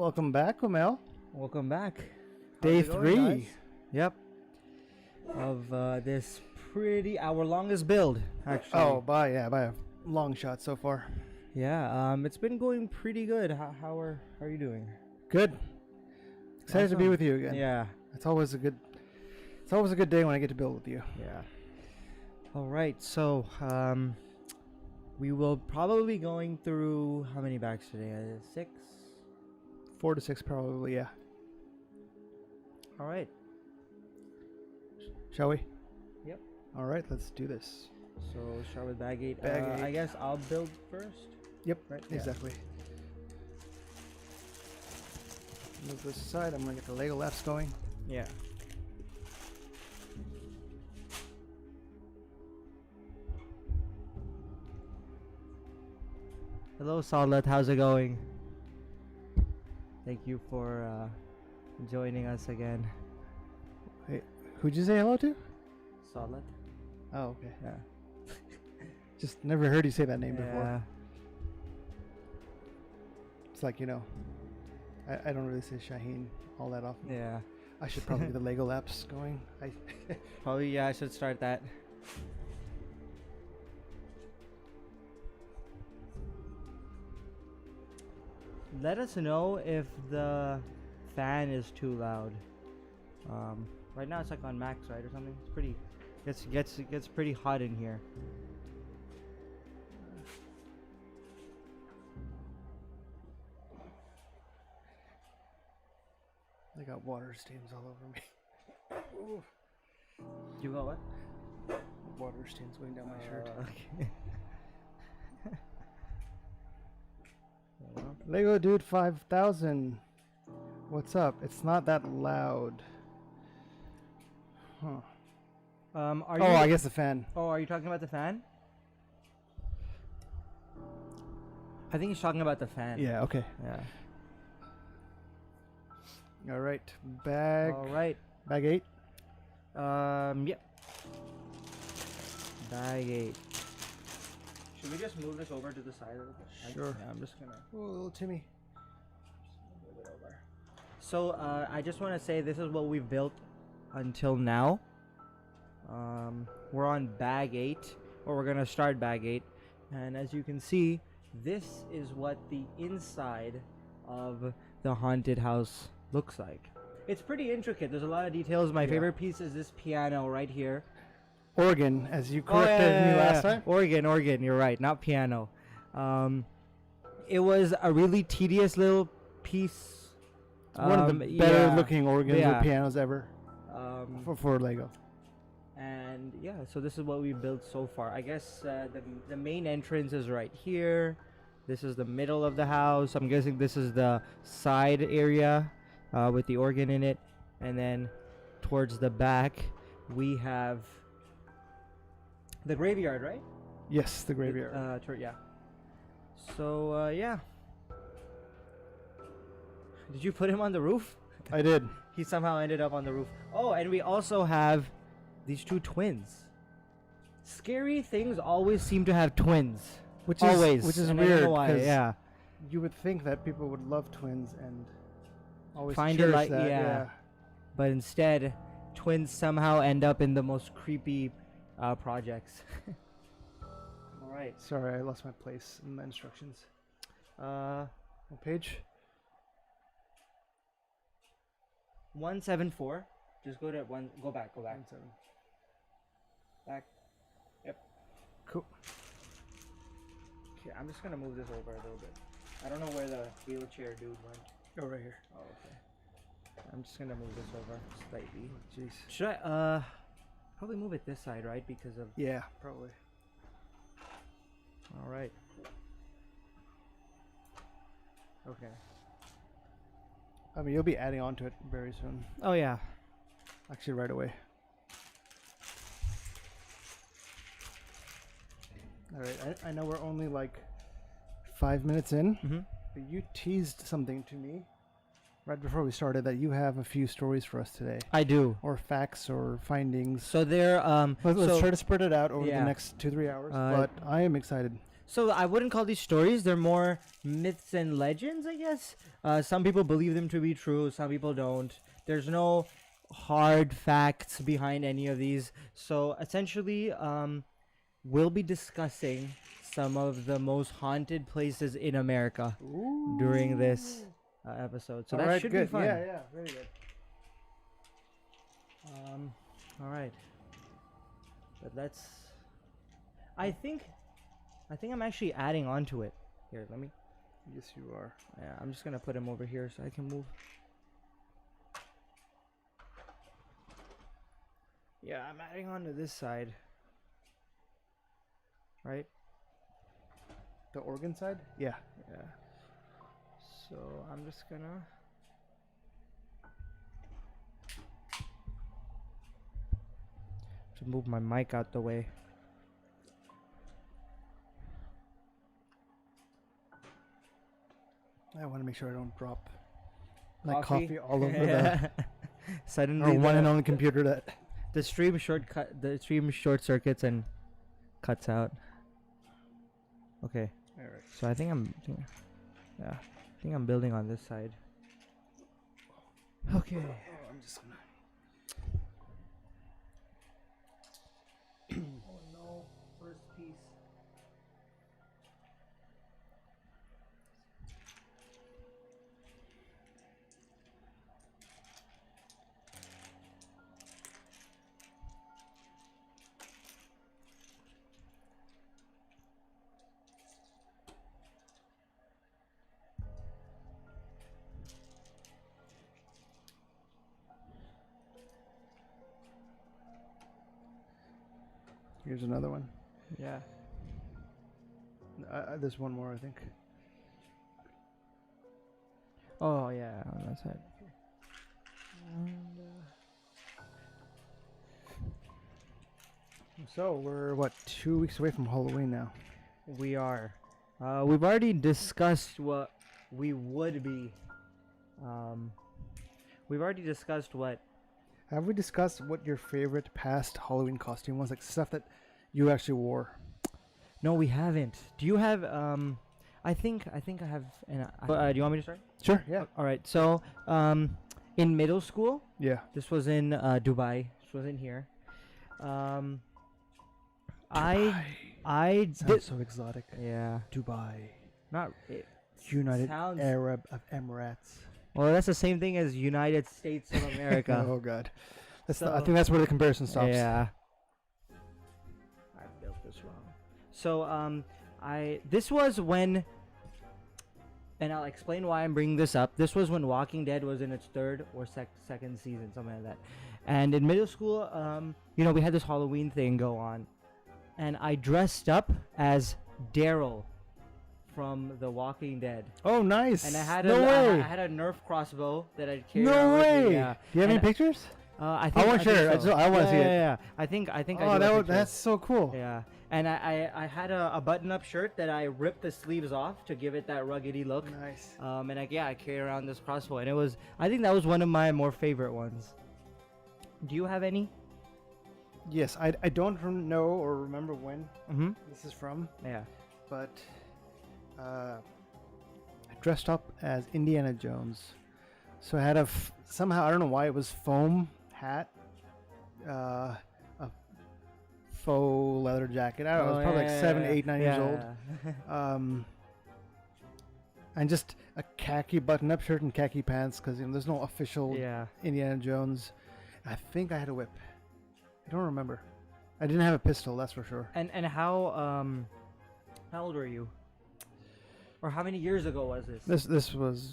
Welcome back, Omel. Welcome back. Day How's it going, 3. guys? Yep. Of this our longest build, actually. Oh, by a long shot so far. Yeah. It's been going pretty good. How are you doing? Good. Excited to be Awesome. with you again. Yeah. It's always a good day when I get to build with you. Yeah. All right. So, we will probably be going through how many bags today? 6. 4 to 6 probably, yeah. All right. Shall we? Yep. All right, let's do this. So start with bag 8. Bag 8. I guess I'll build first. Yep, Right. exactly. Move this aside. I'm gonna get the lego-lapse going. Yeah. Hello, Solid. How's it going? Thank you for joining us again. Hey, who'd you say hello to? Solid. Oh, okay. Yeah. Just never heard you say that name before. Yeah. It's like, I don't really say Shaheen all that often. Yeah. I should probably get the lego-lapse going. Probably, yeah, I should start that. Let us know if the fan is too loud. Right now it's like on max, right, or something. It's pretty. Gets pretty hot in here. I got water stains all over me. Ooh. You got what? Water stains going down my shirt. Okay. Lego Dude 5000. What's up? It's not that loud. Huh. Are you? Oh, I guess the fan. Oh, are you talking about the fan? I think he's talking about the fan. Yeah, okay. Yeah. All right. Bag. All right. Bag 8. Yep. Bag 8. Should we just move this over to the side of it? Sure. Yeah, I'm just gonna Oh, little Timmy. move it over. So, I just want to say this is what we've built until now. We're on bag 8, or we're gonna start bag 8, and as you can see, this is what the inside of the haunted house looks like. It's pretty intricate. There's a lot of details. My favorite piece is this piano right here. Organ, as you corrected me last time. Organ. You're right, not piano. It was a really tedious little piece. One of the better yeah, looking organs yeah. or pianos ever for Lego. And yeah, so this is what we built so far. I guess the main entrance is right here. This is the middle of the house. I'm guessing this is the side area with the organ in it. And then towards the back, we have the graveyard, right? Yes, the graveyard. Yeah. So, yeah. Did you put him on the roof? I did. He somehow ended up on the roof. Oh, and we also have these two twins. Scary things always seem to have twins. Which always. is And I don't weird. know why, 'Cause yeah. You would think that people would love twins and always Find it cherish like that. yeah. But instead, twins somehow end up in the most creepy projects. All right. Sorry, I lost my place in the instructions. What page? 174. Just go to one. Go back. 7. Back. Yep. Cool. Okay, I'm just gonna move this over a little bit. I don't know where the wheelchair dude went. Oh, right here. Oh, okay. I'm just gonna move this over slightly. Jeez. Should I probably move it this side, right? Because of Yeah, probably. all right. Okay. I mean, you'll be adding on to it very soon. Oh yeah. Actually, right away. All right. I know we're only like 5 minutes in, but you teased something to me right before we started that you have a few stories for us today, I do. or facts or findings. So there Let's so, try to spread it out over yeah. the next 2-3 hours. Uh, But I am excited. So I wouldn't call these stories. They're more myths and legends, I guess. Some people believe them to be true. Some people don't. There's no hard facts behind any of these. So essentially, we'll be discussing some of the most haunted places in America during this episode. So that should be fun. Yeah, very good. All right. But let's. I think I'm actually adding on to it. Here, let me. Yes, you are. Yeah, I'm just gonna put him over here so I can move. Yeah, I'm adding on to this side. Right? The organ side? Yeah. Yeah. So I'm just gonna. To move my mic out the way. I want to make sure I don't drop like coffee all over the suddenly our one and only computer that the stream short circuits and cuts out. Okay. All right. So I think I'm building on this side. Okay. Oh, I'm just gonna. Oh no, first piece. Here's another one. Yeah. There's one more, I think. Oh yeah, on that side. So we're what, 2 weeks away from Halloween now. We are. We've already discussed what we would be. We've already discussed what. Have we discussed what your favorite past Halloween costume was? Like stuff that you actually wore? No, we haven't. Do you have? I think I have. Do you want me to start? Sure. Yeah. All right. So, in middle school, Yeah. this was in Dubai. This was in here. I Sounds did. so exotic. Yeah. Dubai. Not. It United sounds. Arab of Emirates. Well, that's the same thing as United States of America. Oh God. So- I think that's where the comparison stops. Yeah. I built this wrong. So this was when, and I'll explain why I'm bringing this up. This was when Walking Dead was in its third or second season, something like that. And in middle school, we had this Halloween thing go on, and I dressed up as Daryl from The Walking Dead. Oh, nice. And I had no way. I had a Nerf crossbow that I'd carry No around with me, way. yeah. Do you have any And pictures? I want to share it. so. I want to see it. Yeah. I think I Oh, do have pictures. that's so cool. Yeah, and I had a button-up shirt that I ripped the sleeves off to give it that ruggedy look. Nice. And I carry around this crossbow, and I think that was one of my more favorite ones. Do you have any? Yes, I don't know or remember when this is from, Yeah. but I dressed up as Indiana Jones. So I had somehow, I don't know why, it was foam hat, a faux leather jacket. I don't know, I was probably like 7, 8, 9 years old. And just a khaki button-up shirt and khaki pants because there's no official Indiana Jones. I think I had a whip. I don't remember. I didn't have a pistol, that's for sure. And how old were you? Or how many years ago was this? This was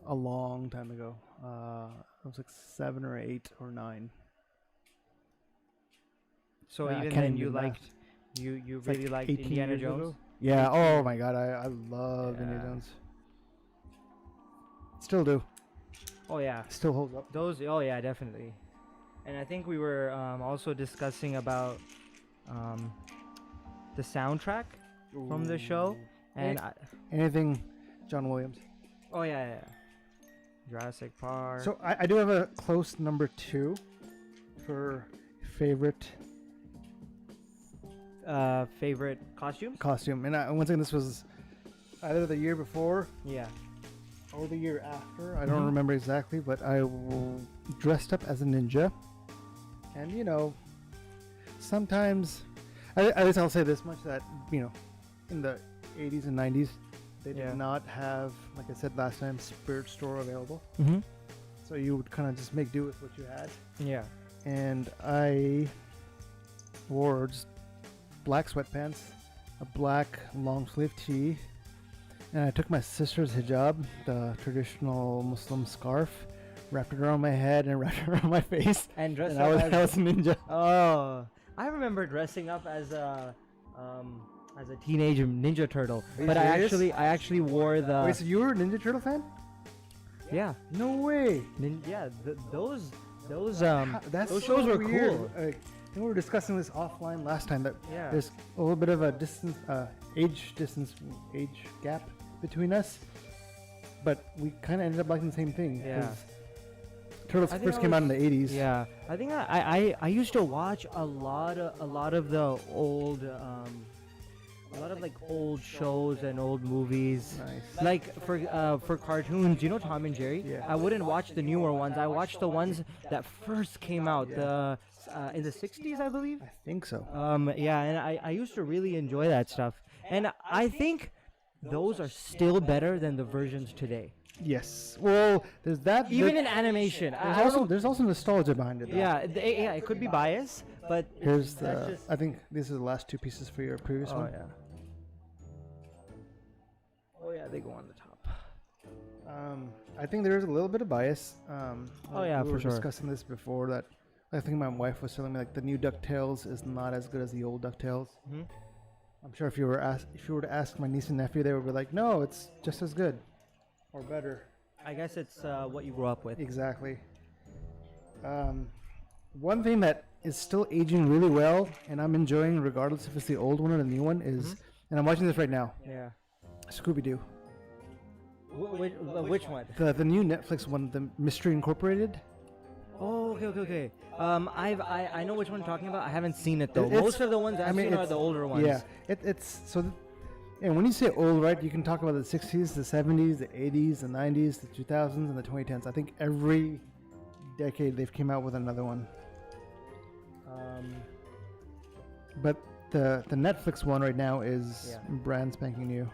a long time ago. I was like 7 or 8 or 9. So Yeah, I even can't then even you do math. liked you It's really like liked 18 Indiana years Jones? ago. Yeah. Oh my God, I love Indiana Yeah. Jones. Still do. Oh yeah. Still holds up. Those, oh yeah, definitely. And I think we were also discussing about the soundtrack from the show, and Anything John Williams. oh yeah, Jurassic Park. So I do have a close number 2 for favorite favorite costumes? Costume. And once again, this was either the year before Yeah. or the year after. I don't remember exactly, but I dressed up as a ninja. And, you know, sometimes, at least I'll say this much, that, you know, in the 80s and 90s, they did not have, like I said last time, Spirit Store available. Mm-hmm. So you would kind of just make do with what you had. Yeah. And I wore just black sweatpants, a black long sleeve tee, and I took my sister's hijab, the traditional Muslim scarf, wrapped it around my head and wrapped it around my face. And dressed And up I was a ninja. Oh, I remember dressing up as a teenage Ninja Turtle. Are you But serious? I actually wore the Wait, so you were a Ninja Turtle fan? yeah. No way. Those That's those so shows were weird. cool. I think we were discussing this offline last time, that Yeah. there's a little bit of a age gap between us, but we kind of ended up liking the same thing. Yeah. 'Cause Turtles I think first I came out in was- the 80s. Yeah, I think I used to watch a lot of the old like old shows and old movies. Nice. Like for cartoons, you know Tom and Jerry. Yeah. I wouldn't watch the newer ones. I watched the ones that first came out in the 60s, I believe. I think so. Yeah, and I used to really enjoy that stuff, and I think those are still better than the versions today. Yes. Well, there's that. Even in animation, There's also nostalgia behind it, though. yeah, it could be bias, but Here's that's the. just- I think these are the last two pieces for your previous one. yeah. Oh yeah, they go on the top. I think there's a little bit of bias. Oh, yeah, we for were sure. discussing this before, that I think my wife was telling me, like, the new DuckTales is not as good as the old DuckTales. Mm-hmm. I'm sure if you were to ask my niece and nephew, they would be like, no, it's just as good or better. I guess it's what you grew up with. Exactly. One thing that is still aging really well, and I'm enjoying regardless if it's the old one or the new one, is, and I'm watching this right now, Yeah. Scooby-Doo. Which one? The new Netflix one, the Mystery Incorporated. Oh, okay. I know which one you're talking about. I haven't seen it though. It's- Most of the ones I've seen are it's- the older ones. Yeah, it's so. And when you say old, right, you can talk about the 60s, the 70s, the 80s, the 90s, the 2000s, and the 2010s. I think every decade they've came out with another one. But the Netflix one right now is brand spanking new.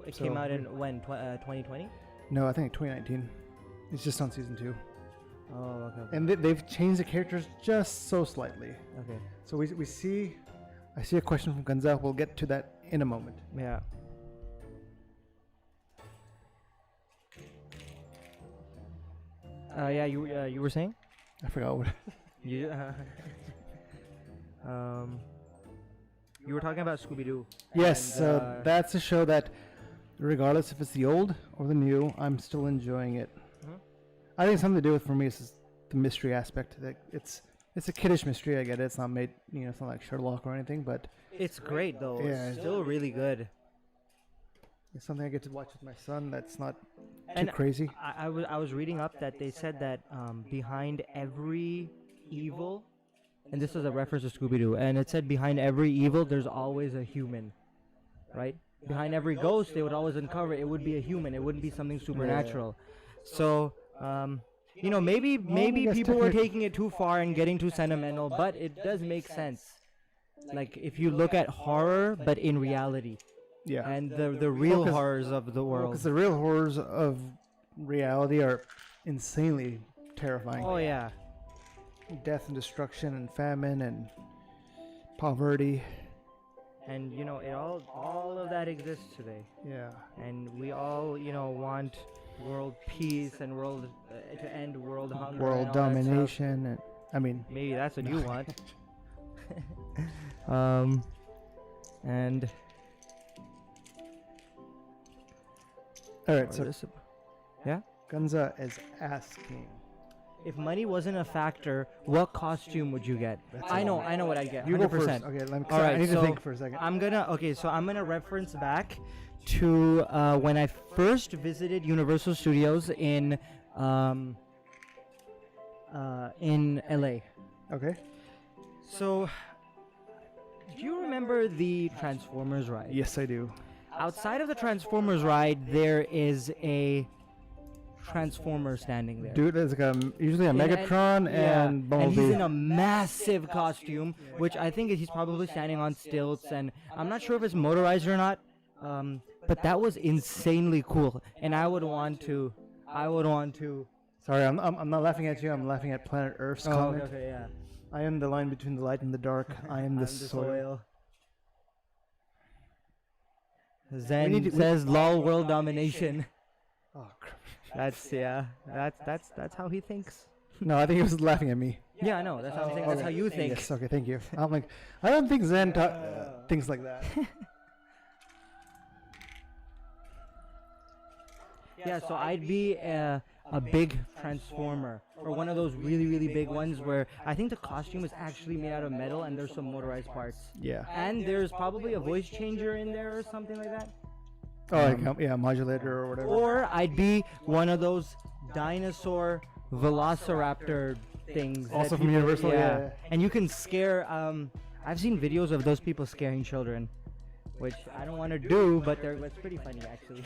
It came So- out in when 2020. No, I think 2019. It's just on season 2. Oh, okay. And they've changed the characters just so slightly. Okay. So we see. I see a question from Gunza. We'll get to that in a moment. Yeah. Yeah, you were saying? I forgot what. You you were talking about Scooby-Doo. Yes, and, so that's a show that, regardless if it's the old or the new, I'm still enjoying it. Mhm. I think something to do with, for me, is the mystery aspect. Like, it's a kiddish mystery. I get it. It's not made, it's not like Sherlock or anything, but It's great though. Yeah. It's still really good. it's something I get to watch with my son. That's not too And crazy. I was reading up that they said that behind every evil, and this is a reference to Scooby-Doo, and it said behind every evil there's always a human, right? Behind every ghost they would always uncover it would be a human. It wouldn't be something supernatural. So maybe I guess people were technic- taking it too far and getting too sentimental, but it does make sense. Like if you look at horror, but in reality, Yeah. and the real 'cause- horrors of the world. Because the real horrors of reality are insanely terrifying. Oh yeah. Death and destruction and famine and poverty. And it all of that exists today, Yeah. and we all want world peace and world to end world hunger, World and all that stuff. domination. And I mean, Maybe that's what you want. And all right. So yeah, Gunza is asking. if money wasn't a factor, what costume would you get? I know what I get. You 100%. go first. Okay, let me. All right, I need to so think for a second. I'm gonna reference back to when I first visited Universal Studios in LA. Okay. So, do you remember the Transformers ride? Yes, I do. Outside of the Transformers ride, there is a Transformer standing there. Dude, there's like usually a Megatron and Bumblebee. And he's in a massive costume, which I think he's probably standing on stilts, and I'm not sure if it's motorized or not. But that was insanely cool, and I would want to. Sorry, I'm not laughing at you. I'm laughing at Planet Earth's comment. Okay, yeah. I am the line between the light and the dark. I am the soil. Zen says lol world domination. Oh crap. That's how he thinks. No, I think he was laughing at me. Yeah, I know. That's how I'm saying. That's how you think. Yes, okay, thank you. I'm like, I don't think Zen thinks like that. Yeah, so I'd be a big Transformer, or one of those really, really big ones where I think the costume is actually made out of metal and there's some motorized parts. Yeah. And there's probably a voice changer in there or something like that. Oh, yeah, modulator or whatever. Or I'd be one of those dinosaur velociraptor things. Also from Universal, yeah. And you can scare, I've seen videos of those people scaring children, which I don't want to do, but it's pretty funny actually.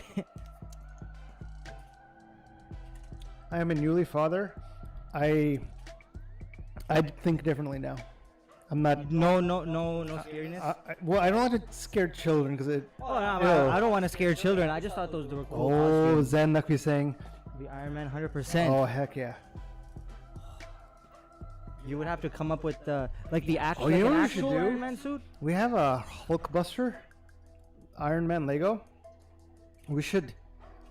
I am a newly father. I think differently now. I'm not. No scariness. Well, I don't like to scare children because it. Oh, no, I don't want to scare children. I just thought those were cool. Oh, costumes. Zen like he's saying. The Iron Man 100%. Oh heck yeah. You would have to come up with the actual, you know an what we should actual do? Iron Man suit. We have a Hulkbuster, Iron Man Lego. We should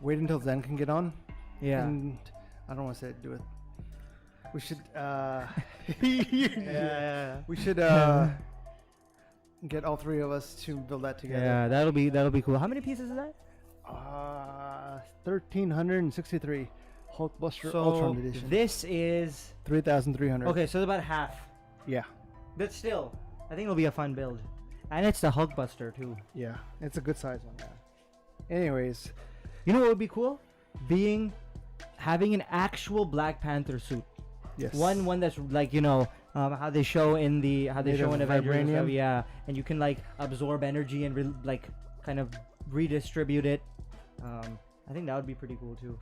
wait until Zen can get on. Yeah. And I don't want to say do it. We should. We should get all three of us to build that together. Yeah, that'll be cool. How many pieces is that? 1,363 Hulkbuster So Ultron edition. this is 3,300. okay. So it's about half. Yeah. But still, I think it'll be a fun build. And it's the Hulkbuster too. Yeah. It's a good size one. Yeah. Anyways, You know what would be cool? Having an actual Black Panther suit. yes. One that's like how they show in Avengers and vibranium. stuff, yeah, and you can like absorb energy and kind of redistribute it. I think that would be pretty cool too.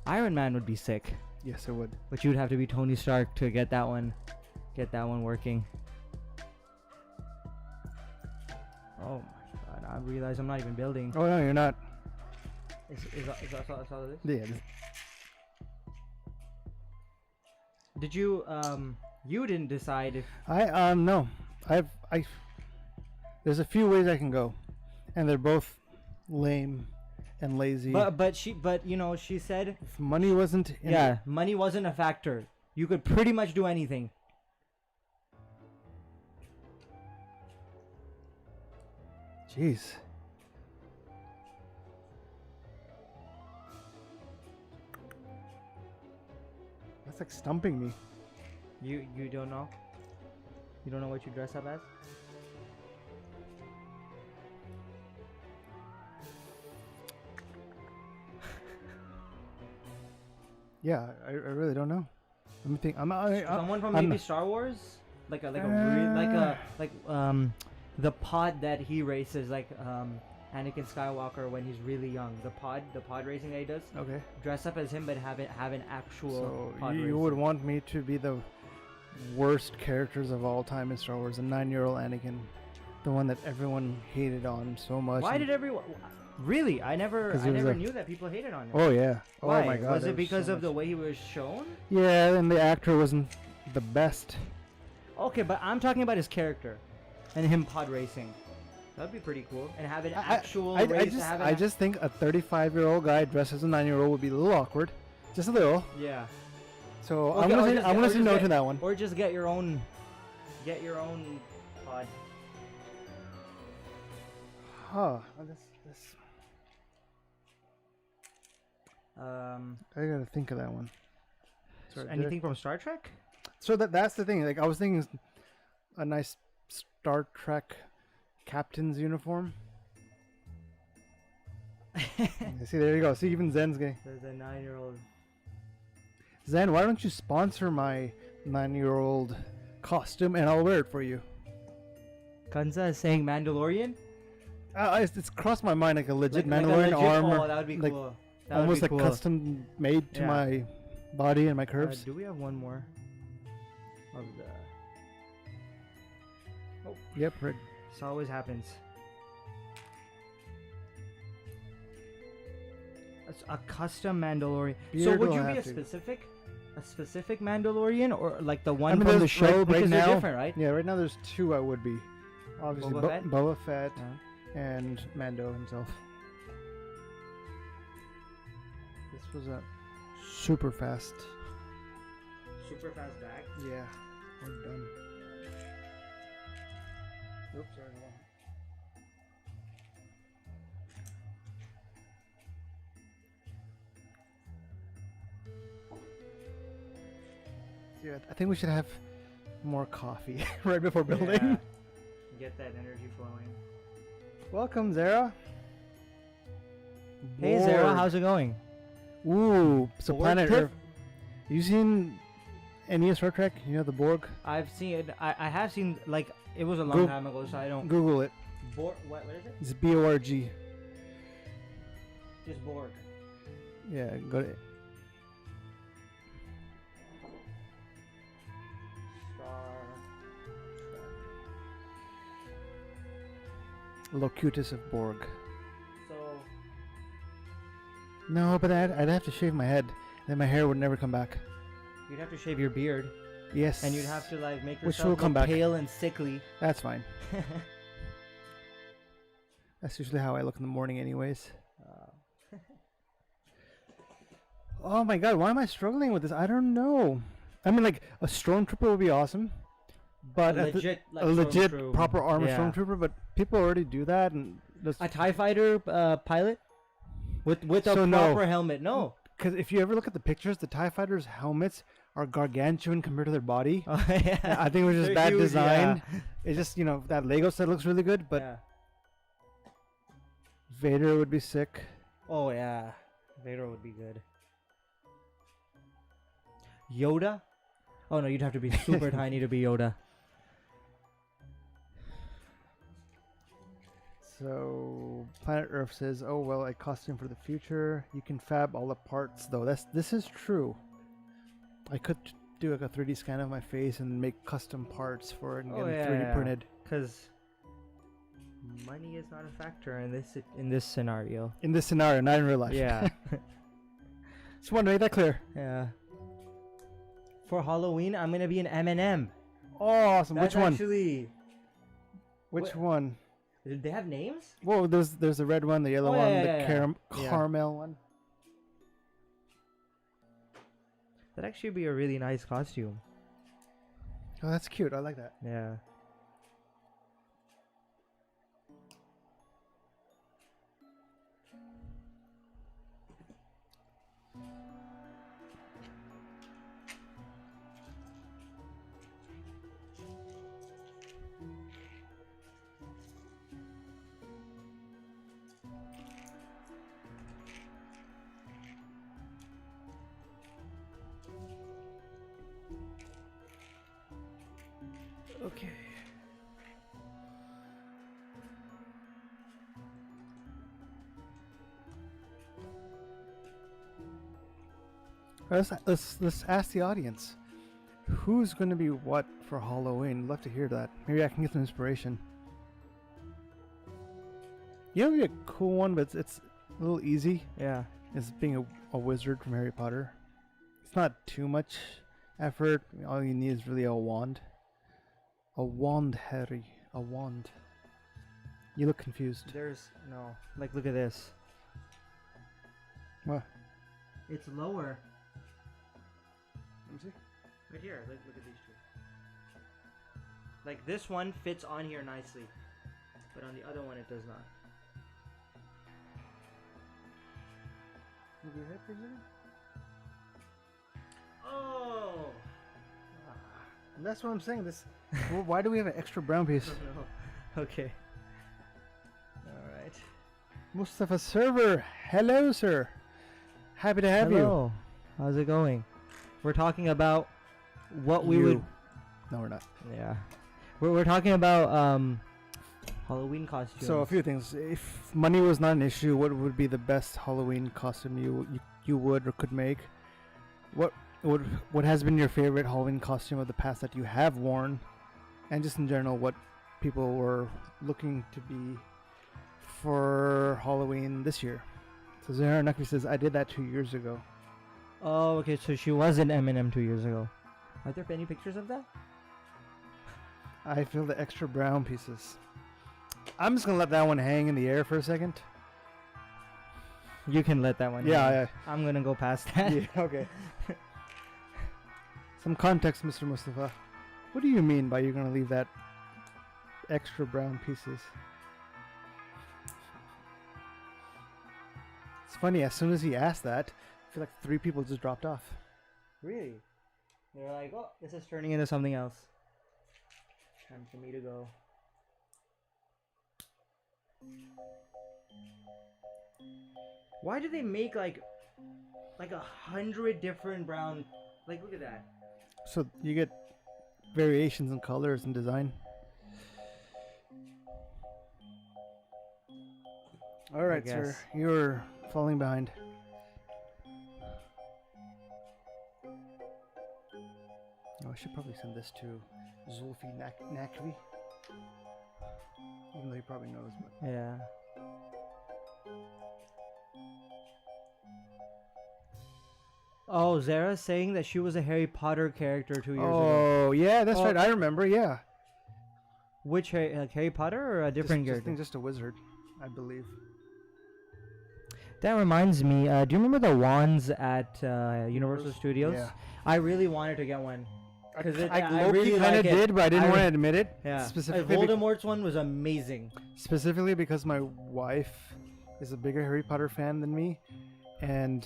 Iron Man would be sick, Yes, it would. but you'd have to be Tony Stark to get that one working. Oh my god! I realize I'm not even building. Oh no, you're not. Is that all it is? Yeah. Did you you didn't decide if No. There's a few ways I can go, and they're both lame and lazy. but she said If money wasn't money wasn't a factor. You could pretty much do anything. Jeez. That's like stumping me. You don't know? You don't know what you dress up as? Yeah, I really don't know. Let me think. Someone from I'm maybe not- Star Wars? Like the pod that he races, Anakin Skywalker when he's really young. The pod racing that he does. Okay. Dress up as him, but have an actual So pod you racing. would want me to be the worst characters of all time in Star Wars, the 9-year-old Anakin, the one that everyone hated on so much. Why did everyone? Really, I never 'Cause he was a- knew that people hated on him. Oh yeah. Why? Oh my God. Was there it because so of the much- way he was shown? Yeah, and the actor wasn't the best. Okay, but I'm talking about his character, and him pod racing. That'd be pretty cool, and have an actual race. I just think a 35-year-old guy dressed as a 9-year-old would be a little awkward, just a little. Yeah. So Okay, I'm gonna say no to that one. Or just get your own pod. Huh. I gotta think of that one. Sorry, Anything from Star Trek? So that's the thing. Like I was thinking, a nice Star Trek captain's uniform. See, there you go. See, even Zen's getting. The 9-year-old. Zen, why don't you sponsor my 9-year-old costume, and I'll wear it for you. Kanza is saying Mandalorian? It's crossed my mind like a legit Like Mandalorian a legit, armor. Oh, that would be like, cool. That would almost be like cool. custom made to Yeah. my body and my curves. Do we have one more? Of the... Oh, Yep, right. this always happens. A custom Mandalorian. So Beard would will you be have a to. specific Mandalorian, or like the one I mean, from the there's- show? right Because they're now- different, right? Yeah, right now there's two I would be. Obviously, Boba Fett? Boba Fett Uh-huh. and Mando himself. This was a super fast. Super fast back. Yeah, we're done. Oops, sorry. hold on. Yeah, I think we should have more coffee right before building. Yeah. Get that energy flowing. Welcome, Zara. Hey Zara, Borg. how's it going? Ooh, so Borg Planet tip? Earth. You seen any of Star Trek? You know the Borg? I've seen. I have seen. Like it was a long Go- time ago, so I don't. Google it. What is it? It's BORG. Just Borg. Yeah, go to Star. Locutus of Borg. So No, but I'd have to shave my head. Then my hair would never come back. you'd have to shave your beard, Yes. and you'd have to like make Which yourself will come look back. pale and sickly. That's fine. That's usually how I look in the morning, anyways. Oh my god, why am I struggling with this? I don't know. I mean, like, a stormtrooper would be awesome. But a legit, like, a legit stormtrooper. proper armor Yeah. stormtrooper, but people already do that. And A TIE fighter pilot with a So no. proper helmet. No. because if you ever look at the pictures, the TIE fighters' helmets are gargantuan compared to their body. Oh, yeah. I think it was just They're bad huge, design. It's just, that Lego set looks really good, but Yeah. Vader would be sick. Oh yeah, Vader would be good. Yoda? Oh no, you'd have to be super tiny to be Yoda. So Planet Earth says, "Oh well, a costume for the future. You can fab all the parts, though. This is true. I could do like a 3D scan of my face and make custom parts for it and get them 3D printed. Because money is not a factor in this scenario. In this scenario, not in real life. Yeah, Just want to make that clear. yeah. For Halloween, I'm gonna be an M&M. Oh, awesome. That's Which one? Actually, Which wh- one? did they have names? Well, there's the red one, the yellow Oh, one, yeah, the yeah, yeah. Yeah. caramel one. That'd actually be a really nice costume. Oh, that's cute. I like that. Yeah. Okay. Let's ask the audience. Who's going to be what for Halloween? Love to hear that. Maybe I can get some inspiration. You know, be a cool one, but it's a little easy. Yeah. Is being a wizard from Harry Potter. It's not too much effort. All you need is really a wand. A wand, Harry. A wand. You look confused. Like look at this. What? It's lower. Let me see. Right here, look at these two. Like this one fits on here nicely, but on the other one it does not. Move your head for a second. Oh! And that's what I'm saying. This. Well, why do we have an extra brown piece? No. Okay. Alright. Mustafa Server. Hello, sir. Happy to have you. Hello. How's it going? We're talking about what we would No, we're not. Yeah. We're talking about Halloween costumes. So a few things. If money was not an issue, what would be the best Halloween costume you would or could make? What has been your favorite Halloween costume of the past that you have worn, and just in general, what people were looking to be for Halloween this year? So Zahra Nakvi says, I did that 2 years ago. Oh, okay. So she was in Eminem 2 years ago. Are there any pictures of that? I feel the extra brown pieces. I'm just gonna let that one hang in the air for a second. You can let that one. Yeah. I'm gonna go past that. Yeah. Okay. Some context, Mr. Mustafa. What do you mean by you're gonna leave that extra brown pieces? It's funny. As soon as he asked that, I feel like 3 people just dropped off. Really? They're like, oh, this is turning into something else. Time for me to go. Why do they make like 100 different brown? Like, look at that. So you get variations in colors and design. All right, sir. You're falling behind. Oh, I should probably send this to Zulfi Nakvi. Even though he probably knows, but Yeah. Oh, Zara's saying that she was a Harry Potter character 2 years ago. Oh, yeah, that's right. I remember, yeah. Which Harry Potter or a different character? Just a wizard, I believe. That reminds me, do you remember the wands at Universal Studios? Yeah. I really wanted to get one. I really kind of did, but I didn't want to admit it. Yeah. Specifically, Voldemort's one was amazing. Specifically because my wife is a bigger Harry Potter fan than me, and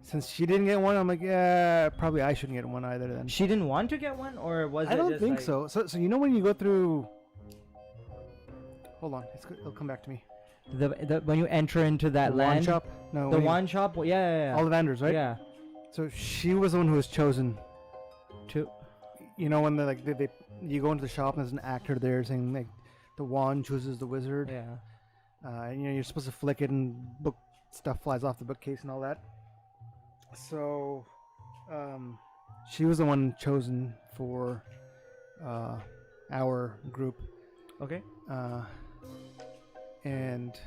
since she didn't get one, I'm like, yeah, probably I shouldn't get one either. Then she didn't want to get one, or was it? I don't just think like... so. So you know when you go through. Hold on, it'll come back to me. The when you enter into that land wand shop. No, the wand shop. Well, yeah. Ollivanders, right? Yeah. So she was the one who was chosen to, you know, when they you go into the shop and there's an actor there saying like the wand chooses the wizard. Yeah. You know, you're supposed to flick it and book stuff flies off the bookcase and all that. So, she was the one chosen for our group. Okay. And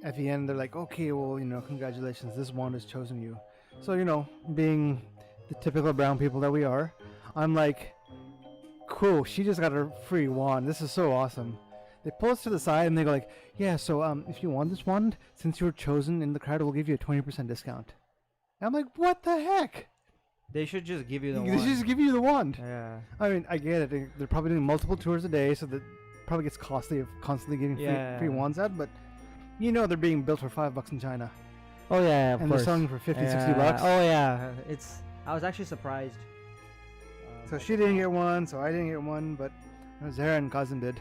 at the end, they're like, okay, well, you know, congratulations, this wand has chosen you. So, you know, being the typical brown people that we are, I'm like, cool, she just got a free wand. This is so awesome. They pull us to the side and they go like, yeah, so if you want this wand, since you were chosen in the crowd, we'll give you a 20% discount. And I'm like, what the heck? They should just give you the They wand. should just give you the wand. Yeah. I mean, I get it. They're probably doing multiple tours a day, so that probably gets costly of constantly giving free wands out, but you know they're being built for $5 in China. Oh yeah, of and course. They're selling for 50, yeah. $60. Oh yeah, I was actually surprised. So she didn't get one, so I didn't get one, but Zahra and Kazim did.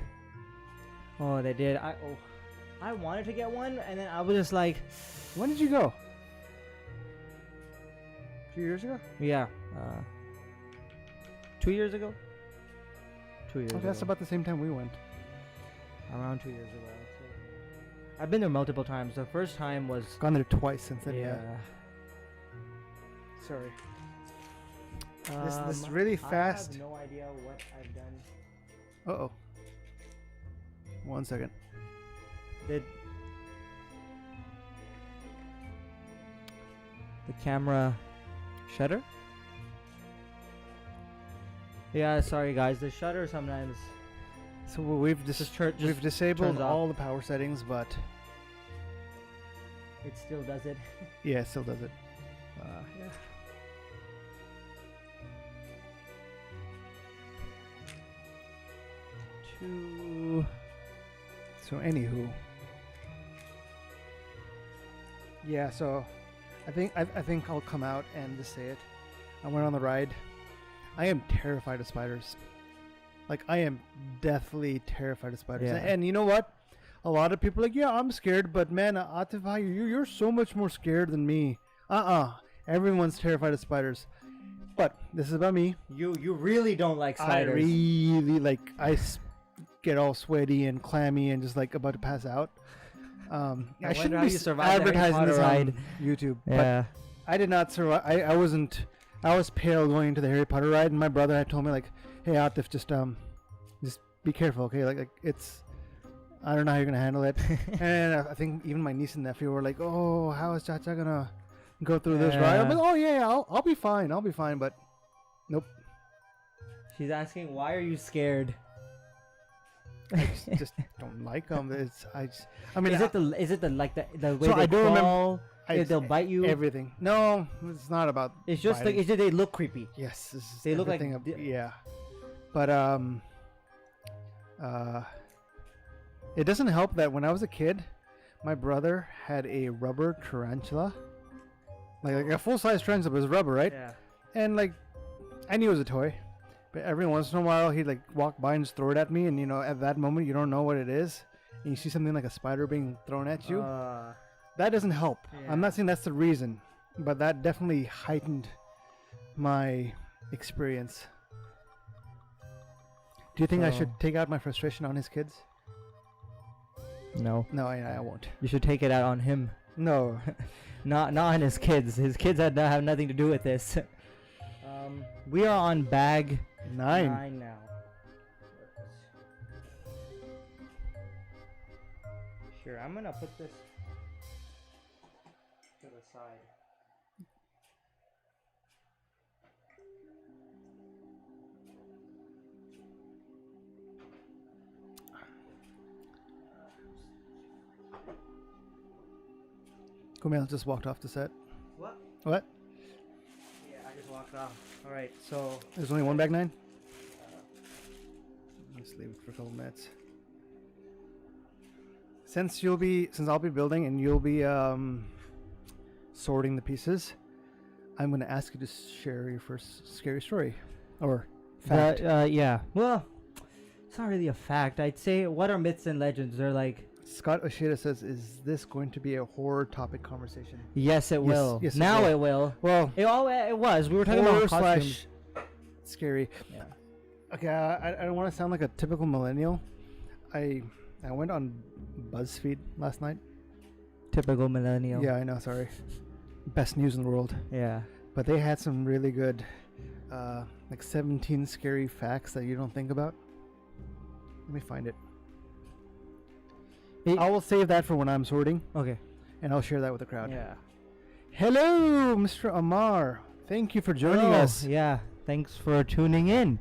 Oh, they did. I wanted to get one, and then I was just like, when did you go? A few years ago? Yeah. 2 years ago? 2 years ago. That's about the same time we went. Around 2 years ago, I'd say. I've been there multiple times. The first time was... Gone there twice since then, yeah. Sorry. This is really fast. I have no idea what I've done. Uh-oh. 1 second. Did the camera shutter? Yeah, sorry guys, the shutter sometimes. So we've disabled all the power settings, but it still does it. Yeah, it still does it. Yeah. So anywho, yeah. So I think I'll come out and just say it. I went on the ride. I am terrified of spiders. Like, I am deathly terrified of spiders. Yeah. And you know what? A lot of people are like, yeah, I'm scared, but man, Atif, you're so much more scared than me. Everyone's terrified of spiders. But this is about me. You really don't like spiders. I really like. Get all sweaty and clammy and just like about to pass out. I shouldn't be advertising this on YouTube. Yeah. But I did not survive. I wasn't. I was pale going into the Harry Potter ride, and my brother had told me like, "Hey, Atif, just be careful, okay? Like it's. I don't know how you're gonna handle it." And I think even my niece and nephew were like, "Oh, how is Chacha gonna go through this ride?" I'm like, "Oh yeah, I'll be fine. I'll be fine." But nope. She's asking, "Why are you scared?" I just don't like them. I mean, is it the way so they I don't crawl? remember. They'll bite you. Everything. No, it's not about. It's just biting. like they look creepy. Yes, they look like yeah, but it doesn't help that when I was a kid, my brother had a rubber tarantula, like a full-size tarantula, but it was rubber, right? Yeah. And like, I knew it was a toy. But every once in a while, he'd like walk by and just throw it at me, and at that moment, you don't know what it is, and you see something like a spider being thrown at you. That doesn't help. Yeah. I'm not saying that's the reason, but that definitely heightened my experience. Do you think I should take out my frustration on his kids? No. No, I won't. You should take it out on him. No. not on his kids. His kids have nothing to do with this. We are on bag 9 now. Sure, I'm gonna put this to the side. Kumail just walked off the set. What? What? Yeah, I just walked off. Alright, so... There's only one bag 9? Let's leave it for a couple minutes. Since I'll be building and you'll be sorting the pieces, I'm going to ask you to share your first scary story. Or fact. Yeah. Well, it's not really a fact. I'd say, what are myths and legends? They're like... Scott Oshida says, is this going to be a horror topic conversation? Yes, it will. Yes, now it will. Well, it was. We were talking about costumes. / scary. Yeah. Okay, I don't want to sound like a typical millennial. I went on BuzzFeed last night. Typical millennial. Yeah, I know, sorry. Best news in the world. Yeah. But they had some really good, like 17 scary facts that you don't think about. Let me find it. I will save that for when I'm sorting. Okay. And I'll share that with the crowd. Yeah. Hello, Mr. Amar. Thank you for joining us. Yeah. Thanks for tuning in.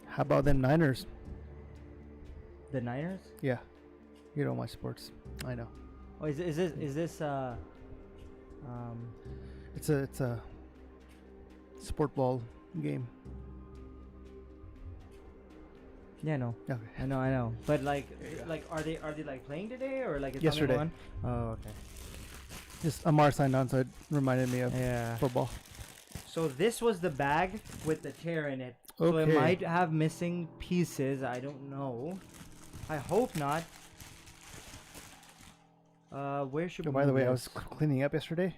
How about them Niners? The Niners? Yeah. You don't watch sports. I know. Oh, is this It's a sport ball game. Yeah, no. Okay. I know. But like are they like playing today or like it's yesterday? On? Oh, okay. Just Amar signed on, so it reminded me of football. So this was the bag with the tear in it. So it might have missing pieces. I don't know. I hope not. Where should we? By the way, I was cleaning up yesterday,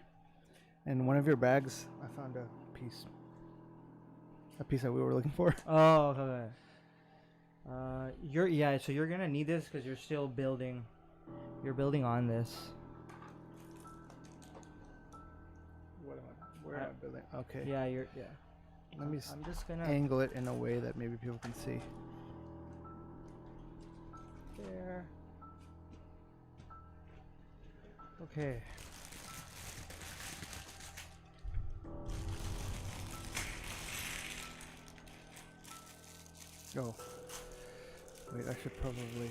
and one of your bags, I found a piece that we were looking for. Oh, okay. So you're gonna need this because you're still building. You're building on this. Where am I building? Okay. Yeah, Let me I'm just gonna angle it in a way that maybe people can see. There. Okay. Oh. Wait, I should probably...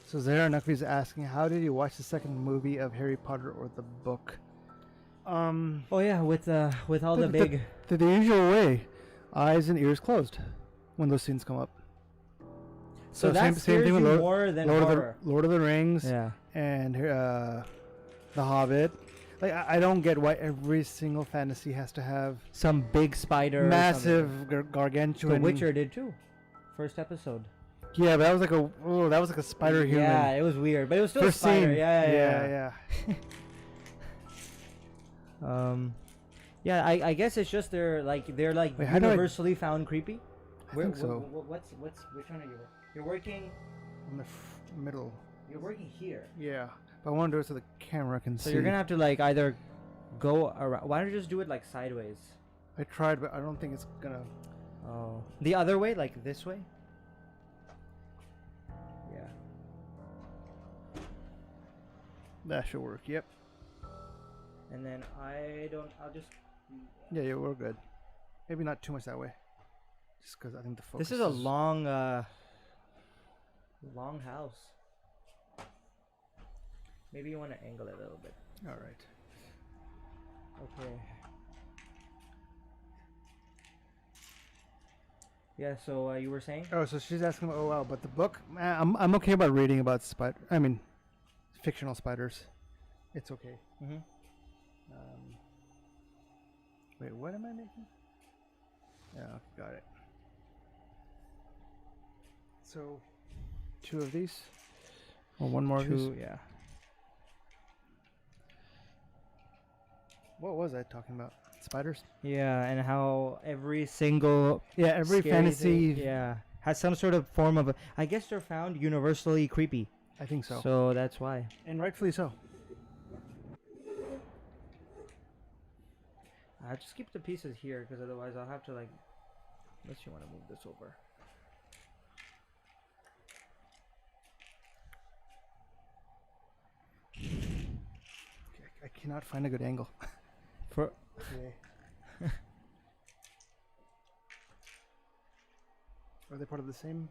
So Zara Nukvi is asking, how did you watch the second movie of Harry Potter or the book? Oh yeah, with all the big... The usual way. Eyes and ears closed when those scenes come up. So that same thing with Lord of the Rings. Yeah. And The Hobbit. Like I don't get why every single fantasy has to have some big spider. massive gargantuan. The Witcher did too. First episode. Yeah, but that was like a spider human. Yeah, it was weird, but it was still First a spider. scene. Yeah. Yeah. I guess it's just they're like Wait, how do I- universally found creepy. I think so. Which one are you? You're working. In the middle. You're working here. Yeah, but I want to do it so the camera can So see. you're gonna have to like either go around. Why don't you just do it like sideways? I tried, but I don't think it's gonna. Oh, the other way, like this way. Yeah. That should work. Yep. And then I'll just. Yeah, we're good. Maybe not too much that way. Just because I think the focus. This is a long house. Maybe you want to angle it a little bit. All right. Okay. Yeah. So you were saying? Oh, so she's asking. Oh wow, but the book. I'm okay about reading about fictional spiders. It's okay. Mm-hmm. Wait, what am I making? Yeah, got it. So, 2 of these, or 1 more of these. 2, yeah. What was I talking about? Spiders? Yeah, and how every single every scary fantasy. thing, has some sort of form of. I guess they're found universally creepy. I think so. So that's why. And rightfully so. I just keep the pieces here because otherwise I'll have to like. Unless you want to move this over. I cannot find a good angle. For. Okay. Are they part of the same?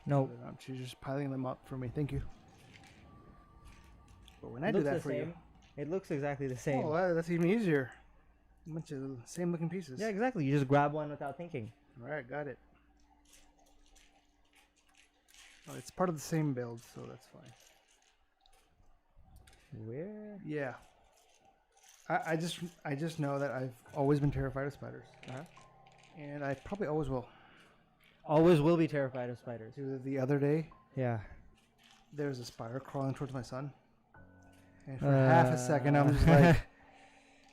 No. They're not. She's just piling them up for me. Thank you. But when I do that for you, it looks exactly the same. oh, that's even easier. A bunch of same looking pieces. Yeah, exactly. You just grab one without thinking. All right, got it. Oh, it's part of the same build, so that's fine. Where? Yeah. I just know that I've always been terrified of spiders, and I probably always will. Always will be terrified of spiders. The other day, Yeah. there was a spider crawling towards my son, and for half a second I'm just like,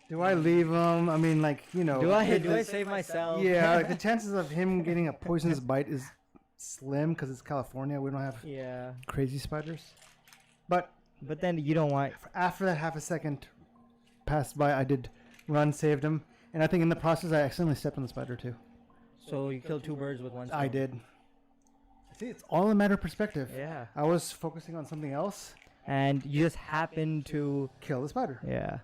do I leave him? I mean, like, you know. Do I save myself? Yeah, like the chances of him getting a poisonous bite is slim because it's California. We don't have crazy spiders. But then you don't want. After that half a second passed by, I did run, saved him, and I think in the process I accidentally stepped on the spider too. So you killed 2 birds with one stone. I did. See, it's all a matter of perspective. Yeah. I was focusing on something else. And you just happened to kill the spider. Yeah.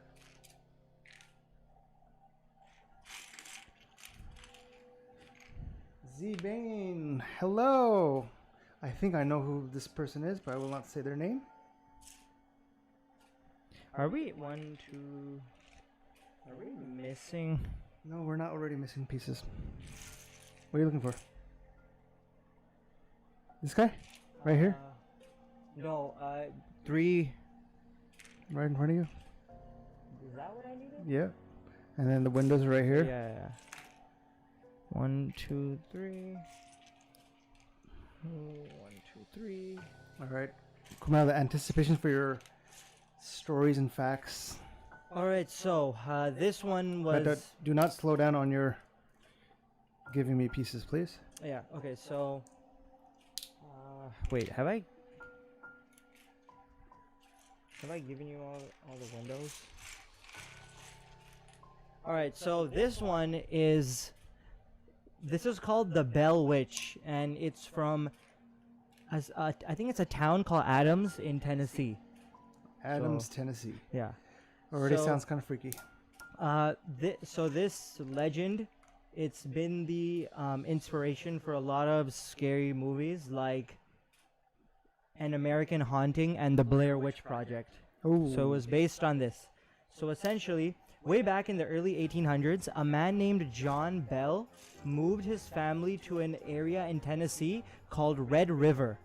Z-Bane, hello. I think I know who this person is, but I will not say their name. Are we 1, 2? Are we missing? No, we're not already missing pieces. What are you looking for? This guy? Right here? No, 3. Right in front of you? Is that what I needed? Yeah. And then the windows are right here? Yeah. 1, 2, 3. 1, 2, 3. Alright. Come out the anticipation for your stories and facts. Alright, so this one was. Do not slow down on your giving me pieces, please. Yeah, okay, so. Wait, have I given you all the windows? Alright, so this one is. This is called the Bell Witch, and it's from. I think it's a town called Adams in Tennessee. Adams, Tennessee. Yeah. Already sounds kind of freaky. So this legend, it's been the inspiration for a lot of scary movies like An American Haunting and The Blair Witch Project. Ooh. So it was based on this. So essentially, way back in the early 1800s, a man named John Bell moved his family to an area in Tennessee called Red River,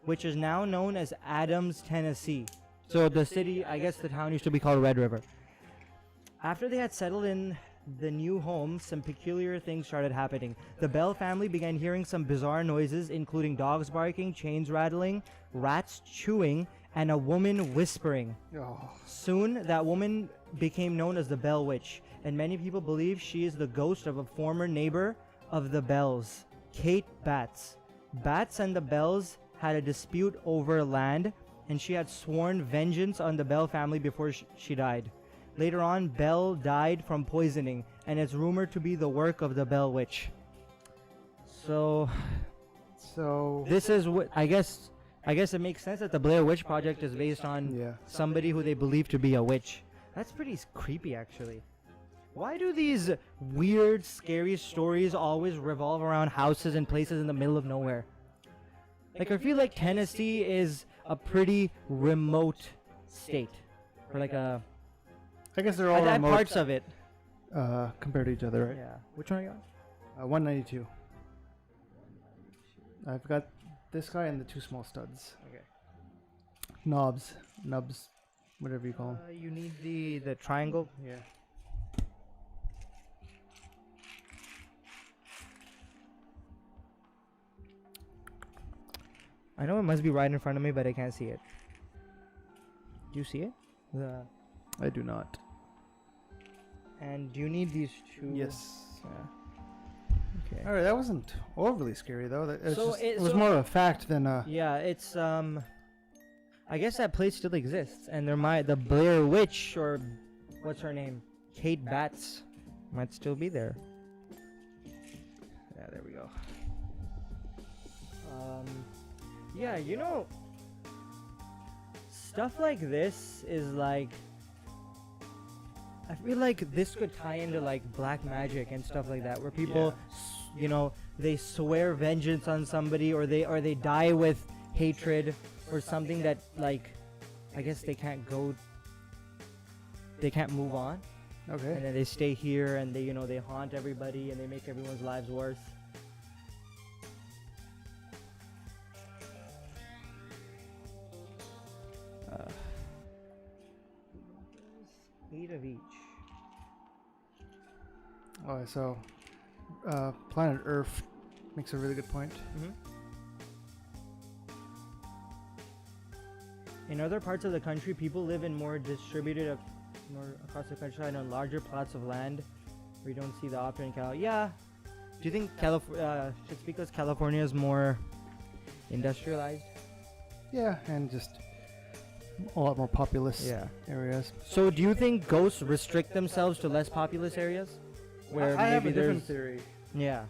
which is now known as Adams, Tennessee. So the city, I guess the town used to be called Red River. After they had settled in the new home, some peculiar things started happening. The Bell family began hearing some bizarre noises, including dogs barking, chains rattling, rats chewing, and a woman whispering. Oh. Soon, that woman became known as the Bell Witch, and many people believe she is the ghost of a former neighbor of the Bells, Kate Batts. Batts and the Bells had a dispute over land, and she had sworn vengeance on the Bell family before she died. Later on, Bell died from poisoning, and it's rumored to be the work of the Bell Witch. So this is what I guess it makes sense that the Blair Witch Project is based on somebody who they believe to be a witch. That's pretty creepy, actually. Why do these weird, scary stories always revolve around houses and places in the middle of nowhere? Like, I feel like Tennessee is a pretty remote state, or like a. I guess they're all remote, parts of it compared to each other, right? Yeah. Which one are you on? 192. I've got this guy and the 2 small studs. Okay. Nubs, whatever you call them. You need the triangle. Yeah. I know it must be right in front of me, but I can't see it. Do you see it? I do not. And do you need these 2? Yes. Okay. All right, that wasn't overly scary though. It was so more of a fact than Yeah, it's I guess that place still exists, and the Blair Witch, or what's her name, Kate Batts, might still be there. Yeah, there we go. Yeah, you know, stuff like this is like, I feel like this could tie into like black magic and stuff like that, where people, you know, they swear vengeance on somebody, or they die with hatred or something that, like, I guess they can't move on. Okay. And then they stay here, and they, you know, they haunt everybody, and they make everyone's lives worse. Eight of each. Alright, so planet Earth makes a really good point. In other parts of the country, people live in more distributed, more across the country, and on larger plots of land where you don't see the option in California. Yeah. Do you think it's because California is more industrialized? Yeah, and just a lot more populous areas. So do you think ghosts restrict themselves to less populous areas? Where I have maybe a different theory. Yeah.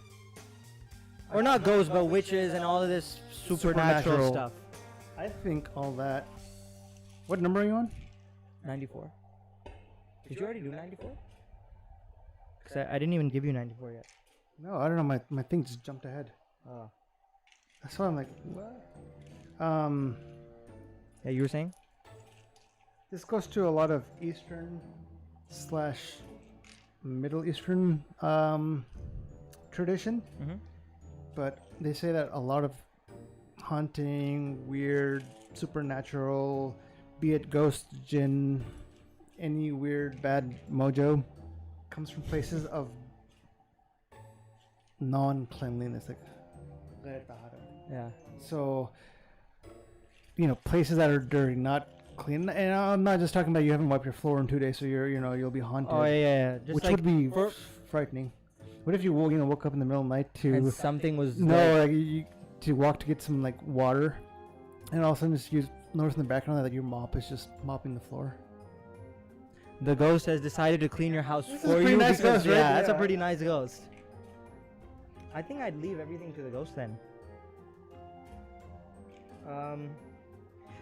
Or not ghosts, but witches and all of this supernatural stuff. I think all that. What number are you on? 94. Did you already do 94? Because I didn't even give you 94 yet. No, I don't know. My thing just jumped ahead. Oh. That's why I'm like, what? Yeah, you were saying? This goes to a lot of Eastern / Middle Eastern tradition. But they say that a lot of haunting, weird, supernatural, be it ghost, jinn, any weird bad mojo, comes from places of non-cleanliness, like yeah. So, you know, places that are dirty, not clean. And I'm not just talking about you haven't wiped your floor in 2 days, so you'll be haunted. Oh yeah. Just which like would be frightening. What if you woke up in the middle of the night and something was like to walk to get some like water, and all of a sudden just notice in the background that your mop is just mopping the floor. The ghost has decided to clean your house This for is a you. pretty nice ghost, right? Yeah, that's a Yeah. pretty nice ghost. I think I'd leave everything to the ghost then.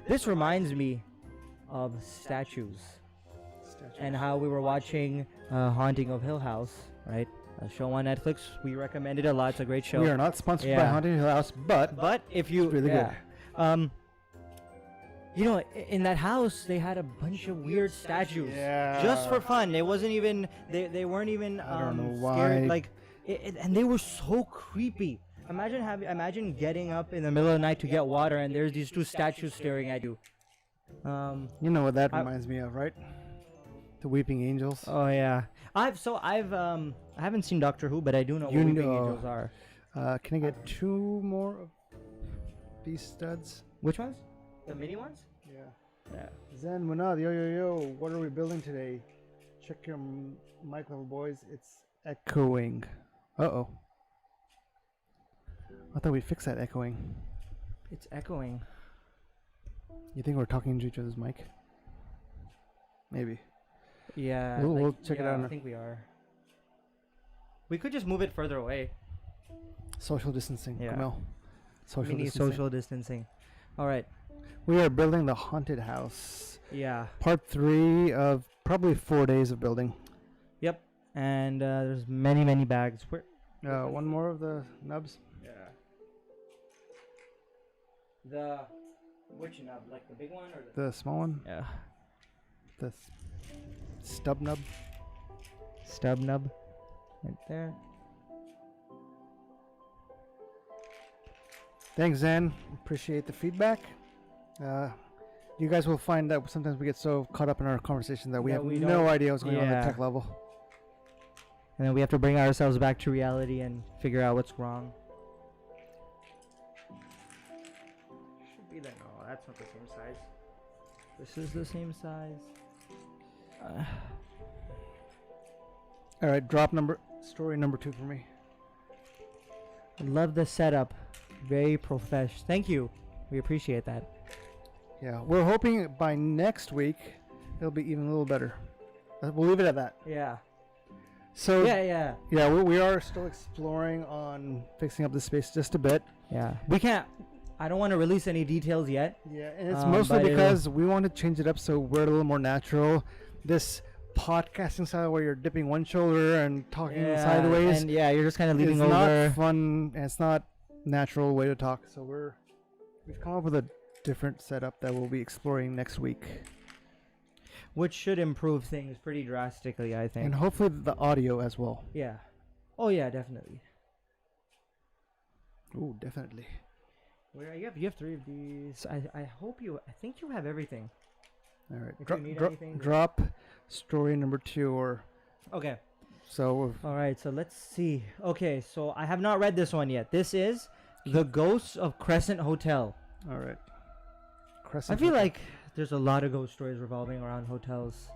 This reminds me of statues. And how we were watching Haunting of Hill House, right? A show on Netflix. We recommend it a lot. It's a great show. We are not sponsored by Haunting Hill House, but if you it's really good. You know, in that house they had a bunch of weird statues. Yeah. Just for fun. It wasn't even. They weren't even. I don't know scared. why. Like, and they were so creepy. Imagine getting up in the middle of the night to get water, and there's these two statues staring at you. You know what that reminds me of, right? The Weeping Angels. Oh yeah. I haven't seen Doctor Who, but I do know what Weeping Angels are. Can I get 2 more of these studs? Which ones? The mini ones? Yeah. Yeah. Zen Munad, yo. What are we building today? Check your mic level, boys. It's echoing. Uh-oh. I thought we fixed that echoing. It's echoing. You think we're talking into each other's mic? Maybe. Yeah. We'll check it out. I think we are. We could just move it further away. Social distancing. Yeah. Kumail. Social distancing. All right. We are building the haunted house. Yeah. Part 3 of probably 4 days of building. Yep. And there's many bags. One more of the nubs. Yeah. Which nub? Like the big one or the small one? Yeah. The stub nub. Stub nub. Right there. Thanks, Zen. Appreciate the feedback. You guys will find that sometimes we get so caught up in our conversation that we have no idea what's going on at the tech level. And then we have to bring ourselves back to reality and figure out what's wrong. Should be there. No, that's not the same size. This is the same size. All right, story number 2 for me. I love the setup. Very profesh. Thank you. We appreciate that. Yeah, we're hoping by next week it'll be even a little better. We'll leave it at that. Yeah. So Yeah, we are still exploring on fixing up the space just a bit. Yeah. We can't. I don't want to release any details yet. Yeah, and it's mostly because we want to change it up so we're a little more natural. This podcasting style where you're dipping one shoulder and talking sideways. And you're just kind of leaning over. It's not fun, and it's not natural way to talk. So we've come up with a different setup that we'll be exploring next week, which should improve things pretty drastically, I think. And hopefully the audio as well. Yeah. Oh yeah, definitely. Oh, definitely. Where you have 3 of these. I think you have everything. All right. If you need anything, drop story number 2 or. Okay. So. All right. So let's see. Okay. So I have not read this one yet. This is The Ghosts of Crescent Hotel. All right. I feel like there's a lot of ghost stories revolving around hotels.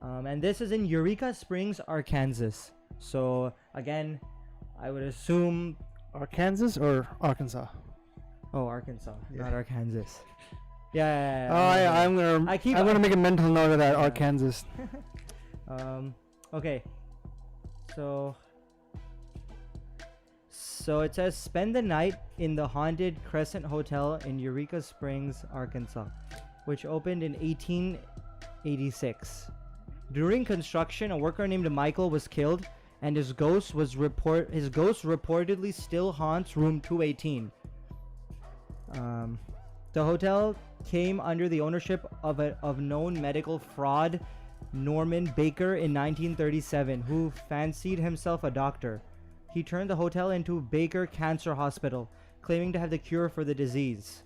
And this is in Eureka Springs, Arkansas. So again, I would assume Arkansas or Arkansas. Oh, Arkansas, not Arkansas. Yeah. I'm gonna make a mental note of that. Arkansas. Okay. So it says spend the night in the haunted Crescent Hotel in Eureka Springs, Arkansas, which opened in 1886. During construction, a worker named Michael was killed, and his ghost reportedly still haunts room 218. The hotel came under the ownership of known medical fraud Norman Baker in 1937, who fancied himself a doctor. He turned the hotel into Baker Cancer Hospital, claiming to have the cure for the disease,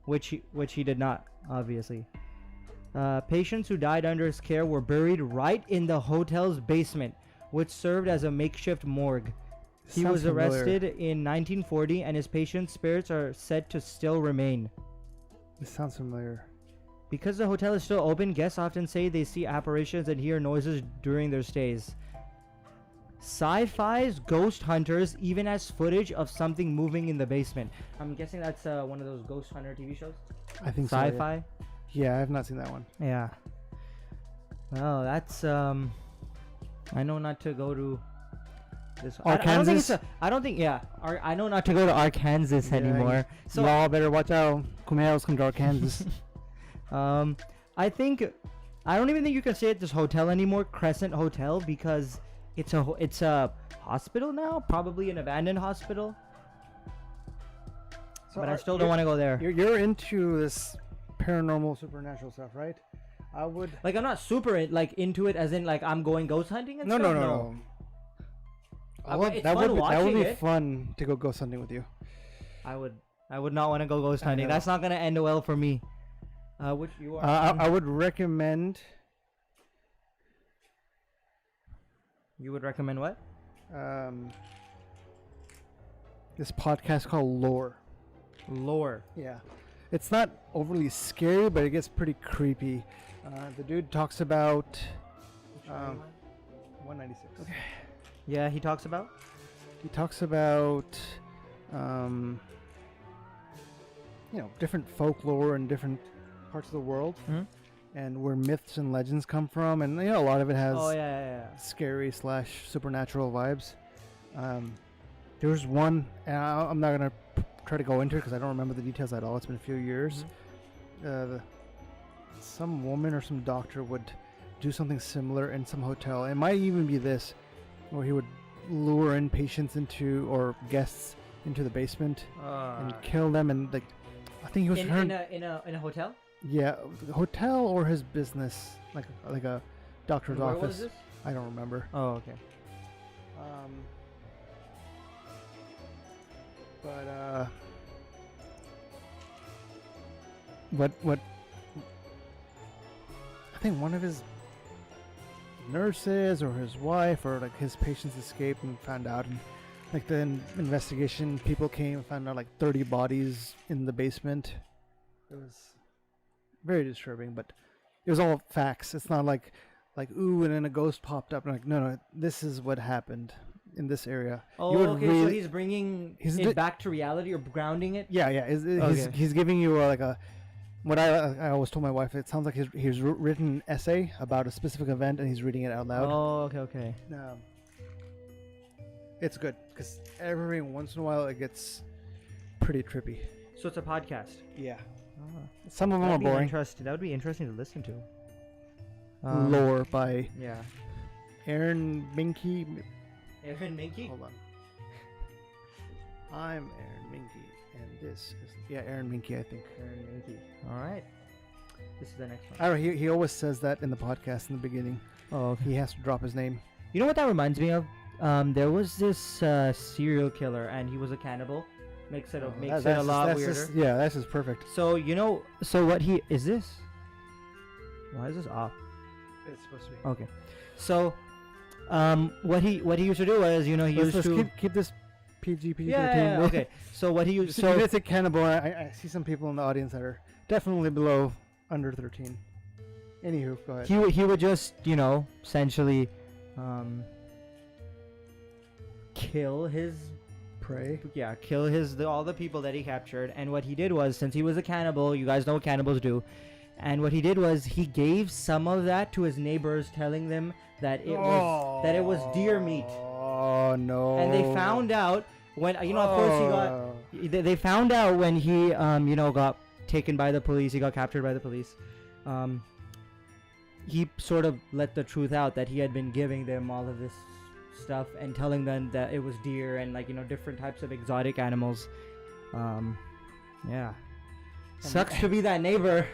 which he did not, obviously. Patients who died under his care were buried right in the hotel's basement, which served as a makeshift morgue. He was arrested in 1940, and his patient's spirits are said to still remain. This sounds familiar. Because the hotel is still open, guests often say they see apparitions and hear noises during their stays. Sci-Fi's Ghost Hunters even has footage of something moving in the basement. I'm guessing that's one of those Ghost Hunter TV shows? I think Sci-Fi? So, yeah, I have not seen that one. Yeah. Well, that's I know not to go to this. Arkansas? I know not to go to Arkansas anymore. So y'all better watch out. Kumail's come to Arkansas. I don't even think you can say it this hotel anymore, Crescent Hotel, because it's a hospital now, probably an abandoned hospital. So but I still don't want to go there. You're into this paranormal, supernatural stuff, right? I'm not super into it, as in I'm going ghost hunting and stuff. No. That would be fun to go ghost hunting with you. I would not want to go ghost hunting. That's not gonna end well for me. Which you are? I would recommend You would recommend what? This podcast called Lore. Lore. Yeah. It's not overly scary, but it gets pretty creepy. The dude talks about 196. Okay. Yeah, he talks about? He talks about different folklore in different parts of the world, and where myths and legends come from, and a lot of it has scary / supernatural vibes. There's one, and I'm not gonna try to go into it because I don't remember the details at all. It's been a few years. Some woman or some doctor would do something similar in some hotel. It might even be this, where he would lure in patients or guests into the basement and kill them, and I think he was in a hotel. Yeah, the hotel or his business, like a doctor's office. Where was this? I don't remember. Oh, okay. What I think one of his nurses or his wife or his patients escaped and found out, and the investigation people came and found out 30 bodies in the basement. It was very disturbing, but it was all facts. It's not like ooh, and then a ghost popped up, and no, this is what happened in this area. Oh, okay. So he's bringing it back to reality or grounding it. Yeah. He's giving you what I always told my wife. It sounds like he's written an essay about a specific event, and he's reading it out loud. Oh, okay. It's good because every once in a while it gets pretty trippy. So it's a podcast. Yeah. Some of them are boring. That would be interesting to listen to. Lore by Aaron Minky. Aaron Minky? Hold on. I'm Aaron Minky, and this is Aaron Minky, I think. Aaron Minky. All right. This is the next one. I don't know, he always says that in the podcast in the beginning. Oh, okay. He has to drop his name. You know what that reminds me of? There was this serial killer, and he was a cannibal. Makes it a lot weirder. That's just perfect. So what he is this? Why is this off? It's supposed to be. Okay. So, what he used to do was, he used to keep this PG-13. Yeah, okay. So what he used so it's a cannibal. I see some people in the audience that are definitely below under 13. Anywho, go ahead. He would just essentially kill his prey. Yeah, kill all the people that he captured. And what he did was, since he was a cannibal, you guys know what cannibals do. And what he did was he gave some of that to his neighbors, telling them that it was deer meat. Oh no! And they found out when of course they found out when he got taken by the police. He got captured by the police. He sort of let the truth out that he had been giving them all of this stuff and telling them that it was deer and different types of exotic animals. Sucks to be that neighbor.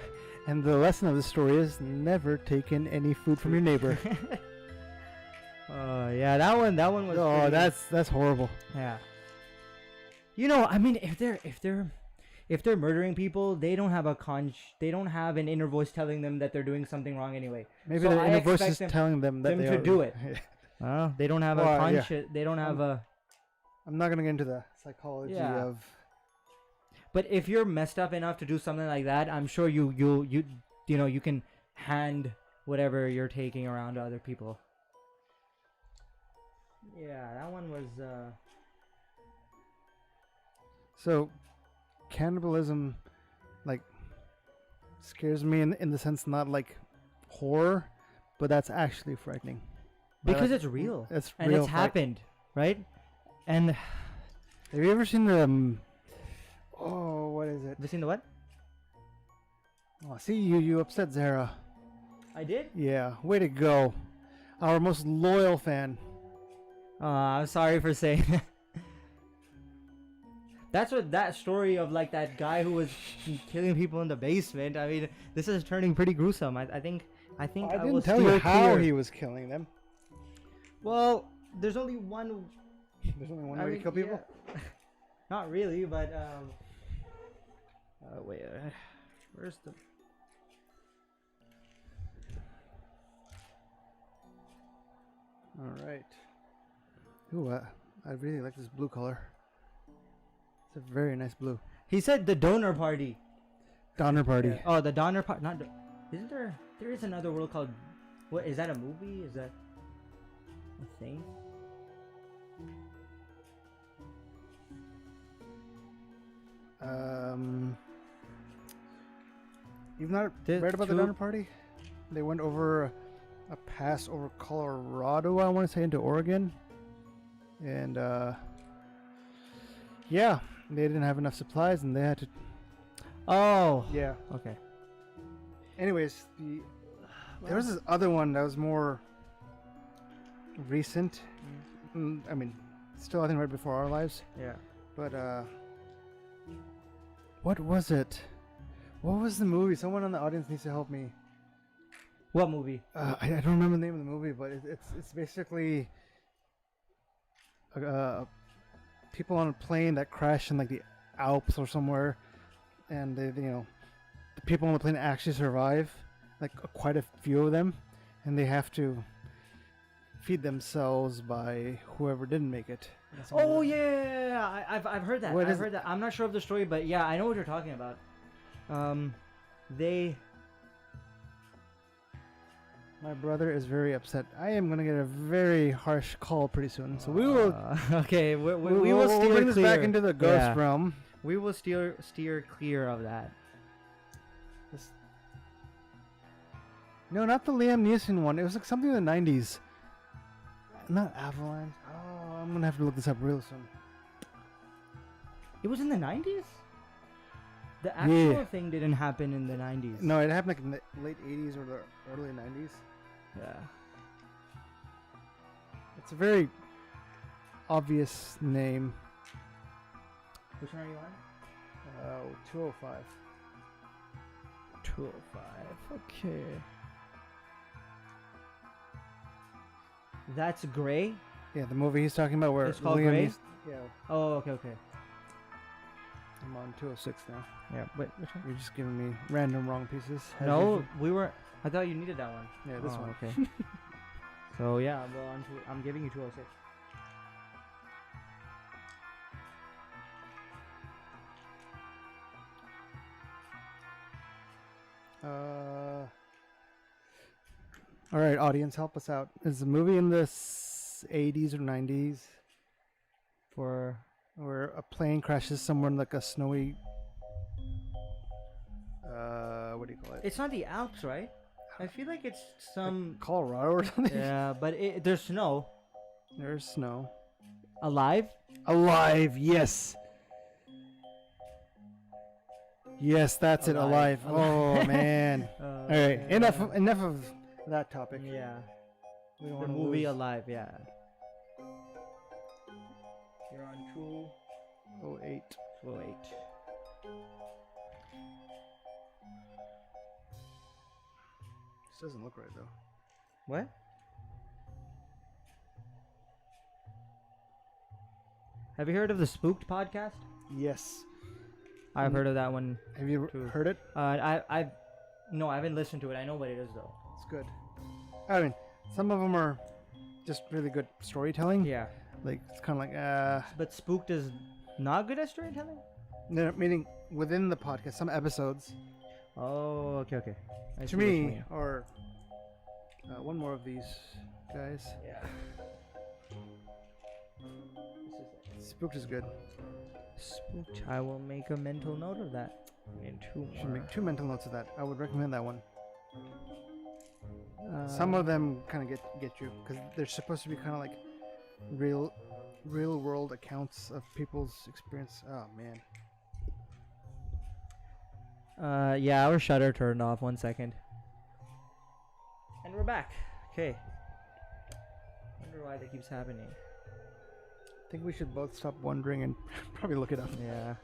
And the lesson of the story is never taken any food from your neighbor. That one was. Oh, that's horrible. Yeah. I mean, if they're murdering people, they don't have they don't have an inner voice telling them that they're doing something wrong anyway. Maybe the inner voice is telling them that to do it. They don't have a conscience. They don't have a. I'm not gonna get into the psychology of. But if you're messed up enough to do something like that, I'm sure you can hand whatever you're taking around to other people. Yeah, that one was. So, cannibalism, scares me in the sense not like horror, but that's actually frightening. Because it's real. It's and real. It's happened, right? And have you ever seen the? Oh, what is it? Have you seen the what? Oh, see, you upset Zara. I did? Yeah, way to go. Our most loyal fan. I'm sorry for saying that. That's what that story of that guy who was killing people in the basement. I mean, this is turning pretty gruesome. I think I didn't tell you how he was killing them. Well, there's only one. There's only one way to kill people. Yeah. Not really, but wait, where's the? All right. Ooh, I really like this blue color. It's a very nice blue. He said the donor party. Donner party. Yeah. Oh, the donor party. Not. Isn't there? There is another world called. What is that? A movie? Is that a thing? You've not read about the Donner Party? They went over a pass over Colorado, I want to say, into Oregon. And, yeah, they didn't have enough supplies and they had to... Oh. Yeah. Okay. Anyways, there was this other one that was more recent. I mean, still, I think, right before our lives. Yeah. But, what was it? What was the movie? Someone on the audience needs to help me. What movie? I don't remember the name of the movie, but it's basically people on a plane that crash in like the Alps or somewhere, and they the people on the plane actually survive, like quite a few of them, and they have to feed themselves by whoever didn't make it. Oh yeah, I've heard that. I've heard that. I'm not sure of the story, but yeah, I know what you're talking about. My brother is very upset. I am gonna get a very harsh call pretty soon, so we will. Okay, we will steer bring this clear. back into the ghost realm. We will steer clear of that. No, not the Liam Neeson one. It was like something in the 90s. Not Avalanche. Oh, I'm gonna have to look this up real soon. It was in the 90s? The actual thing didn't happen in the 90s. No, it happened like in the late 80s or the early 90s. Yeah. It's a very obvious name. Which one are you on? 205. 205. Okay. That's Gray? Yeah, the movie he's talking about where it's called Gray? Yeah. Oh, okay. I'm on 206 now. Yeah, but which one? You're just giving me random wrong pieces. No, we were. I thought you needed that one. Yeah, this one. Okay. So yeah, well, I'm giving you 206. All right, audience, help us out. Is the movie in the 80s or 90s? Where a plane crashes somewhere in like a snowy. What do you call it? It's not the Alps, right? I feel like it's some like Colorado or something. Yeah, but there's snow. There's snow. Alive? Alive, yes. Yes, that's it. Alive. Oh man. All right, enough of that topic. Yeah. We don't the want movie lose. Alive. Yeah. You're on 208. 208. This doesn't look right though. What? Have you heard of the Spooked podcast? Yes. I've heard of that one. Have you heard it? No, I haven't listened to it. I know what it is though. It's good. I mean, some of them are just really good storytelling. Yeah. Like it's kind of like But Spooked is not good at storytelling. No, meaning within the podcast, some episodes. Oh, okay. To me, or one more of these guys. Yeah. Spooked is good. Spooked. I will make a mental note of that. And two more. Should make 2 mental notes of that. I would recommend that one. Some of them kind of get you because they're supposed to be kind of like real world accounts of people's experience. Oh man. Yeah, our shutter turned off. 1 second. And we're back. Okay. Wonder why that keeps happening. I think we should both stop wondering and probably look it up. Yeah.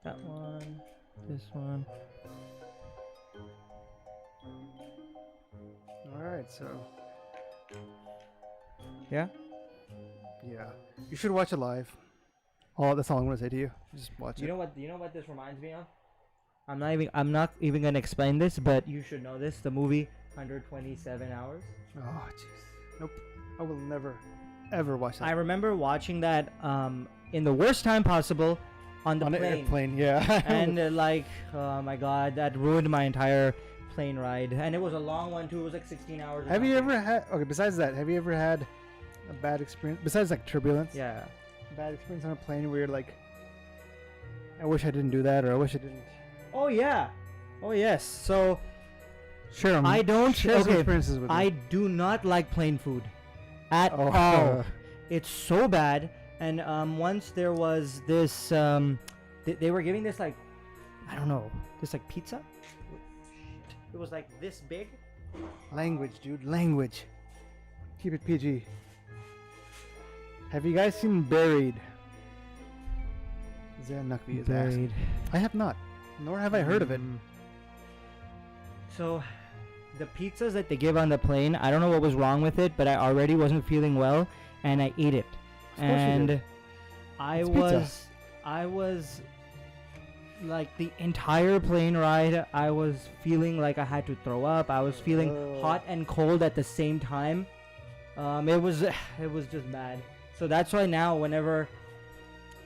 That one. This one. Alright, so. Yeah? Yeah. You should watch it live. Oh, that's all I'm going to say to you. Just watch it. You know what this reminds me of? I'm not even gonna explain this, but you should know this. The movie 127 Hours. Oh, jeez. Nope. I will never, ever watch that. I remember watching that in the worst time possible on the on plane. an airplane, yeah. And like, oh my god, that ruined my entire plane ride. And it was a long one too. It was like 16 hours. Have you ever had? Okay, besides that, have you ever had a bad experience besides like turbulence? Yeah. Bad experience on a plane where you're like, I wish I didn't do that, or I wish I didn't. Oh yeah. Oh yes. So Sure. I don't. Share some Okay. experiences with I me. do not like plane food at Oh. all. It's so bad. And once there was this, they were giving this like, I don't know, this like pizza. It was like this big. Language, dude. Language. Keep it PG. Have you guys seen Buried? Zanakvi is asked. I have not. Nor have I heard of it. So, the pizzas that they give on the plane, I don't know what was wrong with it, but I already wasn't feeling well, and I ate it. Of course you And did. I was like the entire plane ride, I was feeling like I had to throw up. I was feeling hot and cold at the same time. It was just bad. So that's why now whenever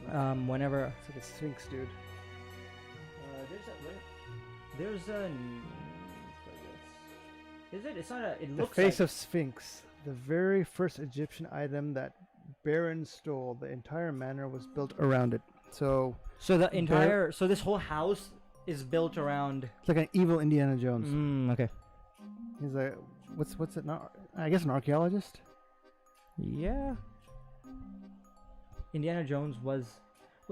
It's like a sphinx, dude. there's a is it? It's not a. It The looks face like of Sphinx, the very first Egyptian item that Baron stole. The entire manor was built around it. So so the entire so this whole house is built around. it's like an evil Indiana Jones. Okay. He's like, what's it? Not, I guess an archaeologist. Yeah. Indiana Jones was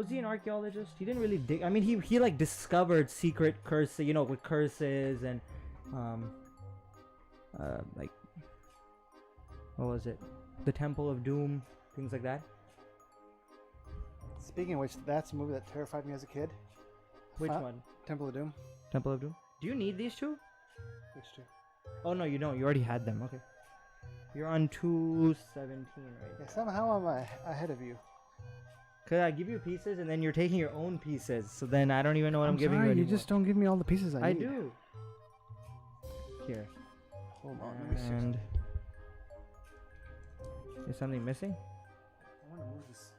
he an archaeologist? He didn't really dig. I mean, he like discovered secret curses, with curses and like what was it? The Temple of Doom, things like that. Speaking of which, that's a movie that terrified me as a kid. Which one? Temple of Doom. Temple of Doom. Do you need these two? Which two? Oh no, you don't. You already had them. Okay. You're on 217 right Yeah, now. somehow I'm ahead of you. Cause I give you pieces and then you're taking your own pieces. So then I don't even know what I'm giving sorry, you you anymore. just don't give me all the pieces I need. do. Here. Hold on, let me see. And is something missing? I want to move this.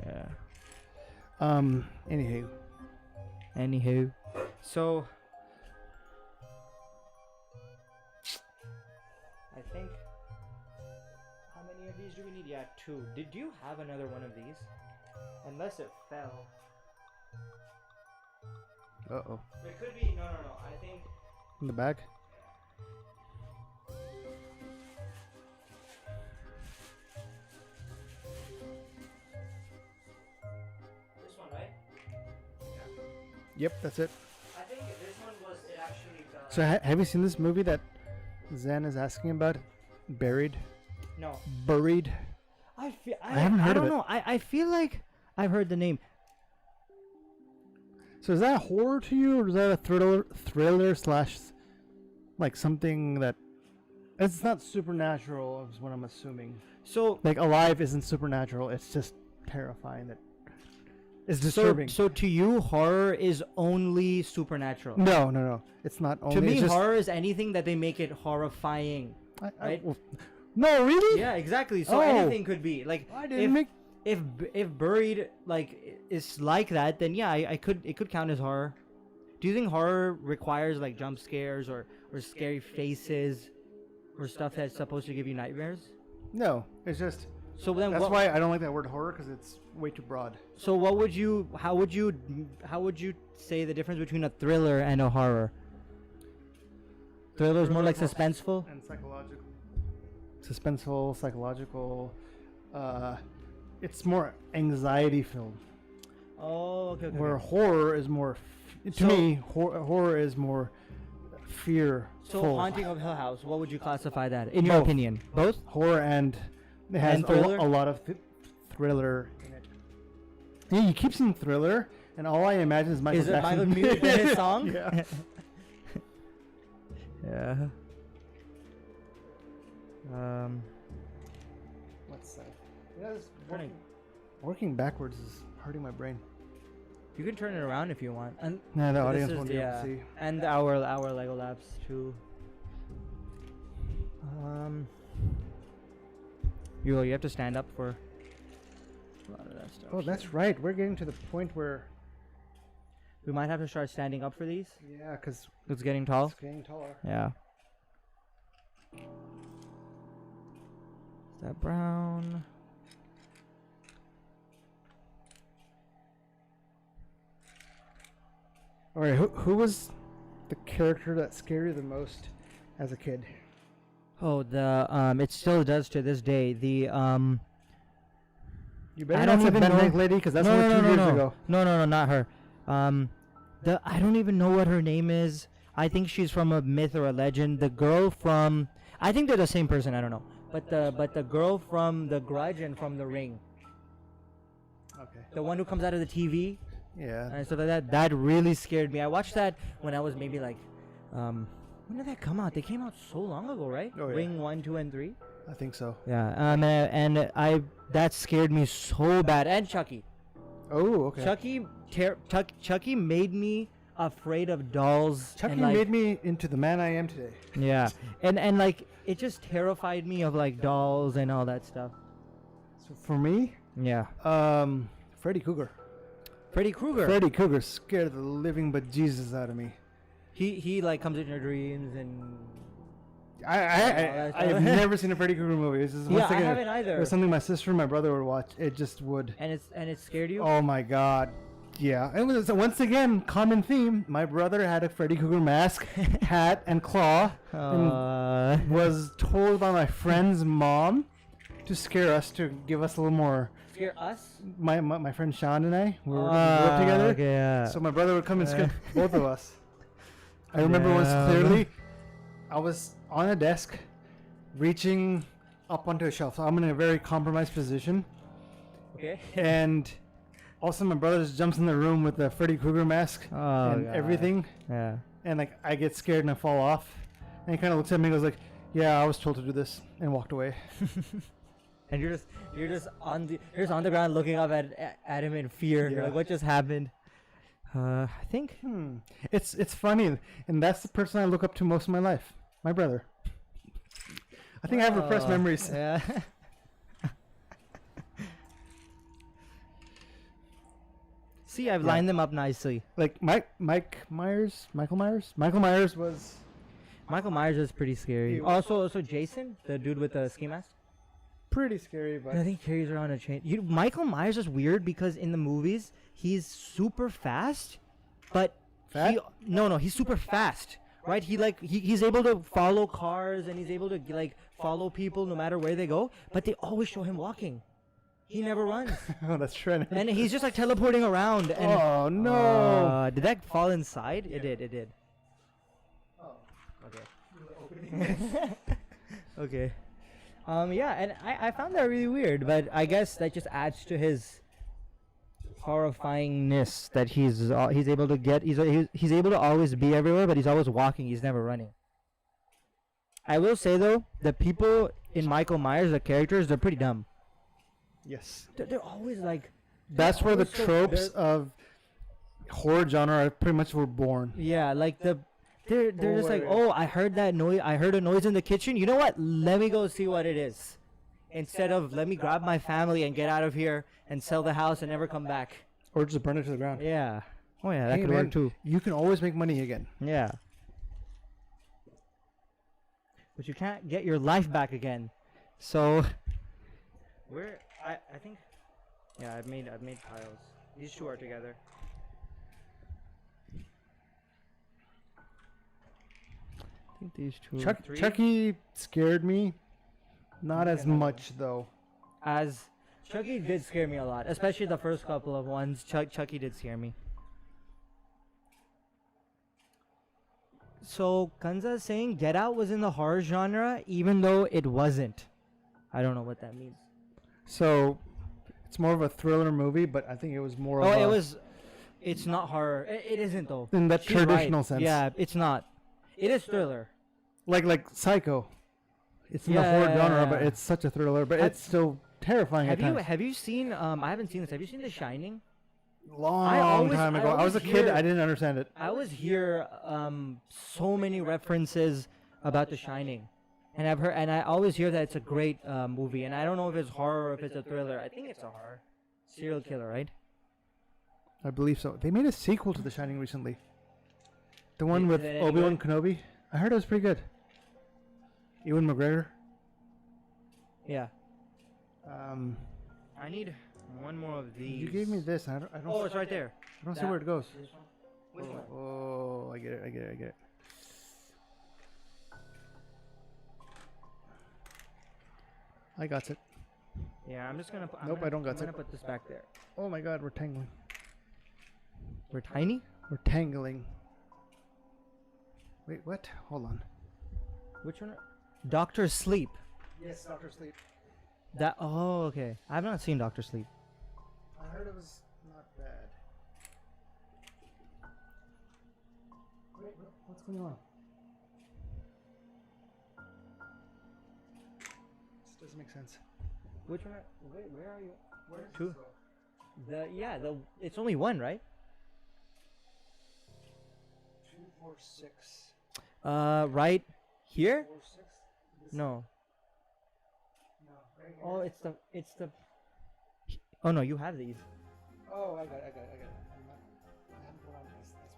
Yeah. Anywho. So I think how many of these do we need? Yeah, 2. Did you have another one of these? Unless it fell. Uh-oh. It could be no. I think In the bag? this one, right? Yep, that's it. I think this one was it actually. So have you seen this movie that Zan is asking about? Buried? No. Buried? I haven't heard I of don't it. know. I feel like I've heard the name. So is that horror to you, or is that a thriller slash like something that it's not supernatural is what I'm assuming. So Like Alive isn't supernatural, it's just terrifying. That it's disturbing. So to you, horror is only supernatural. No. It's not only. To me, it's just, horror is anything that they make it horrifying. right? No, really? Yeah, exactly. So Oh. anything could be like I didn't make. if Buried like is like that, then yeah, it could count as horror. Do you think horror requires like jump scares or scary faces or stuff that's supposed to give you nightmares? No, it's just. So then That's what, why I don't like that word horror, because it's way too broad. So what would you how would you say the difference between a thriller and a horror? Thriller is more like suspenseful. And psychological. Suspenseful, psychological. It's more anxiety filled. Oh, okay. Where horror is more. To me, horror is more fear. So Haunting of Hill House, what would you classify that in Both. your opinion? Both? Horror and it has And thriller? a lot of thriller in it. Yeah, you keep saying thriller, and all I imagine is Michael Is it Jackson. Michael Jackson's song? Yeah. Yeah. What's that? Running. Working backwards is hurting my brain. You can turn it around if you want. And Nah, the this audience is won't be able to see. And our lego-lapse too. You have to stand up for a lot of that stuff. Oh, that's right. We're getting to the point where we might have to start standing up for these. yeah, because It's getting tall. it's getting taller. Yeah. Is that brown? All right, who was the character that scared you the most as a kid? Oh, it still does to this day. You I better don't not say even Ben know- Lake Lady, because that's no, only no, 2 no, years no. ago. No, not her. I don't even know what her name is. I think she's from a myth or a legend. The girl from, I think they're the same person. I don't know. But the girl from The Grudge and from The Ring, Okay. the one who comes out of the TV Yeah. and stuff like that. That really scared me. I watched that when I was maybe like, when did that come out? They came out so long ago, right? Oh, yeah. Ring 1, 2, and 3. I think so. Yeah. That scared me so bad. And Chucky. Oh, okay. Chucky made me afraid of dolls. Chucky and, like, made me into the man I am today. Yeah, and like it just terrified me of like dolls and all that stuff. So for me, Yeah. Freddy Krueger. Freddy Krueger. Freddy Krueger scared the living bejesus out of me. He like comes in your dreams and. I've never seen a Freddy Krueger movie. It's just, once I again, haven't either. It was something my sister and my brother would watch. It just would. And it scared you. Oh my god. Yeah. It was once again common theme. My brother had a Freddy Krueger mask, hat, and claw, and was told by my friend's mom to scare us, to give us a little more. Scare us. My friend Sean and I we grew up together. Okay, yeah. So my brother would come and scare both of us. I remember once clearly. I was on a desk, reaching up onto a shelf. So I'm in a very compromised position. Okay. And all of a sudden my brother just jumps in the room with the Freddy Krueger mask and God. everything. Yeah. And like I get scared and I fall off. And he kind of looks at me and goes like, "Yeah, I was told to do this," and walked away. And you're just on the ground looking up at him in fear. You're Yeah. like, what just happened? I think. It's funny, and that's the person I look up to most of my life. My brother. I think I have repressed memories. Yeah. See, I've lined them up nicely. Like Michael Myers was Michael Myers is pretty scary. He- Also Jason, the dude with the ski mask. pretty scary, but I think he carries around a chain. Michael Myers is weird because in the movies he's super fast, but Fat? he's super fast, right? He's able to follow cars and he's able to like follow people no matter where they go. But they always show him walking. He never runs, oh, that's true. and he's just like teleporting around. And Oh no! did that fall inside? It did. It did. Oh. Okay. Okay. Yeah, and I found that really weird, but I guess that just adds to his horrifyingness that he's able to get. He's able to always be everywhere, but he's always walking. He's never running. I will say though, the people in Michael Myers, the characters, they're pretty dumb. Yes. They're always like. That's where the always so- tropes they're- of horror genre pretty much were born. Yeah, like they're just like, wait. oh, I heard that noise. I heard a noise in the kitchen. You know what? Let me go see what it is. Instead of let me grab my family and get out of here and sell the house and never come back. Or just burn it to the ground. Yeah. Oh yeah, that Hey, could man, work too. You can always make money again. Yeah. But you can't get your life back again. So I think I've made piles. These two are together. I think these two. Three. Chucky scared me. Not as much though. As Chucky did scare me a lot, especially the first couple of ones. Chucky did scare me. So Kanza's saying Get Out was in the horror genre, even though it wasn't. I don't know what that means. So it's more of a thriller movie, but I think it was more. Oh, of it a, was. It's not horror. It isn't though. in that She's traditional right. sense. Yeah, it's not. It is thriller. Like Psycho. It's in the horror genre, but Yeah. it's such a thriller. But Have- it's still terrifying at times. Have you seen? I haven't seen this. Have you seen The Shining? long time ago. I was a kid. I didn't understand it. I always hear so many references about The Shining, and I always hear that it's a great movie. And I don't know if it's horror or if it's a thriller. I think it's a horror. Serial killer, right? I believe so. They made a sequel to The Shining recently. The one with Obi-Wan Kenobi. I heard it was pretty good. Ewan McGregor. Yeah. I need one more of these. You gave me this. I don't. Oh, it's right there. I don't see where it goes. This one? Which one? Oh, I get it. I got it. Yeah, I'm just gonna. Nope, I don't got it. I'm gonna put this back there. Oh my God, we're tangling. We're tiny. We're tangling. Wait, what? Hold on. Which one? Doctor Sleep. Yes, Doctor Sleep. That. Oh, okay. I've not seen Doctor Sleep. I heard it was not bad. Wait, what's going on? This doesn't make sense. Which one? Wait, where are you? Where? Two. It's only one, right? 2, 4, 6. Right here? 4, 6. No. No. Right here. Oh, it's the. Oh no, you have these. Oh, I got it. I haven't put on this. That's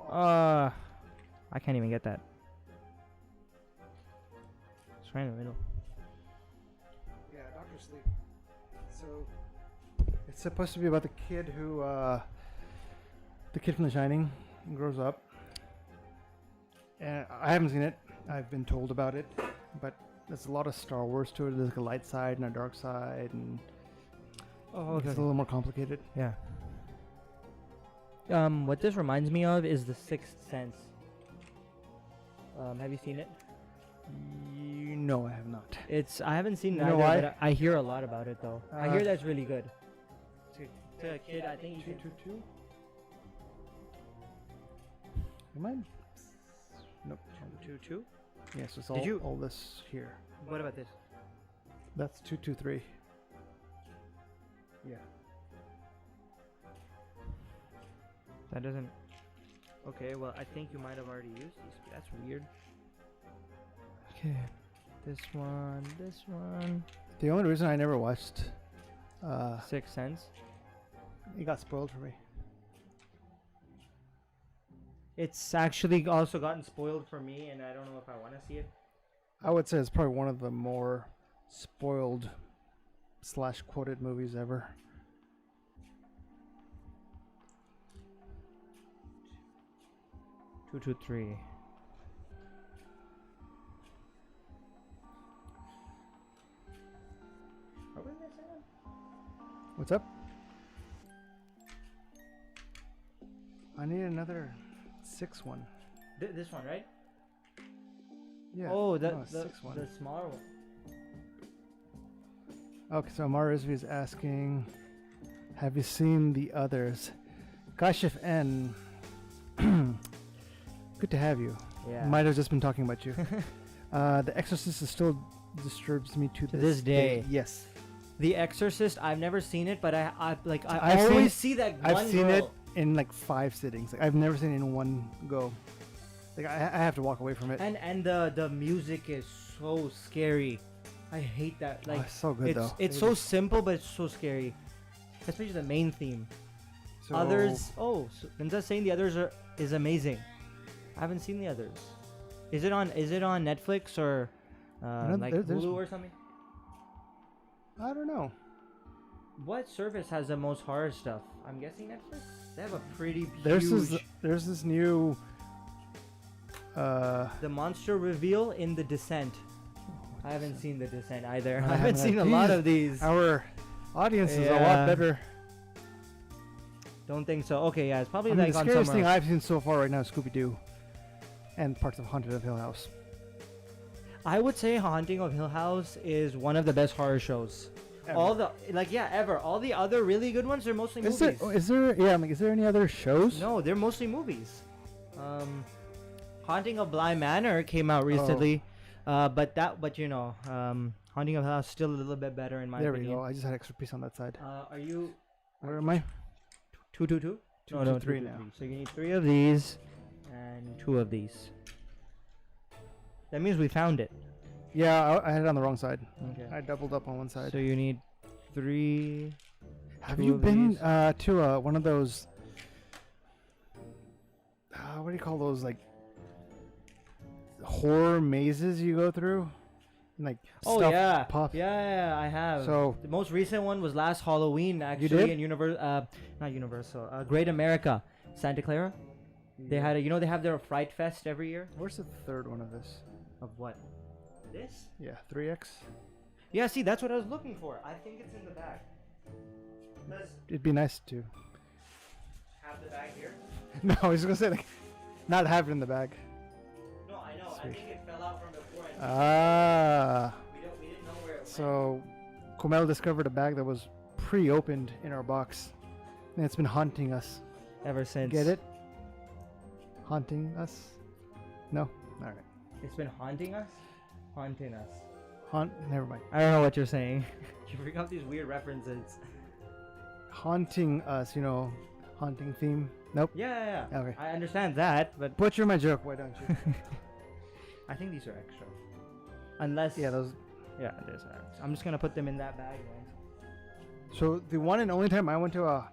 why. I can't even get that. It's right in the middle. Yeah, Doctor Sleep. So it's supposed to be about the kid who, the kid from The Shining, grows up. And I haven't seen it. I've been told about it, but there's a lot of Star Wars to it. There's like a light side and a dark side, and it's a little more complicated. Yeah. What this reminds me of is The Sixth Sense. Have you seen it? No, I have not. I haven't seen it You know either, why? but I hear a lot about it though. I hear that's really good. To a kid, I think. 222. Am I? Nope. 222. Yes, it's Did you- all this here. What about this? That's 223. Yeah. That doesn't. Okay, well, I think you might have already used these. That's weird. Okay, this one. The only reason I never watched, Sixth Sense. it got spoiled for me. It's actually also gotten spoiled for me, and I don't know if I want to see it. I would say it's probably one of the more spoiled / quoted movies ever. Two, 3. What's up? I need another 6 one. This one, right? Yeah. Oh, no, the 6 one. the smaller one. Okay, so Amar Rizvi is asking, have you seen the others? Kashif N. Good to have you. Yeah. Might have just been talking about you. The Exorcist is still disturbs me to this day. Yes. The Exorcist, I've never seen it, but I I've always seen- see that I've one seen girl. it in like 5 sittings. Like, I've never seen it in one go. Like I have to walk away from it. And the music is so scary. I hate that. Oh, Like it's so good though. it's so simple, but it's so scary. Especially the main theme. So, Others, Linda's saying the others is amazing. I haven't seen the others. Is it on Netflix or like there's- Hulu or something? I don't know. What service has the most horror stuff? I'm guessing Netflix. They have a pretty There's huge. this new. The monster reveal in The Descent. I haven't seen The Descent either. I I haven't haven't seen a had- lot Jeez. of these. Our audience is a Yeah. lot better. Don't think so. Okay, yeah, it's probably I mean, like the on scariest somewhere thing else. I've seen so far right now is Scooby Doo, and parts of Haunted of Hill House. I would say Haunting of Hill House is one of the best horror shows. All the ever. All the other really good ones are mostly Is movies. there any other shows? No, they're mostly movies. Haunting of Bly Manor came out recently, but Haunting of House still a little bit better in my There opinion. we go. I just had extra piece on that side. Are you Where am I? 222? Two, two, three now. So you need 3 of these and 2 of these. That means we found it. Yeah, I had it on the wrong side. Okay. I doubled up on one side. So you need 3. Have 2 you of been these. to one of those? What do you call those? Like horror mazes you go through? And, like Oh stuff yeah. pop. Yeah, I have. So The most recent one was last Halloween, actually, did? in not Universal, Great America, Santa Clara. They had they have their Fright Fest every year. Where's the third one of this? Of what? This? Yeah, 3X. Yeah, see, that's what I was looking for. I think it's in the bag. Does It'd be nice to. have the bag here? No, I was gonna say like, not have it in the bag. No, I know. Sweet. I think it fell out from before. And Ah. we didn't know where it went. So, Kumel discovered a bag that was pre-opened in our box, and it's been haunting us. Ever since. Get it? Haunting us? No. All right. It's been haunting us. Haunting us. Never mind. I don't know what you're saying. You bring up these weird references. Haunting us. Haunting theme. Nope. Yeah. Okay. I understand that, but Butcher my joke. Why don't you? I think these are extra. Unless. Yeah, those. Yeah, there's extra. I'm just gonna put them in that bag, man. So the one and only time I went to I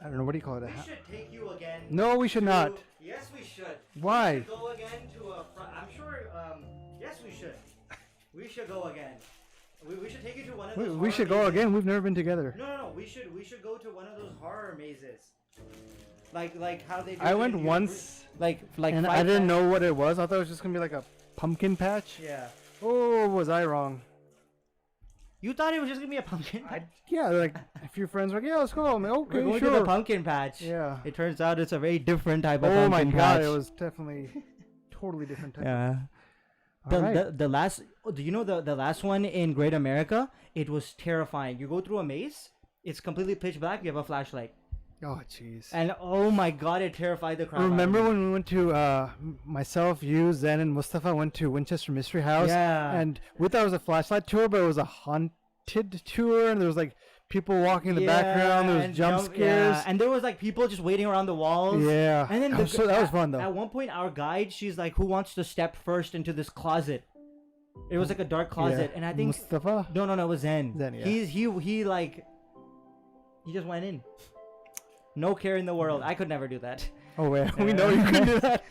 don't know, what do you call it? We should take you again. No, we should not. Yes, we should. Why? We should go again to a. I'm sure. Yes, we should. We should go again. We should take you to one of those. We should go again. We've never been together. No. We should go to one of those horror mazes. Like how they do. I it went in once, Like and Fright I didn't Fest. know what it was. I thought it was just gonna be like a pumpkin patch. Yeah. Oh, was I wrong? You thought it was just gonna be a pumpkin patch? Yeah, like a few friends were like, yeah, let's go. I'm like, okay, We're going sure. to the pumpkin patch. Yeah. It turns out it's a very different type of Oh my pumpkin god, patch. it was definitely totally different type. Yeah. All right. The last, do you know the last one in Great America? It was terrifying. You go through a maze. It's completely pitch black. You have a flashlight. Oh jeez. And oh my god, it terrified the crap out of Remember me. when we went to myself, you, Zen, and Mustafa went to Winchester Mystery House? Yeah. And we thought it was a flashlight tour, but it was a haunted tour, and there was like people walking in the background. There was and jump scares. Yeah. And there was like people just waiting around the walls. Yeah. And then that was fun though. At one point, our guide, she's like, "Who wants to step first into this closet?" It was like a dark closet, Yeah. and I think Mustafa. no, it was Zen. Zen, yeah. He just went in. No care in the world. I could never do that. Oh wait, we know you couldn't do that.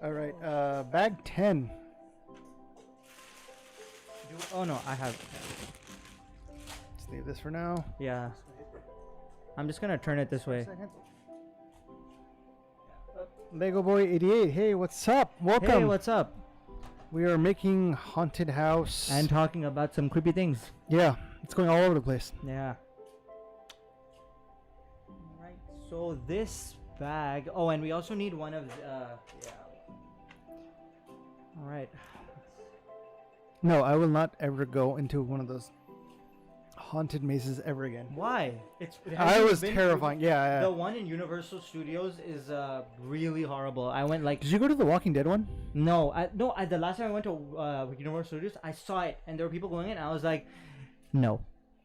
All right, bag 10. Oh no, I have. Let's leave this for now. Yeah. I'm just gonna turn it this way. Lego Boy 88. Hey, what's up? Welcome. Hey, what's up? We are making haunted house And talking about some creepy things. yeah, it's going all over the place. Yeah. Right. So this bag. Oh, and we also need one of. Yeah. All right. No, I will not ever go into one of those haunted mazes ever again. Why? I was terrifying. Yeah. The one in Universal Studios is really horrible. I went like Did you go to the Walking Dead one? no, the last time I went to Universal Studios, I saw it and there were people going in. And I was like, no,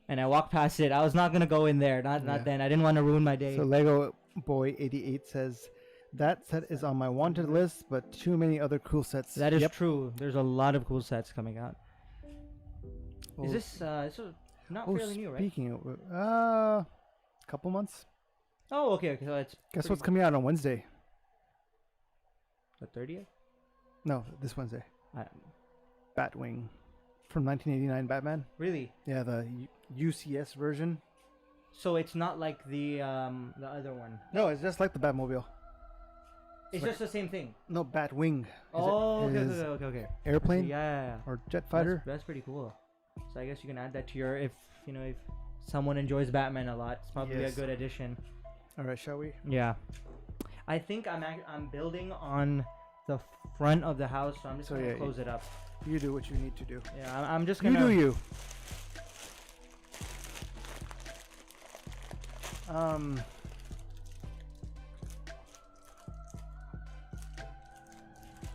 and I walked past it. I was not gonna go in there. Not then. I didn't want to ruin my day. So Lego Boy 88 says that set is on my wanted list, but too many other cool sets. That is Yep. true. There's a lot of cool sets coming out. Oh, Is this not fairly new, right? Speaking of, couple months. Oh, okay. So it's Guess pretty what's coming out on Wednesday? the 30th. No, this Wednesday. I, Batwing from 1989 Batman. really? Yeah, the UCS version. So it's not like the other one. No, it's just like the Batmobile. It's just the same thing. No, Batwing. Oh, is okay. airplane Yeah. or jet fighter. That's pretty cool. So I guess you can add that to your if someone enjoys Batman a lot, it's probably Yes. a good addition. All right, shall we? Yeah. I think I'm building on the front of the house, so I'm just So, gonna yeah, close it up. You do what you need to do. Yeah, I'm just You gonna. do you.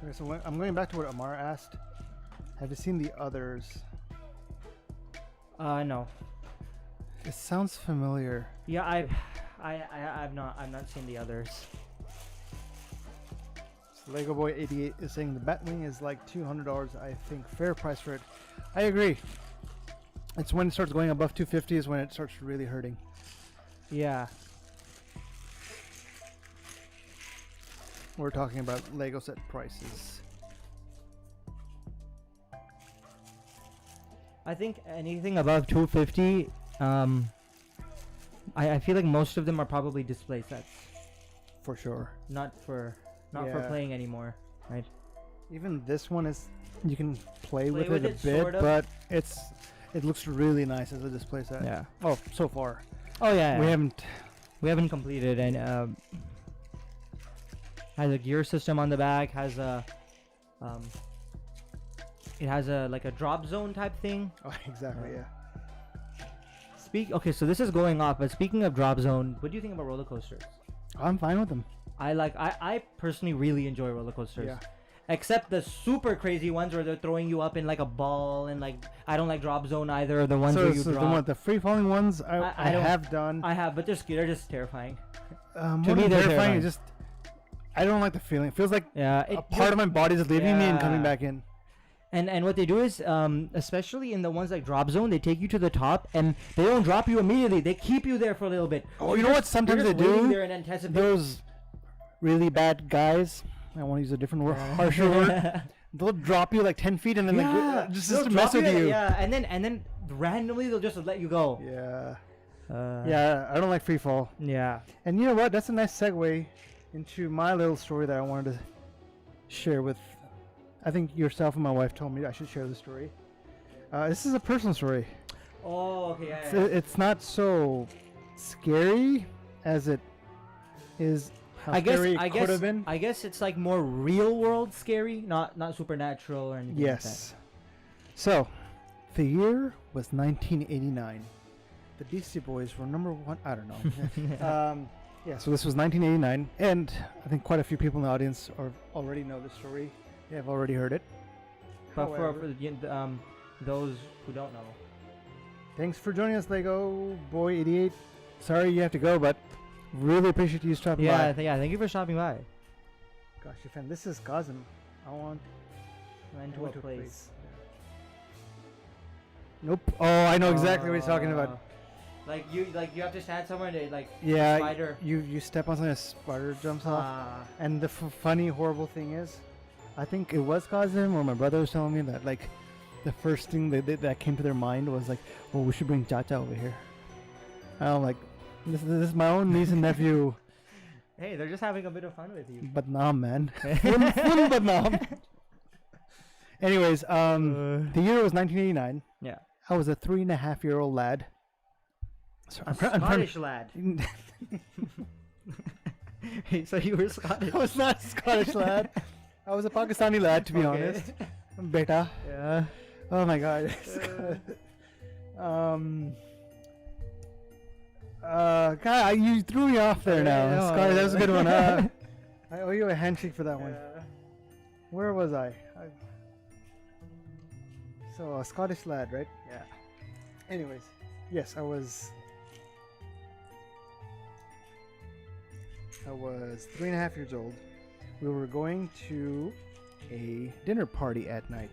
Okay, so I'm going back to what Amara asked. Have you seen the others? No. It sounds familiar. Yeah, I've not seen the others. So Lego Boy 88 is saying the Batwing is like $200. I think fair price for it. I agree. It's when it starts going above 250 is when it starts really hurting. Yeah. We're talking about Lego set prices. I think anything above 250, I feel like most of them are probably display sets. For sure. Not for playing anymore, right? Even this one is, you can play with it a bit, sort of. but it looks really nice as a display set. Yeah. Oh, so far. Oh yeah. We haven't completed, and has a gear system on the back. Has a it has a like a drop zone type thing. Oh, exactly. Yeah. Okay, so this is going off, but speaking of drop zone, what do you think about roller coasters? I'm fine with them. I personally really enjoy roller coasters. Yeah. Except the super crazy ones where they're throwing you up in like a ball, and like I don't like drop zone either. The ones where you drop. The free falling ones I have done. I have, but they're just terrifying. To me, they're terrifying. Just I don't like the feeling. It feels like a part of my body is leaving me and coming back in. And what they do is, especially in the ones like drop zone, they take you to the top and they don't drop you immediately. They keep you there for a little bit. Oh, you know what? Sometimes they do. There and anticipate. Those really bad guys. I want to use a different word, harsher word. They'll drop you like 10 feet and then just to mess with you. Yeah, and then randomly they'll just let you go. Yeah. Yeah, I don't like free fall. Yeah. And you know what? That's a nice segue into my little story that I wanted to share with. I think yourself and my wife told me I should share the story. This is a personal story. Oh, okay. It's not so scary as it is. I guess it's like more real world scary, not supernatural or anything. Yes. Like that. So, the year was 1989. The Beastie Boys were number one. I don't know. Yeah. So this was 1989, and I think quite a few people in the audience already know the story. They have already heard it. But for those who don't know, thanks for joining us, Lego Boy 88. Sorry you have to go, but really appreciate you stopping by. Yeah, thank you for stopping by. Gosh, your fan, this is Cosm. I want to a place. Nope. Oh, I know exactly what he's talking about. Like you have to stand somewhere and spider. You step on something, a spider jumps off. And the funny, horrible thing is, I think it was Cosm or my brother was telling me that like the first thing that came to their mind was like, well, we should bring Chacha over here. And I'm like, this is my own niece and nephew. Hey, they're just having a bit of fun with you. But nah, man. full but nah. Anyways, the year was 1989. Yeah. I was a 3.5-year-old lad. So Scottish lad. Hey, so you were Scottish. I was not a Scottish lad. I was a Pakistani lad, to be honest. Beta. Yeah. Oh my god. God, you threw me off there now. Scottish, that was a good one. I owe you a handshake for that one. Where was I? So, a Scottish lad, right? Yeah. Anyways, yes, I was 3.5 years old. We were going to a dinner party at night.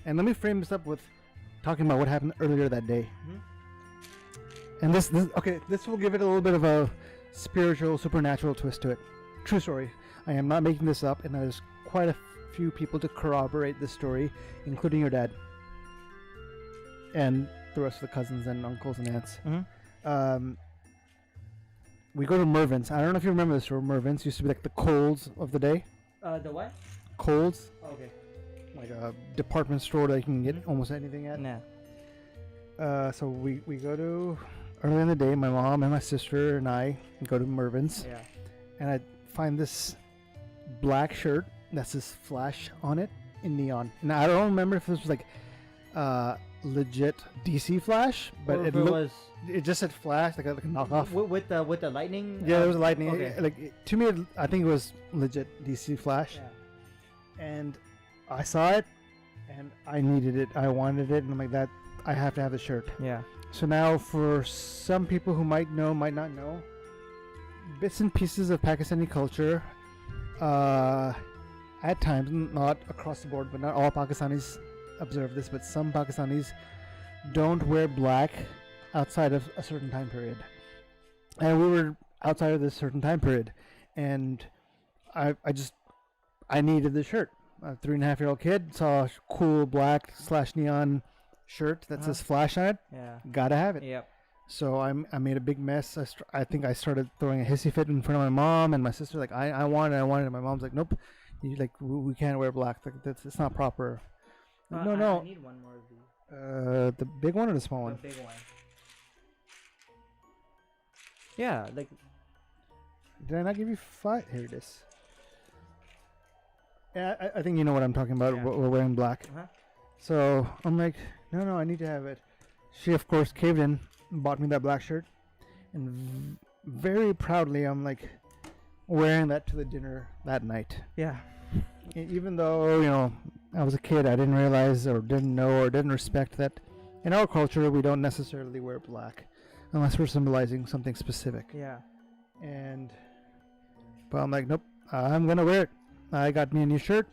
And let me frame this up with talking about what happened earlier that day. Mm-hmm. And this will give it a little bit of a spiritual, supernatural twist to it. True story. I am not making this up, and there's quite a few people to corroborate this story, including your dad. And the rest of the cousins and uncles and aunts. Mm-hmm. We go to Mervin's. I don't know if you remember this store. Mervin's used to be like the Kohl's of the day. The what? Kohl's. Okay. Like a department store that you can get almost anything at. Nah. So we go to, early in the day, my mom and my sister and I go to Mervin's. Yeah. And I find this black shirt that says Flash on it in neon. And I don't remember if this was like legit DC Flash, but it just said Flash, like a knockoff. With the lightning? Yeah, there was lightning. Okay. To me, I think it was legit DC Flash. Yeah. And I saw it, and I needed it. I wanted it, and I'm like, that I have to have the shirt. Yeah. So now, for some people who might know, might not know, bits and pieces of Pakistani culture, at times, not across the board, but not all Pakistanis observe this, but some Pakistanis don't wear black outside of a certain time period. And we were outside of this certain time period, and I needed the shirt. A 3.5-year-old kid saw a cool black / neon shirt that says Flash on it. Yeah. Gotta have it. Yep. So I made a big mess. I think I started throwing a hissy fit in front of my mom and my sister. Like, I want it. And my mom's like, nope. We can't wear black. Like, it's not proper. No. I need one more of these. The big one or the small one? The big one. Yeah, like. Did I not give you 5? Here it is. Yeah, I think you know what I'm talking about. Yeah. We're wearing black. So I'm like, no, I need to have it. She, of course, caved in, bought me that black shirt, and very proudly, I'm like wearing that to the dinner that night. Yeah. Even though, I was a kid, I didn't realize or didn't know or didn't respect that in our culture we don't necessarily wear black unless we're symbolizing something specific. Yeah. But I'm like, nope, I'm gonna wear it. I got me a new shirt.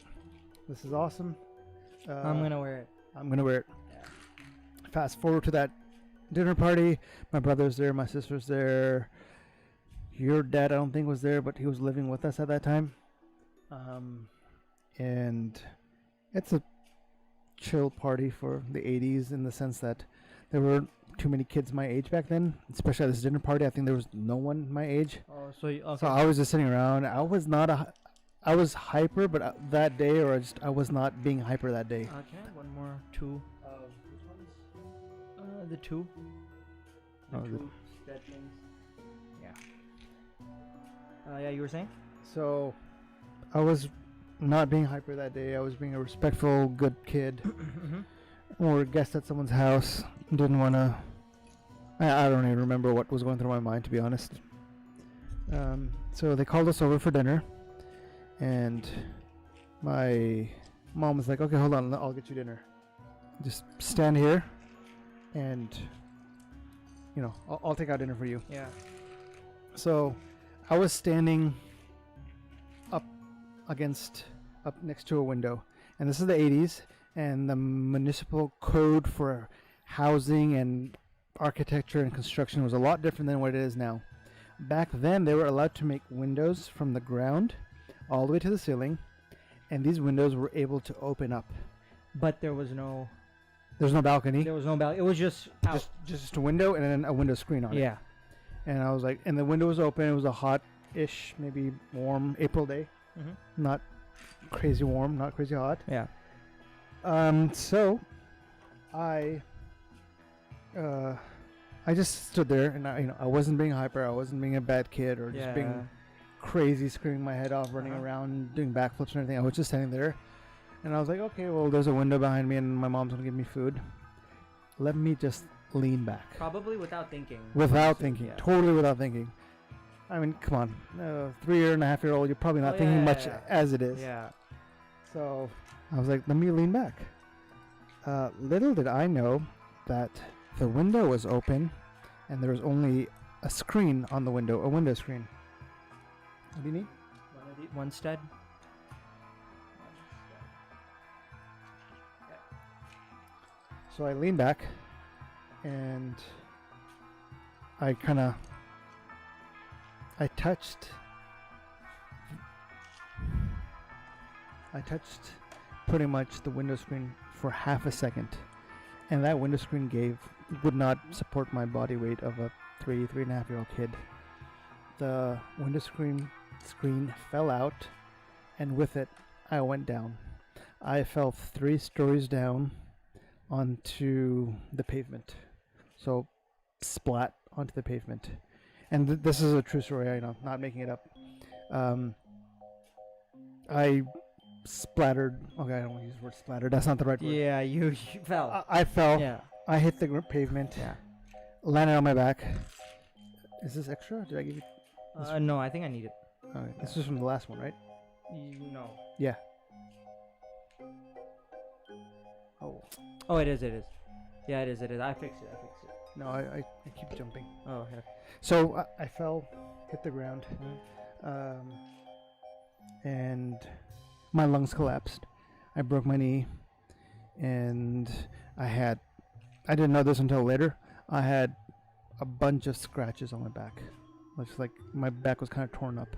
This is awesome. I'm gonna wear it. I'm gonna wear it. Yeah. Fast forward to that dinner party. My brother's there, my sister's there. Your dad, I don't think, was there, but he was living with us at that time. And it's a chill party for the 80s in the sense that there were too many kids my age back then, especially at this dinner party. I think there was no one my age. Oh, so okay. So I was just sitting around. I was hyper, but that day, I was not being hyper that day. Okay, one more. 2. Which ones? The 2. The 2 steppings. Yeah. Yeah, you were saying? So I was not being hyper that day. I was being a respectful, good kid. Or guest at someone's house. Didn't want to. I don't even remember what was going through my mind, to be honest. So they called us over for dinner. And my mom was like, okay, hold on, I'll get you dinner. Just stand here and, I'll take out dinner for you. Yeah. So I was standing up next to a window. And this is the 80s. And the municipal code for housing and architecture and construction was a lot different than what it is now. Back then, they were allowed to make windows from the ground all the way to the ceiling, and these windows were able to open up. But there was no... There's no balcony. There was no balcony. It was just out. Just a window and then a window screen on it. Yeah. And I was like... And the window was open. It was a hot-ish, maybe warm April day. Not crazy warm, not crazy hot. Yeah. So I just stood there, and I wasn't being hyper. I wasn't being a bad kid or just being crazy, screaming my head off, running around, doing backflips and everything. I was just standing there, and I was like, okay, well, there's a window behind me, and my mom's gonna give me food. Let me just lean back. Probably without thinking. Without thinking, totally without thinking. I mean, come on, 3.5-year-old, you're probably not thinking much as it is. Yeah. So I was like, let me lean back. Little did I know that the window was open, and there was only a screen on the window, a window screen. What do you need? One stud. So I leaned back, and I touched pretty much the window screen for half a second, and that window screen would not support my body weight of a 3.5-year-old kid. The window screen fell out, and with it, I went down. I fell 3 stories down onto the pavement. So, splat onto the pavement. And this is a true story, not making it up. I splattered. Okay, I don't want to use the word splattered. That's not the right word. Yeah, you fell. I fell. Yeah. I hit the pavement. Yeah. Landed on my back. Is this extra? Did I give you? No, I think I need it. Okay. This is from the last one, right? No. Yeah. Oh. Oh, it is. It is. Yeah, it is. It is. I fixed it. No, I keep jumping. Oh, yeah. So I fell, hit the ground, and my lungs collapsed. I broke my knee, and I didn't know this until later. I had a bunch of scratches on my back. Looks like my back was kind of torn up.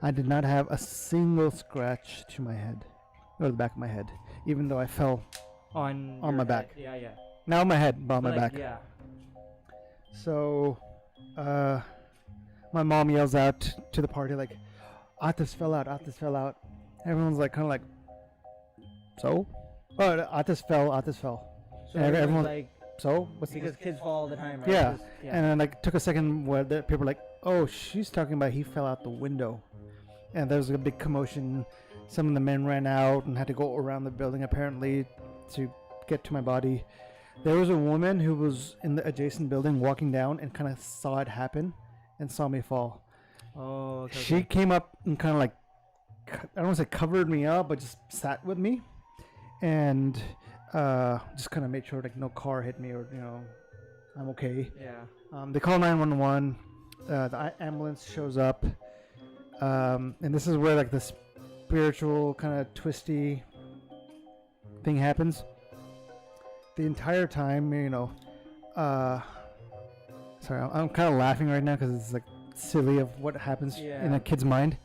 I did not have a single scratch to my head, or the back of my head, even though I fell on my back. Yeah, yeah. Not on my head, but on my back. Yeah. So, my mom yells out to the party like, "Atis fell out, Atis fell out." Everyone's like, kind of like, "So?" Oh, Atis fell. So And everyone's like, "So?" What's because kids fall all the time, right? Yeah. And then like took a second where the people were like, "Oh, she's talking about he fell out the window," and there was a big commotion. Some of the men ran out and had to go around the building apparently to get to my body. There was a woman who was in the adjacent building walking down and kind of saw it happen and saw me fall. Oh, okay. She came up and kind of like, I don't want to say covered me up, but just sat with me and just kind of made sure like no car hit me or, I'm okay. Yeah. They call 911. The ambulance shows up. And this is where like the spiritual kind of twisty thing happens. The entire time, sorry, I'm kind of laughing right now because it's like silly of what happens in a kid's mind.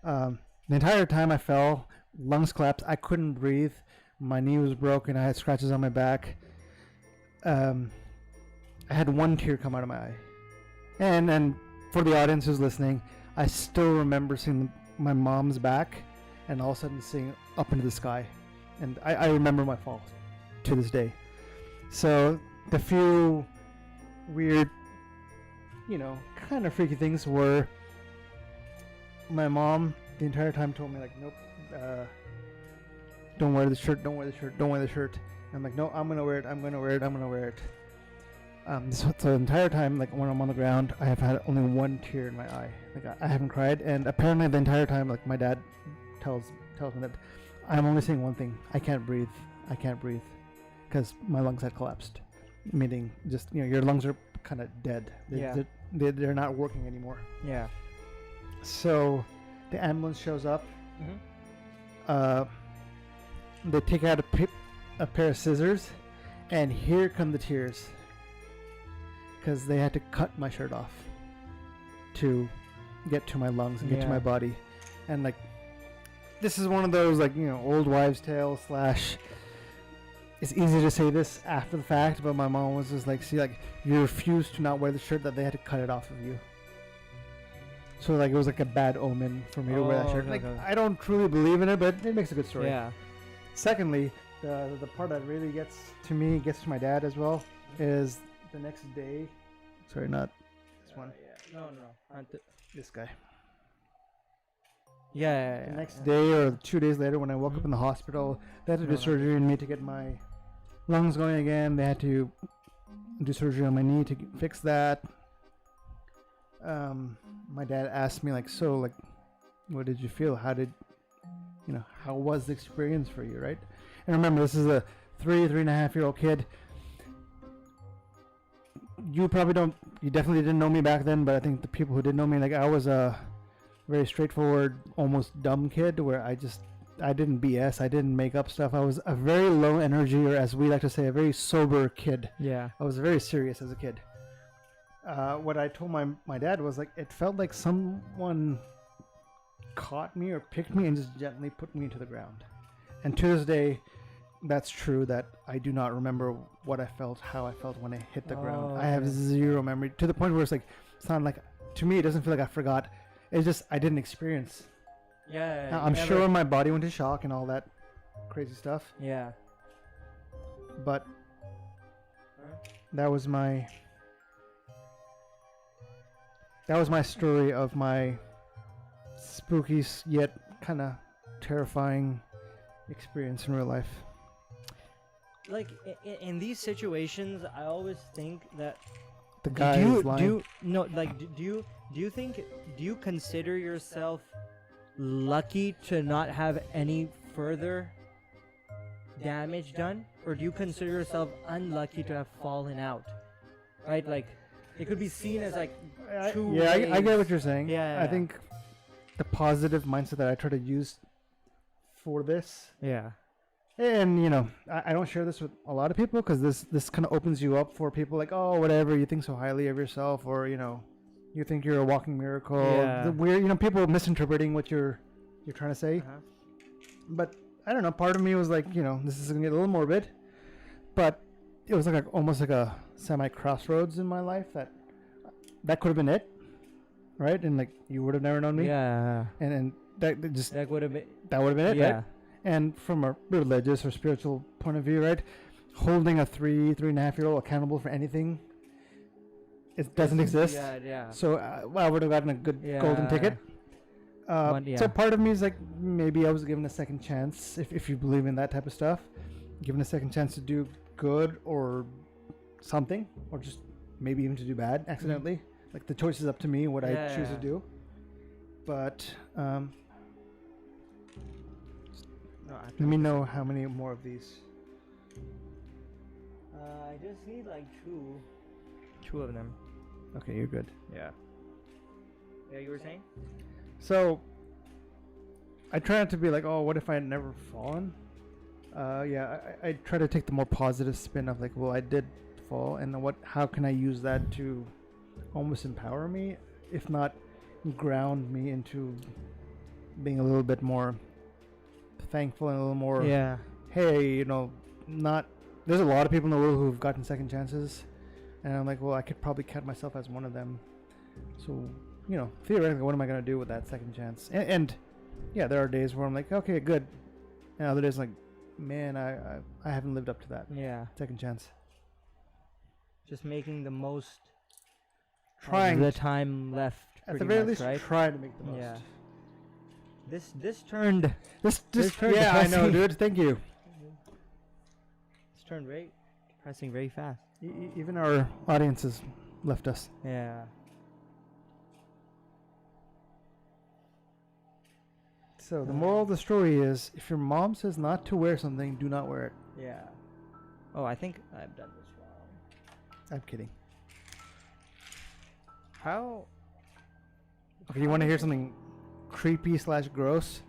The entire time I fell, lungs collapsed, I couldn't breathe, my knee was broken, I had scratches on my back. I had one tear come out of my eye. And for the audience who's listening, I still remember seeing my mom's back and all of a sudden seeing up into the sky. And I remember my fall to this day. So the few weird, kind of freaky things were my mom the entire time told me like, nope, don't wear the shirt, don't wear the shirt, don't wear the shirt. And I'm like, no, I'm gonna wear it, I'm gonna wear it, I'm gonna wear it. So the entire time, like when I'm on the ground, I have had only one tear in my eye. Like I haven't cried, and apparently the entire time, like my dad tells me that I'm only saying one thing: I can't breathe, because my lungs had collapsed. Meaning, just your lungs are kind of dead. They're not working anymore. Yeah. So the ambulance shows up. They take out a pair of scissors, and here come the tears. Because they had to cut my shirt off to get to my lungs and get to my body. And like, this is one of those like, old wives' tale / it's easy to say this after the fact, but my mom was just like, see, like, you refused to not wear the shirt that they had to cut it off of you. So like, it was like a bad omen for me to wear that shirt. Like, I don't truly believe in it, but it makes a good story. Yeah. Secondly, the part that really gets to me, gets to my dad as well, is the next day. Sorry, not this one. Yeah. No. This guy. Yeah. The next day or 2 days later, when I woke up in the hospital, they had to do surgery on me to get my lungs going again. They had to do surgery on my knee to fix that. My dad asked me like, so like, what did you feel? How was the experience for you, right? And remember, this is a 3.5-year-old kid. You definitely didn't know me back then, but I think the people who did know me, like, I was a very straightforward, almost dumb kid where I didn't BS, I didn't make up stuff. I was a very low energy, or as we like to say, a very sober kid. Yeah. I was very serious as a kid. What I told my dad was like, it felt like someone caught me or picked me and just gently put me into the ground. And to this day, that's true, that I do not remember what I felt, how I felt when I hit the ground. I have zero memory, to the point where it's not like, to me, it doesn't feel like I forgot. It's just I didn't experience. Yeah. Now, I'm sure my body went into shock and all that crazy stuff. Yeah. But that was my story of my spooky yet kind of terrifying experience in real life. Like in these situations, I always think that the guy is lying. Do you consider yourself lucky to not have any further damage done? or do you consider yourself unlucky to have fallen out? Right, like it could be seen as like two ways. I get what you're saying. Yeah, I think the positive mindset that I try to use for this, and you know, I don't share this with a lot of people because this kind of opens you up for people like, oh, whatever, you think so highly of yourself, or you know, you think you're a walking miracle. The weird, you know, people misinterpreting what you're trying to say. But I don't know, part of me was like, you know, this is gonna get a little morbid, but it was like almost like a semi crossroads in my life that could have been it, right? And like you would have never known me. And that would have been it, right? And from a religious or spiritual point of view, right, holding a 3.5-year-old accountable for anything, it doesn't exist. So I would have gotten a good golden ticket. So part of me is like, maybe I was given a second chance, if you believe in that type of stuff, given a second chance to do good or something, or just maybe even to do bad accidentally. Like the choice is up to me what I choose to do. But let me know how many more of these. I just need like two of them. Okay, you're good. Yeah, you were saying? So I try not to be like, oh, what if I had never fallen? I try to take the more positive spin of like, well, I did fall, and how can I use that to almost empower me, if not ground me into being a little bit more thankful and a little more, hey, you know, there's a lot of people in the world who've gotten second chances, and I'm like, well, I could probably count myself as one of them. So, you know, theoretically, what am I going to do with that second chance? And there are days where I'm like, okay, good, and other days like, man, I haven't lived up to that second chance. Just making the most, trying the time left, at the very much, least, right? try to make the most. This turned turned I know, dude, thank you. This turned very depressing very fast. Even our audiences left us. So the moral of the story is, if your mom says not to wear something, do not wear it. Oh, I think I've done this wrong. I'm kidding. How? Okay, you want to hear something creepy / gross?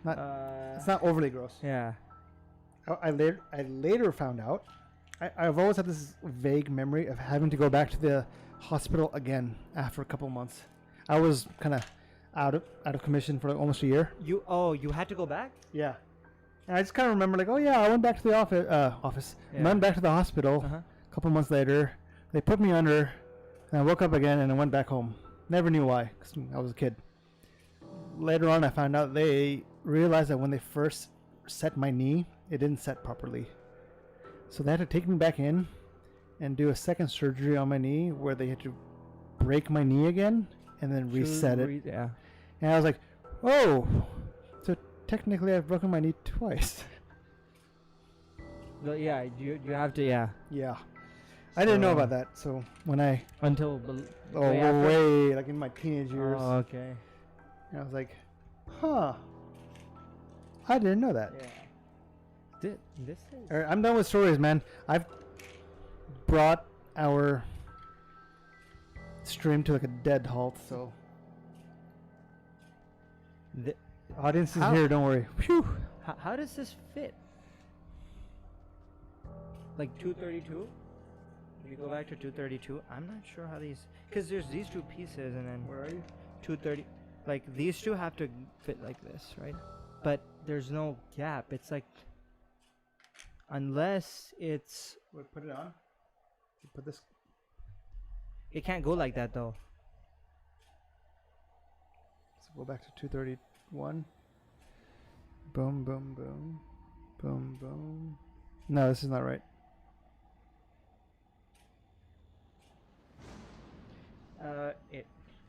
It's not overly gross. I later found out. I've always had this vague memory of having to go back to the hospital again after a couple months. I was kind of out of commission for like almost a year. You had to go back? Yeah. And I just kind of remember like, oh yeah, I went back to the office. Went back to the hospital a couple months later. They put me under, and I woke up again and I went back home. Never knew why, because I was a kid. Later on, I found out they realized that when they first set my knee, it didn't set properly. So they had to take me back in and do a second surgery on my knee where they had to break my knee again and then reset it. And I was like, oh, so technically I've broken my knee twice. Well, you have to, Yeah. I didn't know about that, so when I... Until... way, like in my teenage years. Oh, okay. And I was like, huh. I didn't know that. This is... All right, I'm done with stories, man. I've brought our stream to like a dead halt, so... The audience is here, don't worry. Phew. How does this fit? Like 232? If you go back to 232, I'm not sure how these... Because there's these two pieces and then... Where are you? 230... Like, these two have to fit like this, right? But there's no gap. It's like... Unless it's... Wait, put it on. Put this... It can't go like that, though. So go back to 231. Boom, boom, boom. Boom, boom. No, this is not right.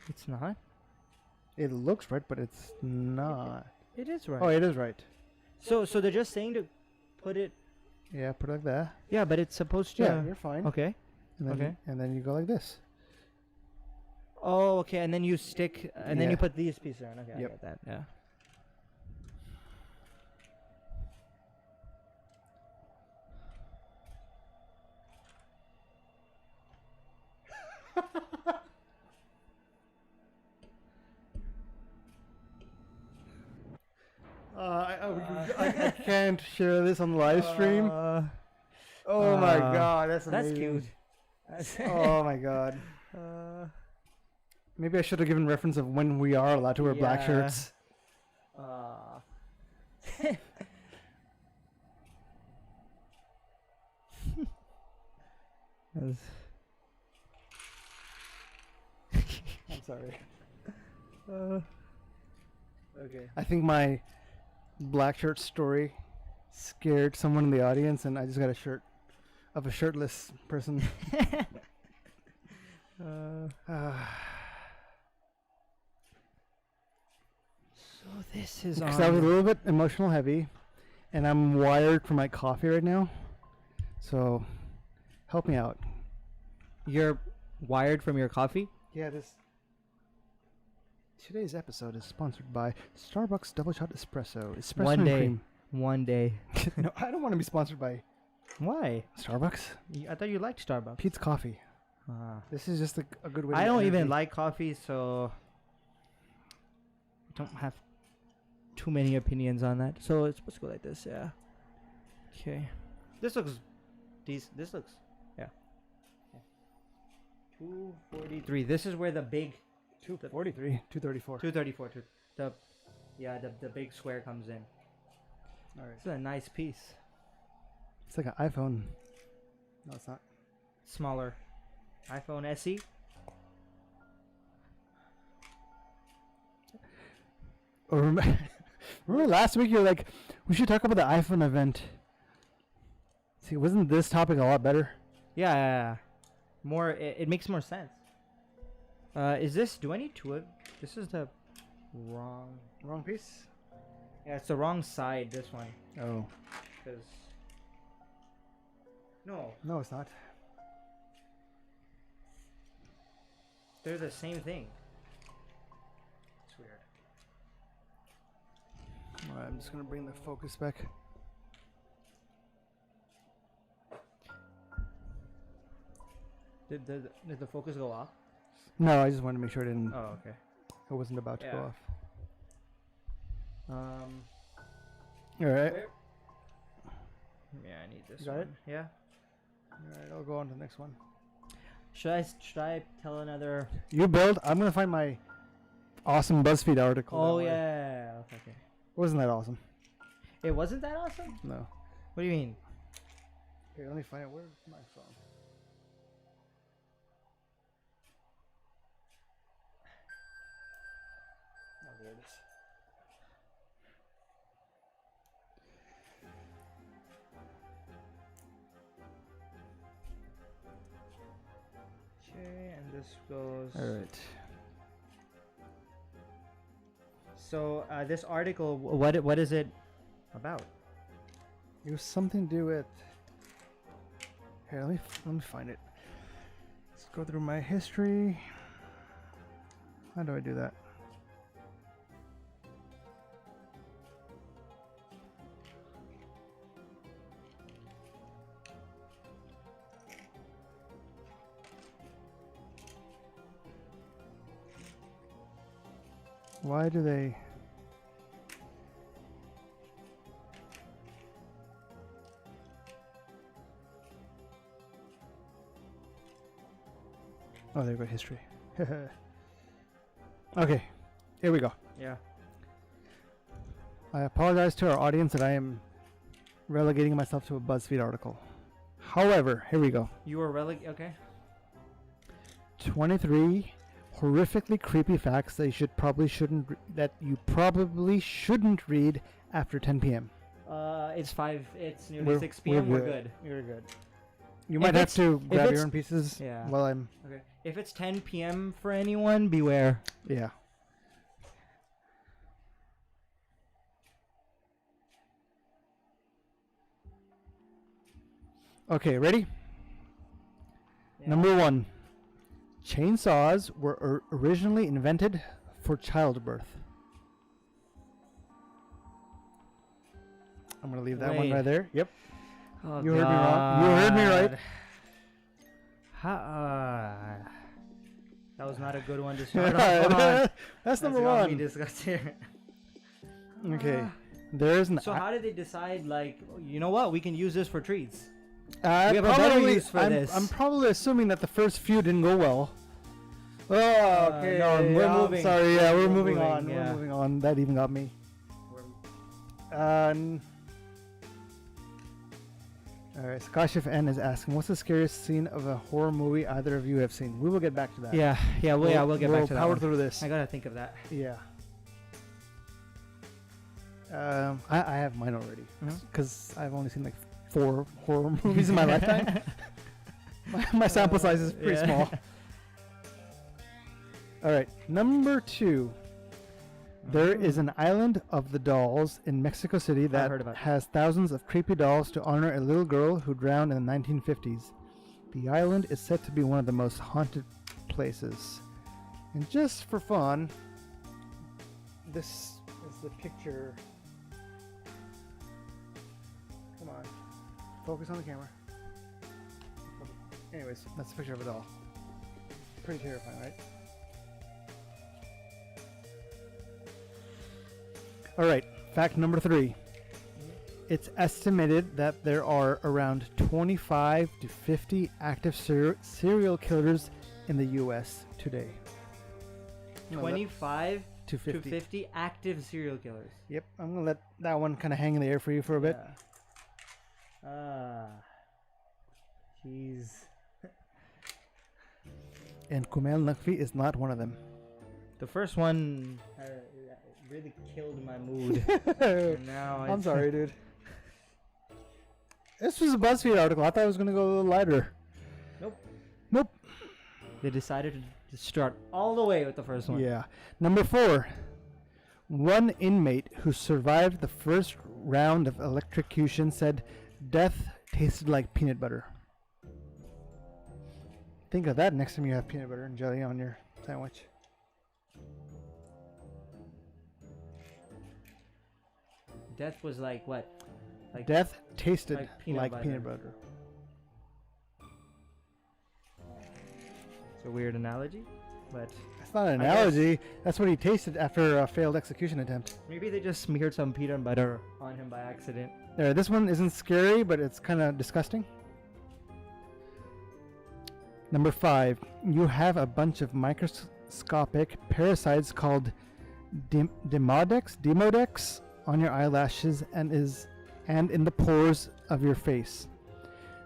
It's not? It looks right, but it's not. It is right. Oh, it is right. So they're just saying to put it... Yeah, put it like that. Yeah, but it's supposed to... Yeah, you're fine. Okay. And then and then you go like this. Oh, okay, and then you stick... And then you put these pieces on. Okay, yep. I get that, yeah. I can't share this on the live stream. Oh my god, that's amazing. That's cute. Oh my god. Maybe I should have given reference of when we are allowed to wear black shirts. I'm sorry. Okay. I think my black shirt story scared someone in the audience, and I just got a shirt of a shirtless person. So this is Because I was a little bit emotional heavy, and I'm wired for my coffee right now. So, help me out. You're wired from your coffee? Yeah, today's episode is sponsored by Starbucks Double Shot Espresso. Espresso One and day. cream. One day. No, I don't want to be sponsored by Why? Starbucks. I thought you liked Starbucks. Pete's Coffee. This is just a good way to I get don't even energy. like coffee, so I don't have too many opinions on that. So it's supposed to go like this, yeah. Okay. This looks decent. This looks, yeah. 243. This is where the big 243, 234. 234. The big square comes in. All right. This is a nice piece. It's like an iPhone. No, it's not. Smaller. iPhone SE. Or remember last week you were like, we should talk about the iPhone event. See, wasn't this topic a lot better? Yeah. More. It makes more sense. Is this? Do I need two of? This is the wrong piece? Yeah, it's the wrong side. This one. Oh. Cause. No, No, it's not. they're the same thing. It's weird. Alright, I'm just gonna bring the focus back. Did the focus go off? No, I just wanted to make sure it didn't. Oh, okay. It wasn't about to go Yeah. off. Where? Alright. Yeah, I need this You got one. it? Yeah. Alright, I'll go on to the next one. Should I tell another? You build. I'm gonna find my awesome BuzzFeed article. Oh that way. yeah. Okay. Wasn't that awesome? It wasn't that awesome. No. What do you mean? Okay, let me find it. Where's my phone? Oh, there it is. Okay, and this goes. All right. So this article, what is it about? It was something to do with. Here, let me find it. Let's go through my history. How do I do that? Why do they? Oh, there we go, history. Okay, here we go. Yeah. I apologize to our audience that I am relegating myself to a BuzzFeed article. However, here we go. You were okay. 23 horrifically creepy facts that you probably shouldn't read after 10 p.m. It's nearly 6 p.m. We're good. You're good. You might have to grab your own pieces while I'm... Okay. If it's 10 p.m. for anyone, beware. Yeah. Okay, ready? Yeah. Number 1. Chainsaws were originally invented for childbirth. I'm going to leave that one right there. Yep. Oh, You heard me wrong. You heard me right. That was not a good one to start off on. That's number got me 1. disgusted. Okay. There's an. So how did they decide? Like, you know what? We can use this for treats. We have a better use for this. I'm probably assuming that the first few didn't go well. Oh, okay. No, we're I'm moving. sorry. Yeah, we're moving moving, on. yeah. We're moving on. That even got me. All right. Kashif N is asking, "What's the scariest scene of a horror movie either of you have seen?" We will get back to that. We'll get back to that. Power one. through this. I gotta think of that. Yeah. I have mine already because I've only seen like 4 horror movies in my lifetime. My sample size is pretty small. All right, number 2. There is an island of the dolls in Mexico City that has thousands of creepy dolls to honor a little girl who drowned in the 1950s. The island is said to be one of the most haunted places. And just for fun, this is the picture. Come on, focus on the camera. Anyways, that's a picture of a doll. Pretty terrifying, right? All right, fact number 3. It's estimated that there are around 25 to 50 active serial killers in the U.S. today. 25 to 50 active serial killers. Yep, I'm going to let that one kind of hang in the air for you for a bit. Jeez. And Kumail Nakvi is not one of them. The first one really killed my mood. Now I'm sorry, dude. This was a BuzzFeed article. I thought it was going to go a little lighter. Nope. They decided to start all the way with the first one. Yeah. Number 4. One inmate who survived the first round of electrocution said death tasted like peanut butter. Think of that next time you have peanut butter and jelly on your sandwich. Death was like what? Like death tasted like peanut butter. It's a weird analogy, but it's not an analogy. That's what he tasted after a failed execution attempt. Maybe they just smeared some peanut butter on him by accident. There, this one isn't scary, but it's kind of disgusting. Number 5. You have a bunch of microscopic parasites called Demodex on your eyelashes and in the pores of your face.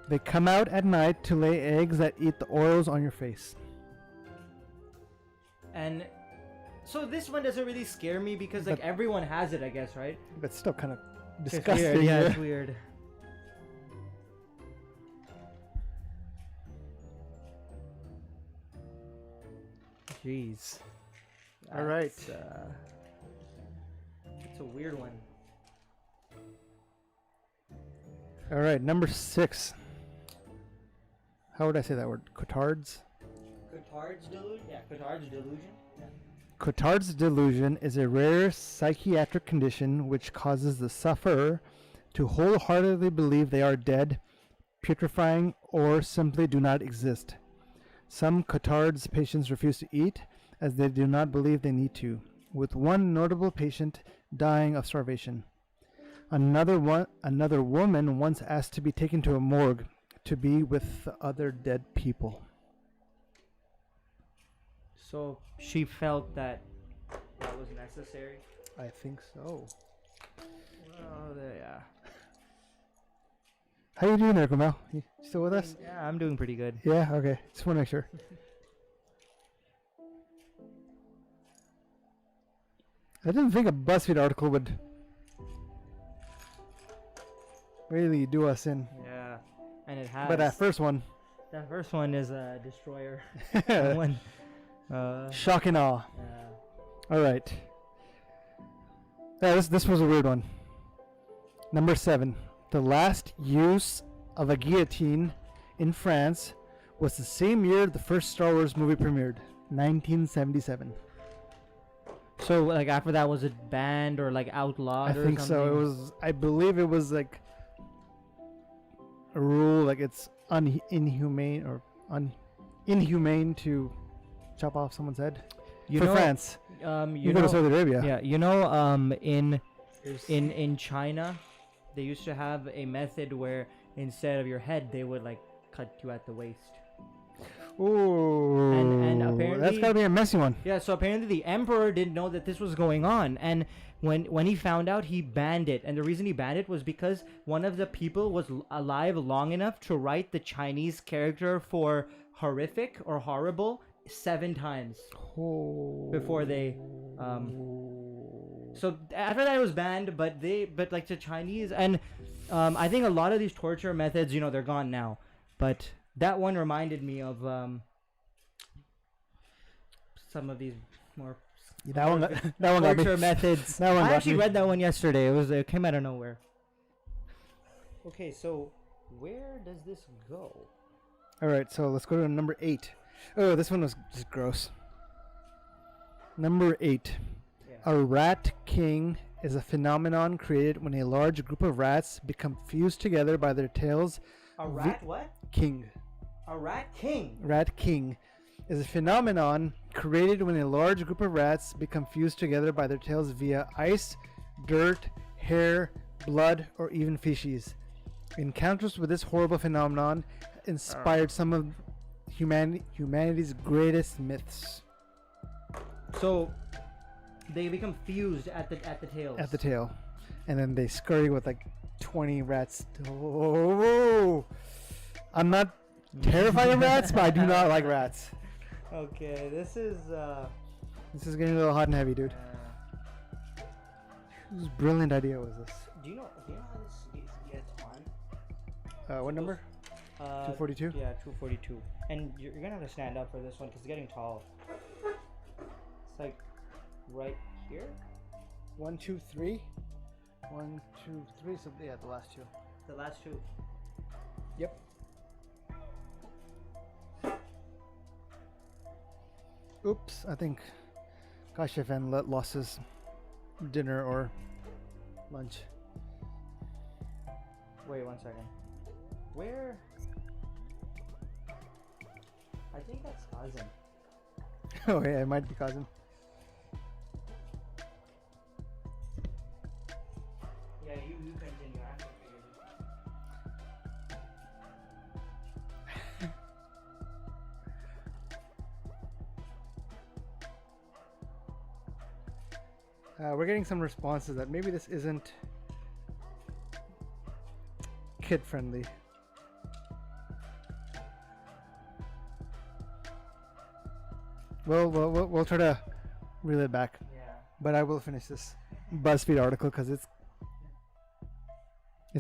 They come out at night to lay eggs that eat the oils on your face. And so this one doesn't really scare me because like everyone has it, I guess, right? But still kind of disgusting. It's weird. Yeah, it's weird. Jeez. All right. It's a weird one. All right, number 6. How would I say that word? Cotard's? Cotard's delusion? Yeah, Cotard's delusion. Yeah. Cotard's delusion is a rare psychiatric condition which causes the sufferer to wholeheartedly believe they are dead, putrefying, or simply do not exist. Some Cotard's patients refuse to eat as they do not believe they need to, with one notable patient dying of starvation. Another woman once asked to be taken to a morgue to be with the other dead people. So she felt that was necessary? I think so. Oh, yeah. How you doing there, Kumail? You still with us? Yeah, I'm doing pretty good. Yeah, okay. Just want to make sure. I didn't think a BuzzFeed article would really do us in. Yeah, and it has. But that first one is a destroyer. That one. Shock and awe. Yeah. All right. Yeah, this was a weird one. Number 7. The last use of a guillotine in France was the same year the first Star Wars movie premiered, 1977. So, like, after that, was it banned or, like, outlawed or think something? so. It was, I believe it was, like, a rule, like, it's inhumane to chop off someone's head. France. You go to Saudi Arabia. Yeah, in In China, they used to have a method where instead of your head, they would like cut you at the waist. Ooh. And apparently that's gotta be a messy one. Yeah, so apparently the emperor didn't know that this was going on, and when he found out, he banned it. And the reason he banned it was because one of the people was alive long enough to write the Chinese character for horrific or horrible 7 times before they so after that it was banned, but like the Chinese, and I think a lot of these torture methods, you know, they're gone now, but that one reminded me of some of these more that one got torture methods. That one I got actually me. read that one yesterday. It came out of nowhere. Okay, so where does this go? All right, so let's go to number 8. Oh, this one was just gross. Number 8. Yeah. A rat king is a phenomenon created when a large group of rats become fused together by their tails. A rat what? King. A rat king. Rat king is a phenomenon created when a large group of rats become fused together by their tails via ice, dirt, hair, blood, or even feces. Encounters with this horrible phenomenon inspired some of humanity's greatest myths. So they become fused at the tails. At the tail, and then they scurry with like 20 rats. Oh, I'm not terrified of rats, but I do not like rats. Okay, this is getting a little hot and heavy, dude. Whose brilliant idea was this? Do you know how this gets on? What number? 242? Yeah, 242. And you're gonna have to stand up for this one because it's getting tall. It's like right here. 1, 2, 3. 1, 2, 3. So yeah, the last two. The last two. Yep. Oops, I think Kashifan lost his dinner or lunch. Wait 1 second. Where? I think that's cousin. Oh yeah, it might be cousin. Yeah, you continue. I have to figure this. We're getting some responses that maybe this isn't kid friendly. We'll try to reel it back. Yeah. But I will finish this BuzzFeed article because it's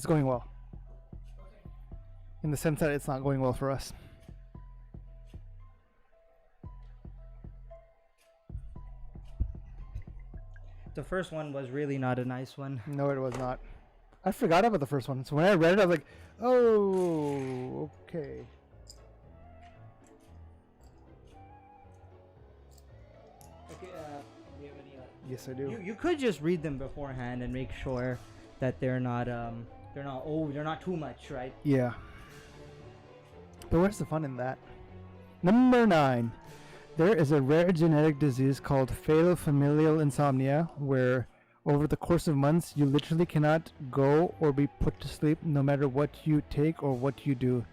going well. In the sense that it's not going well for us. The first one was really not a nice one. No, it was not. I forgot about the first one. So when I read it, I was like, oh, okay. Okay, do you have any? Yes, I do. You could just read them beforehand and make sure that they're not too much, right? Yeah. But where's the fun in that? Number 9. There is a rare genetic disease called fatal familial insomnia where over the course of months you literally cannot go or be put to sleep no matter what you take or what you do.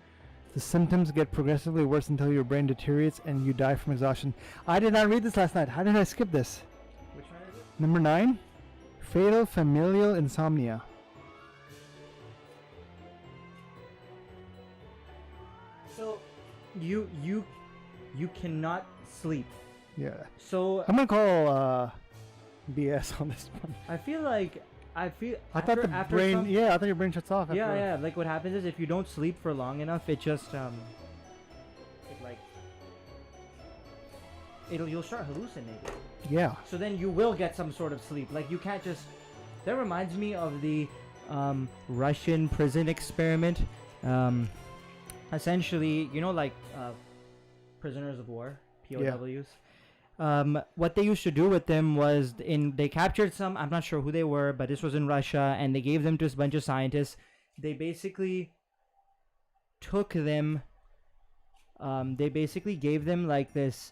The symptoms get progressively worse until your brain deteriorates and you die from exhaustion. I did not read this last night. How did I skip this? Which one is it? Number 9. Fatal familial insomnia. So you cannot sleep. Yeah. So I'm gonna call BS on this one. I feel like I thought the brain. I thought your brain shuts off. After yeah. Like what happens is if you don't sleep for long enough, it just you'll start hallucinating. Yeah. So then you will get some sort of sleep. Like you can't just. That reminds me of the Russian prison experiment. Essentially, prisoners of war, POWs. What they used to do with them was they captured some, I'm not sure who they were, but this was in Russia, and they gave them to a bunch of scientists. They basically took them, they basically gave them like this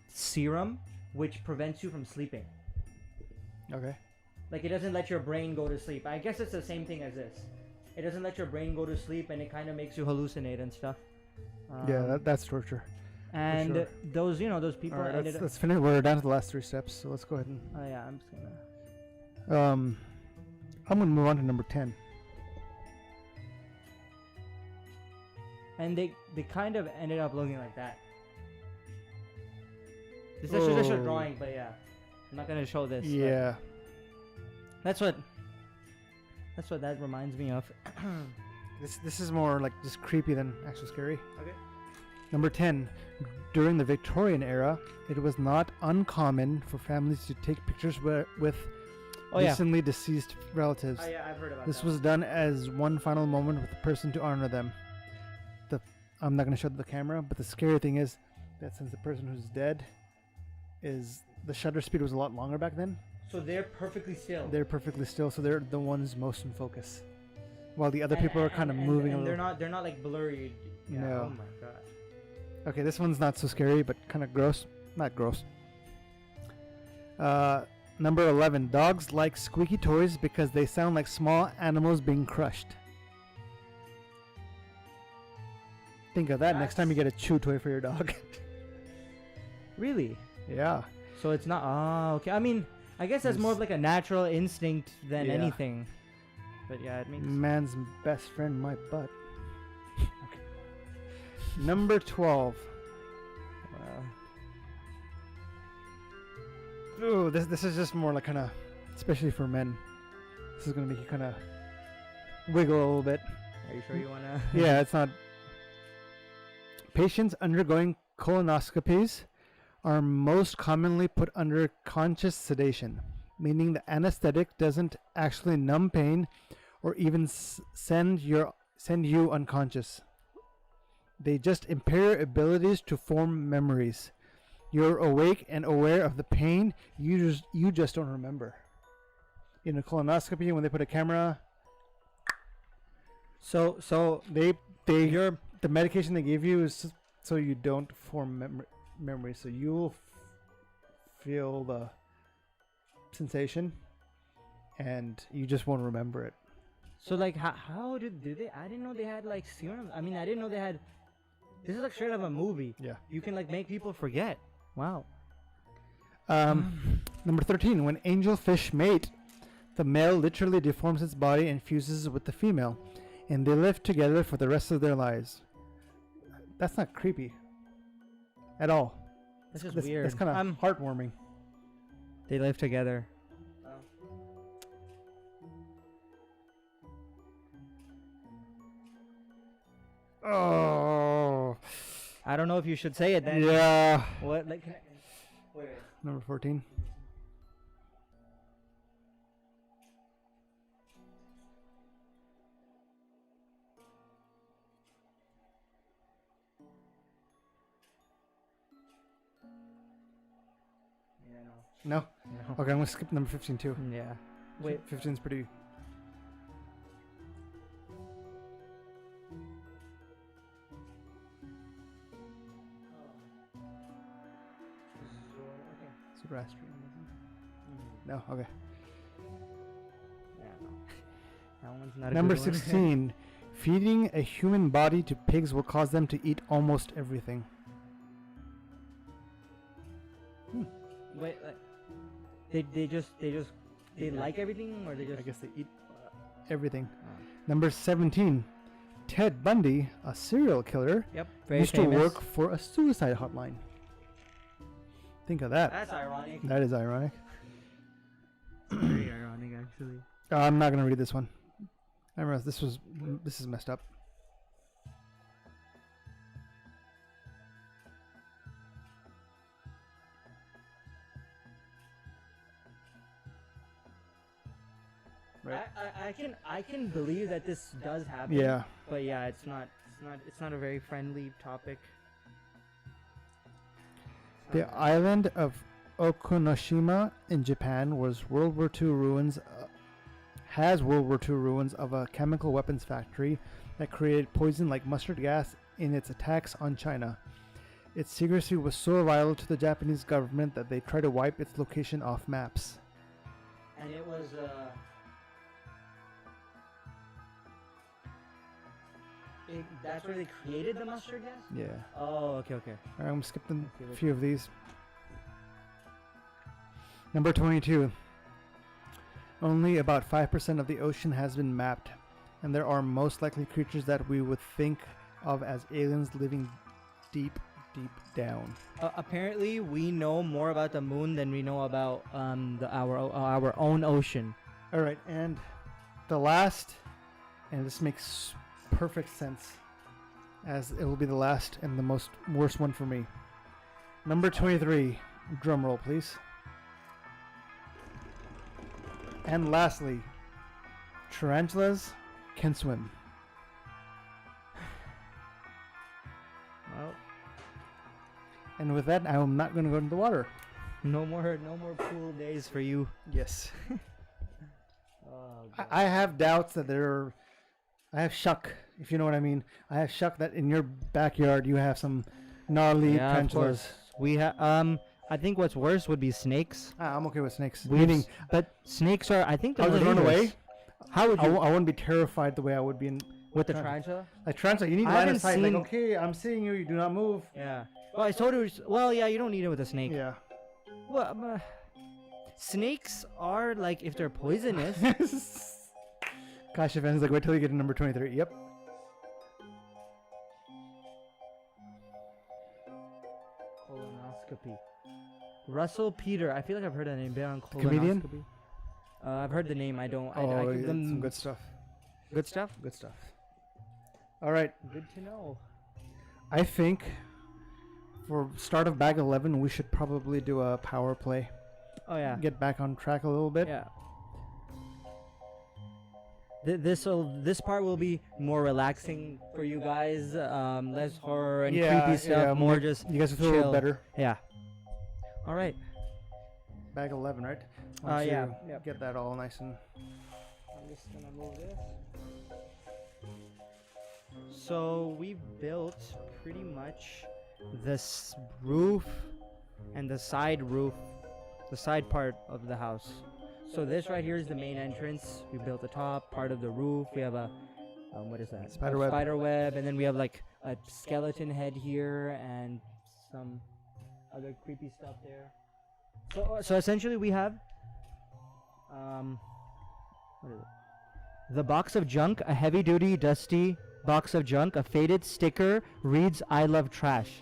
serum which prevents you from sleeping. Okay. Like, it doesn't let your brain go to sleep. I guess it's the same thing as this. It doesn't let your brain go to sleep, and it kind of makes you hallucinate and stuff. Yeah, that's torture. And sure. those, you know, those people. All right, let's finish. We're down to the last 3 steps, so let's go ahead and. Oh yeah, I'm just gonna. I'm gonna move on to number 10. And they kind of ended up looking like that. This is just a drawing, but yeah, I'm not gonna show this. Yeah. That's what that reminds me of. This is more like just creepy than actually scary. Okay. Number 10. During the Victorian era, it was not uncommon for families to take pictures with recently deceased relatives. Oh yeah, I've heard about This that. was done as one final moment with the person to honor them. I'm not going to show the camera, but the scary thing is that since the person who's dead the shutter speed was a lot longer back then. So they're perfectly still. They're perfectly still, so they're the ones most in focus, while the other people are kind of moving a little. They're not like blurry. Yeah, No. Oh my god. Okay, this one's not so scary, but kind of gross. Not gross. Number 11. Dogs like squeaky toys because they sound like small animals being crushed. Think of that next time you get a chew toy for your dog. Really? Yeah. So it's not. Oh, okay. I mean, I guess that's more of like a natural instinct than anything. But yeah, it makes. Man's best friend, my butt. Okay. Number 12. Ooh, this is just more like kind of, especially for men. This is gonna make you kind of wiggle a little bit. Are you sure you wanna? Yeah, it's not. Patients undergoing colonoscopies are most commonly put under conscious sedation, meaning the anesthetic doesn't actually numb pain or even send you unconscious. They just impair abilities to form memories. You're awake and aware of the pain, you just don't remember. In a colonoscopy, when they put a camera, so the medication they give you is so you don't form memory, so you'll feel the sensation, and you just won't remember it. So like, how did they? I didn't know they had like serum. I mean, I didn't know they had. This is like straight out of a movie. Yeah. You can like make people forget. Wow. Number 13. When angelfish mate, the male literally deforms its body and fuses with the female, and they live together for the rest of their lives. That's not creepy at all. That's just weird. That's kind of heartwarming. They live together. Oh. I don't know if you should say it then. Yeah. What? Like, wait. Number 14. Yeah, No? no. Okay, I'm going to skip number 15 too. Yeah. Wait. 15's pretty... Zoroastrianism? No? Okay. Yeah, no. That one's not a Number good one. 16. Feeding a human body to pigs will cause them to eat almost everything. Wait, they like everything, or they just? I guess they eat everything. Number 17. Ted Bundy, a serial killer, Yep. Very used famous. to work for a suicide hotline. Think of that. That's ironic. That is ironic. Very ironic, actually. I'm not gonna read this one. I remember this is messed up. Right. I can believe that this does happen. Yeah. But yeah, it's not a very friendly topic. The island of Okunoshima in Japan has World War II ruins of a chemical weapons factory that created poison like mustard gas in its attacks on China. Its secrecy was so vital to the Japanese government that they tried to wipe its location off maps. and it was that's where they created the mustard gas? Yeah. Oh, okay. All right, I'm gonna skip a Okay, few of these. Number 22. Only about 5% of the ocean has been mapped, and there are most likely creatures that we would think of as aliens living deep down. Apparently, we know more about the moon than we know about our own ocean. All right, and the last, and this makes perfect sense, as it will be the last and the worst one for me. Number 23. Drum roll, please. And lastly, tarantulas can swim. Well, and with that, I'm not going to go into the water. no more pool days for you. Yes. Oh, I have doubts that I have shuck, if you know what I mean. I have shuck that in your backyard you have some gnarly tarantulas. We have I think what's worse would be snakes. I'm okay with snakes. But snakes are, I think, I'll just run away. How would you? I wouldn't be terrified the way I would be With the tarantula? Like tarantula, you need I line of haven't sight. Like, seen- okay, I'm seeing you. You do not move. Yeah. Well, I told you. Well, yeah, you don't need it with a snake. Yeah. Well, snakes are like if they're poisonous. Gosh, Evan's like, wait till you get to number 23. Yep. Colonoscopy. Russell Peter. I feel like I've heard that name. Been on colonoscopy. Comedian? I've heard the name. I don't. I Oh, give yeah, them some good stuff. good stuff. Good stuff. All right. Good to know. I think for start of bag 11, we should probably do a power play. Oh yeah. Get back on track a little bit. Yeah. This part will be more relaxing for you guys. Less horror and creepy stuff. Yeah, more just you guys will feel a little chill. better. Yeah. All right. Bag 11, right? Once Yeah. you Yep. Get that all nice and. I'm just gonna move this. So we built pretty much this roof and the side part of the house. So this right here is the main entrance. We built the top part of the roof. We have a what is that? Spider A web. Spider web, and then we have like a skeleton head here and some other creepy stuff there. So essentially we have what is it? The box of junk, a heavy-duty, dusty box of junk, a faded sticker reads "I love trash."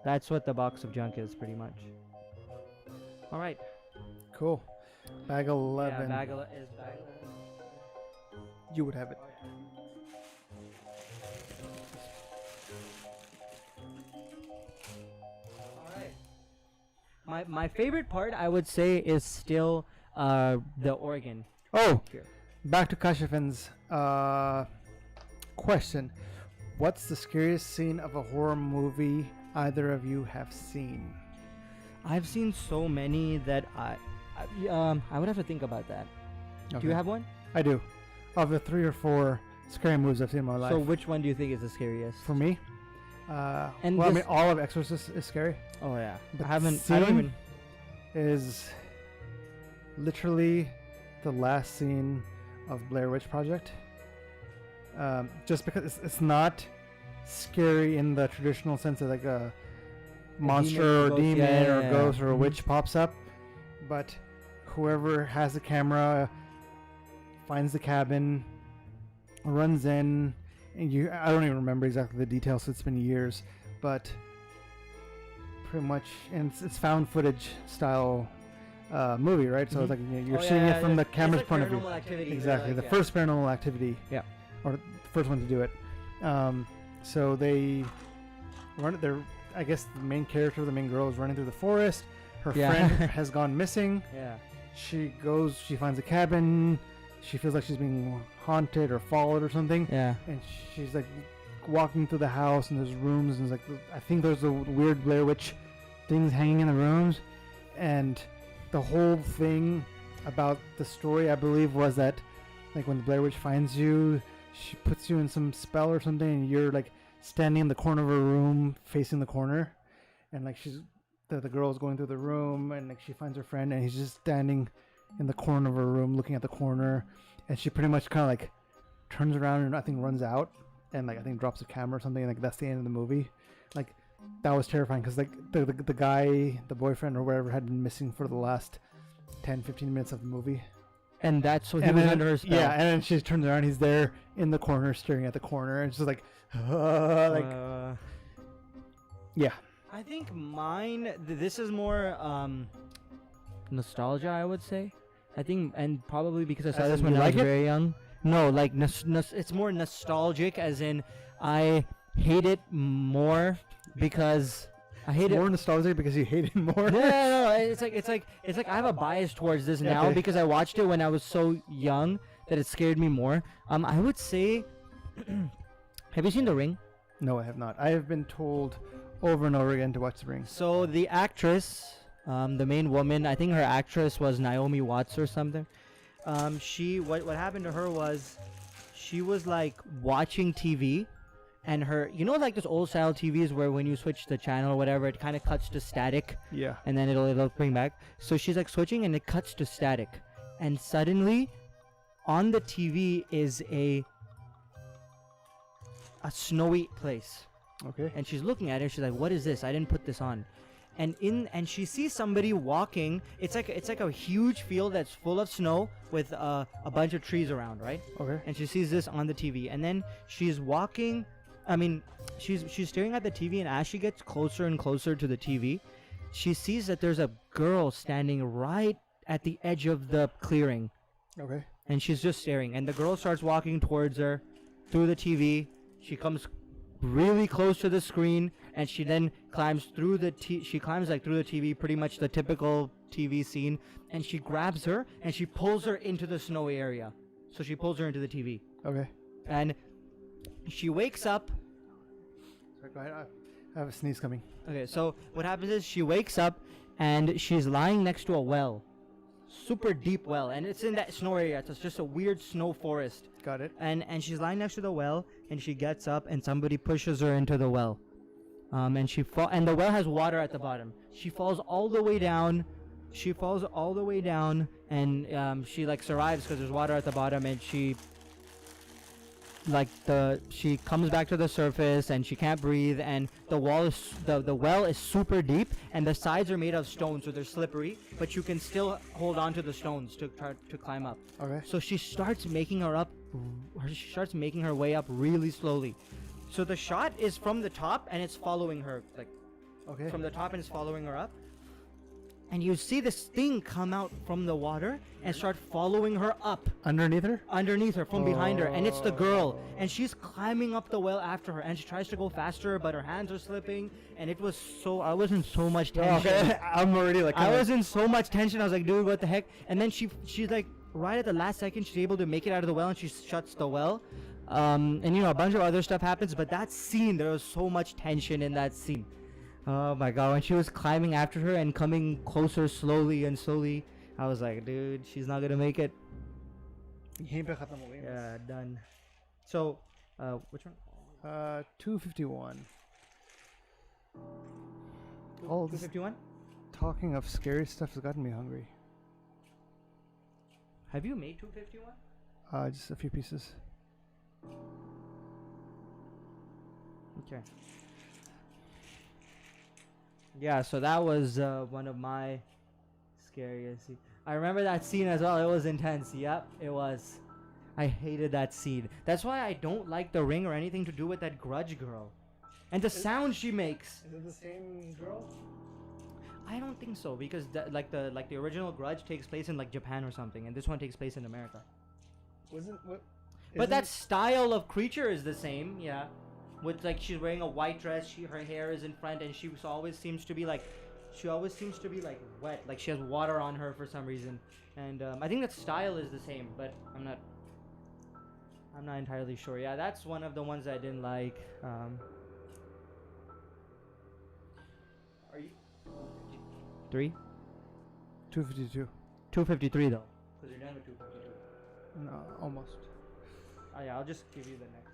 That's what the box of junk is, pretty much. All right. Cool. Bag 11. Yeah, bag 11 is bag 11. You would have it. All right. My favorite part, I would say, is still the organ. Oh, Here. back to Kashifin's question. What's the scariest scene of a horror movie either of you have seen? I've seen so many that I would have to think about that. Okay. Do you have one? I do. Of the 3 or 4 scary movies I've seen in my life. So which one do you think is the scariest? For me, And well, I this- mean, all of Exorcist is scary. Oh yeah. But I don't scene even. is literally the last scene of Blair Witch Project. Just because it's not scary in the traditional sense of like a monster or ghost, demon yeah, or yeah. ghost or a Mhm. witch pops up, but whoever has the camera finds the cabin, runs in, and I don't even remember exactly the details, it's been years, but pretty much, and it's found footage style movie, right? So it's like you're seeing it from the camera's point of view. Activity, Exactly, the first Paranormal Activity. Yeah. Or the first one to do it. So they run it. I guess the main character, the main girl, is running through the forest. Her Yeah. friend has gone missing. Yeah. She finds a cabin. She feels like she's being haunted or followed or something. Yeah. And she's like walking through the house, and there's rooms, and there's like I think there's the weird Blair Witch things hanging in the rooms, and the whole thing about the story, I believe, was that like when the Blair Witch finds you, she puts you in some spell or something, and you're like standing in the corner of a room facing the corner, and like the girl's going through the room, and like she finds her friend, and he's just standing in the corner of her room, looking at the corner, and she pretty much kind of like turns around and I think runs out, and like I think drops the camera or something. And, like that's the end of the movie. Like that was terrifying because like the guy, the boyfriend or whatever, had been missing for the last 10-15 minutes of the movie. And that's what he was under her spell. Yeah, and then she turns around, he's there in the corner, staring at the corner, and it's just like, yeah. I think mine, this is more nostalgia, I would say. I think, and probably because I saw this when I was very young. No, like, it's more nostalgic, as in, I hate it more because... I hate more nostalgic because you hate it more. No. It's like I have a bias towards this now because I watched it when I was so young that it scared me more. I would say, have you seen The Ring? No, I have not. I have been told over and over again to watch The Ring. So the actress, the main woman, I think her actress was Naomi Watts or something. What happened to her was, she was like watching TV. And her, you know, like those old style TVs where when you switch the channel or whatever, it kind of cuts to static. Yeah. And then it'll bring back. So she's like switching and it cuts to static. And suddenly, on the TV is a snowy place. Okay. And she's looking at it. She's like, "What is this? I didn't put this on." And she sees somebody walking. It's like a huge field that's full of snow with a bunch of trees around, right? Okay. And she sees this on the TV. And then she's walking. I mean, she's staring at the TV, and as she gets closer and closer to the TV, she sees that there's a girl standing right at the edge of the clearing. Okay. And she's just staring. And the girl starts walking towards her through the TV. She comes really close to the screen, and she then climbs through the through the TV, pretty much the typical TV scene. And she grabs her and she pulls her into the snowy area. So she pulls her into the TV. Okay. And she wakes up. Sorry, go ahead. I have a sneeze coming. Okay, so what happens is she wakes up and she's lying next to a well. Super deep well. And it's in that snow area. It's just a weird snow forest. Got it. And she's lying next to the well, and she gets up and somebody pushes her into the well. And the well has water at the bottom. She falls all the way down. And she like survives because there's water at the bottom, and she comes back to the surface and she can't breathe, and the well is super deep, and the sides are made of stone, so they're slippery, but you can still hold on to the stones to try to climb up. Okay. So she starts making her way up really slowly. So the shot is from the top and it's following her, like, okay, from the top, and it's following her up. And you see this thing come out from the water and start following her up. Underneath her? Underneath her, from behind her. And it's the girl. And she's climbing up the well after her. And she tries to go faster, but her hands are slipping. And it was I was in so much tension. Okay. I'm already like... I was in so much tension. I was like, dude, what the heck? And then she's like, right at the last second, she's able to make it out of the well, and she shuts the well. And you know, a bunch of other stuff happens. But that scene, there was so much tension in that scene. Oh my god, when she was climbing after her and coming closer slowly and slowly, I was like, dude, she's not gonna make it. Yeah, done. So, which one? 251. All 251? Talking of scary stuff has gotten me hungry. Have you made 251? Just a few pieces. Okay. Yeah, so that was one of my scariest scenes. I remember that scene as well. It was intense. Yep, it was. I hated that scene. That's why I don't like The Ring or anything to do with that Grudge girl. And the sound she makes. Is it the same girl? I don't think so, because the original Grudge takes place in like Japan or something, and this one takes place in America. But that style of creature is the same, yeah. With like she's wearing a white dress, her hair is in front, and she always seems to be like wet, like she has water on her for some reason. And I think that style is the same, but I'm not entirely sure. Yeah, that's one of the ones I didn't like. Are you 3? 252. 253 though, because you're done with 252. No, almost. Oh yeah, I'll just give you the next one.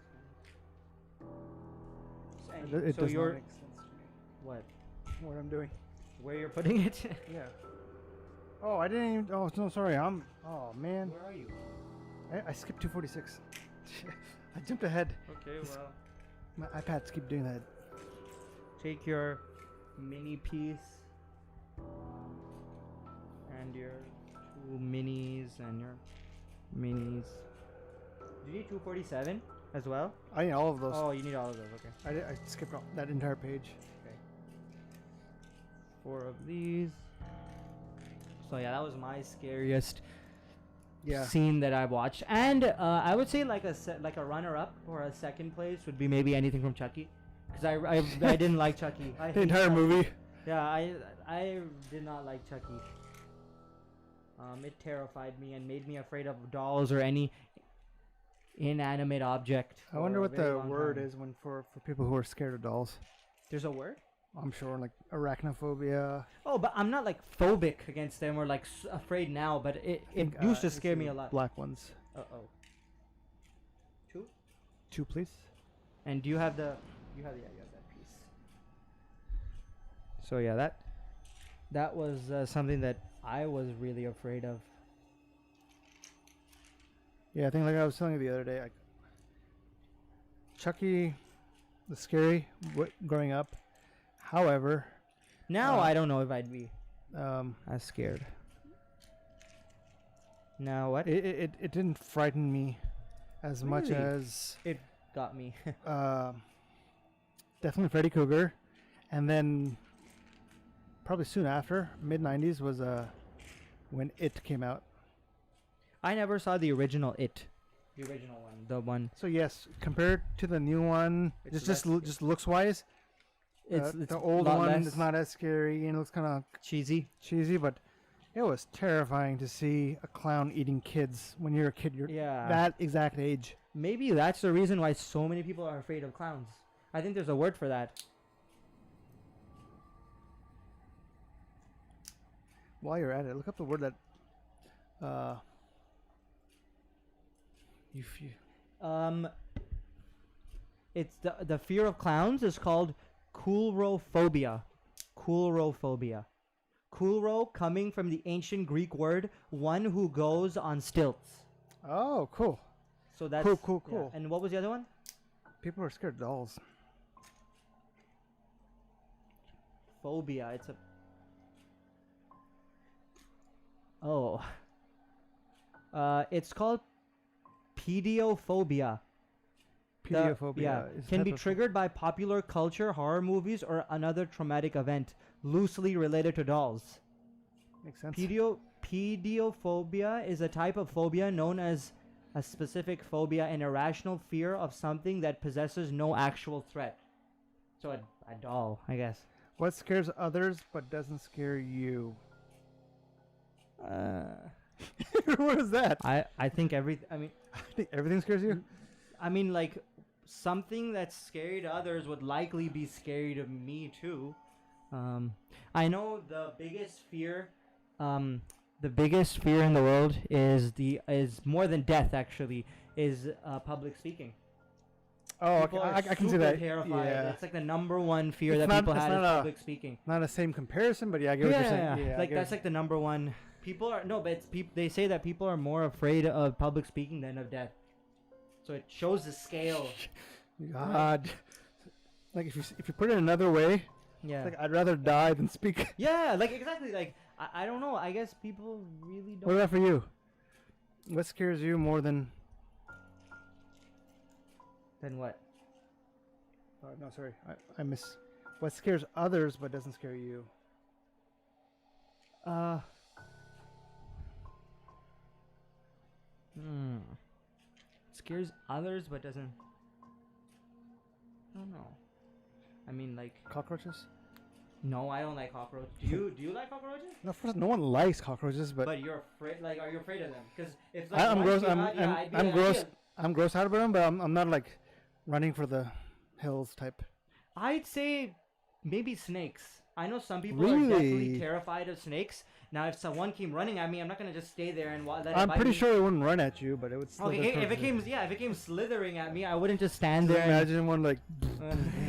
It So does you're not make sense to me. what What I'm doing. where you're putting it? Yeah. Oh, I didn't even. Oh, no, sorry. Oh, man. Where are you? I skipped 246. I jumped ahead. Okay, well. My iPads keep doing that. Take your mini piece and your two minis and your minis. Do you need 247 as well? I need all of those. Oh, you need all of those. Okay. I skipped that entire page. Okay. 4 of these. So yeah, that was my scariest scene that I watched, and I would say like a runner-up or a second place would be maybe anything from Chucky, because I didn't like Chucky. The entire movie. Yeah, I did not like Chucky. It terrified me and made me afraid of dolls or any inanimate object. I wonder what the word is when for people who are scared of dolls. There's a word? I'm sure, like arachnophobia. Oh, but I'm not like phobic against them or like afraid now, but it used to scare me a lot. Black ones. Uh-oh. 2? 2, please. And do you have the you have that piece. So yeah, that was something that I was really afraid of. Yeah, I think like I was telling you the other day, like Chucky was scary growing up. However, now I don't know if I'd be as scared. Now what? It didn't frighten me as much as it got me. Definitely Freddy Krueger, and then probably soon after, mid '90s was when It came out. I never saw the original It. The original one, the one. So yes, compared to the new one, just looks wise. It's the old one is not as scary and it looks kind of cheesy, but it was terrifying to see a clown eating kids when you're a kid. You're that exact age. Maybe that's the reason why so many people are afraid of clowns. I think there's a word for that. While you're at it, look up the word that it's the fear of clowns is called coulrophobia. Coulrophobia. Coulro coming from the ancient Greek word one who goes on stilts. Oh, cool. So that's cool. Yeah. And what was the other one? People are scared of dolls. Phobia. It's a it's called pediophobia. Pediophobia can be triggered by popular culture, horror movies, or another traumatic event loosely related to dolls. Makes sense. Pediophobia is a type of phobia known as a specific phobia, an irrational fear of something that possesses no actual threat. So a doll, I guess. What scares others but doesn't scare you? What is that? I think I think everything scares you? I mean, like, something that's scary to others would likely be scary to me too. I know the biggest fear in the world is more than death. Actually, is public speaking. Oh, okay. I can see that. Terrified. Yeah. It's like the number one fear that people have is public speaking. Not the same comparison, but yeah, I get what you're saying. Yeah, like that's like the number one. They say that people are more afraid of public speaking than of death. So it shows the scale. God, like if you put it another way, like I'd rather die than speak. Yeah, like exactly. Like I don't know. I guess people really don't. What about for you? What scares you more than? Then what? No, sorry. I miss. What scares others but doesn't scare you? Scares others but doesn't. I don't know. I mean, like cockroaches. No, I don't like cockroaches. Do you like cockroaches? No, first, no one likes cockroaches, but you're afraid. Like, are you afraid of them? Because if like I'm gross. I'm gross. I'm grossed out about them, but I'm not like running for the hills type. I'd say maybe snakes. I know some people are definitely terrified of snakes. Now, if someone came running at me, I'm not gonna just stay there and let it I'm bite pretty me. sure it wouldn't run at you, but it would. Okay, if it came slithering at me, I wouldn't just stand there. Imagine one like,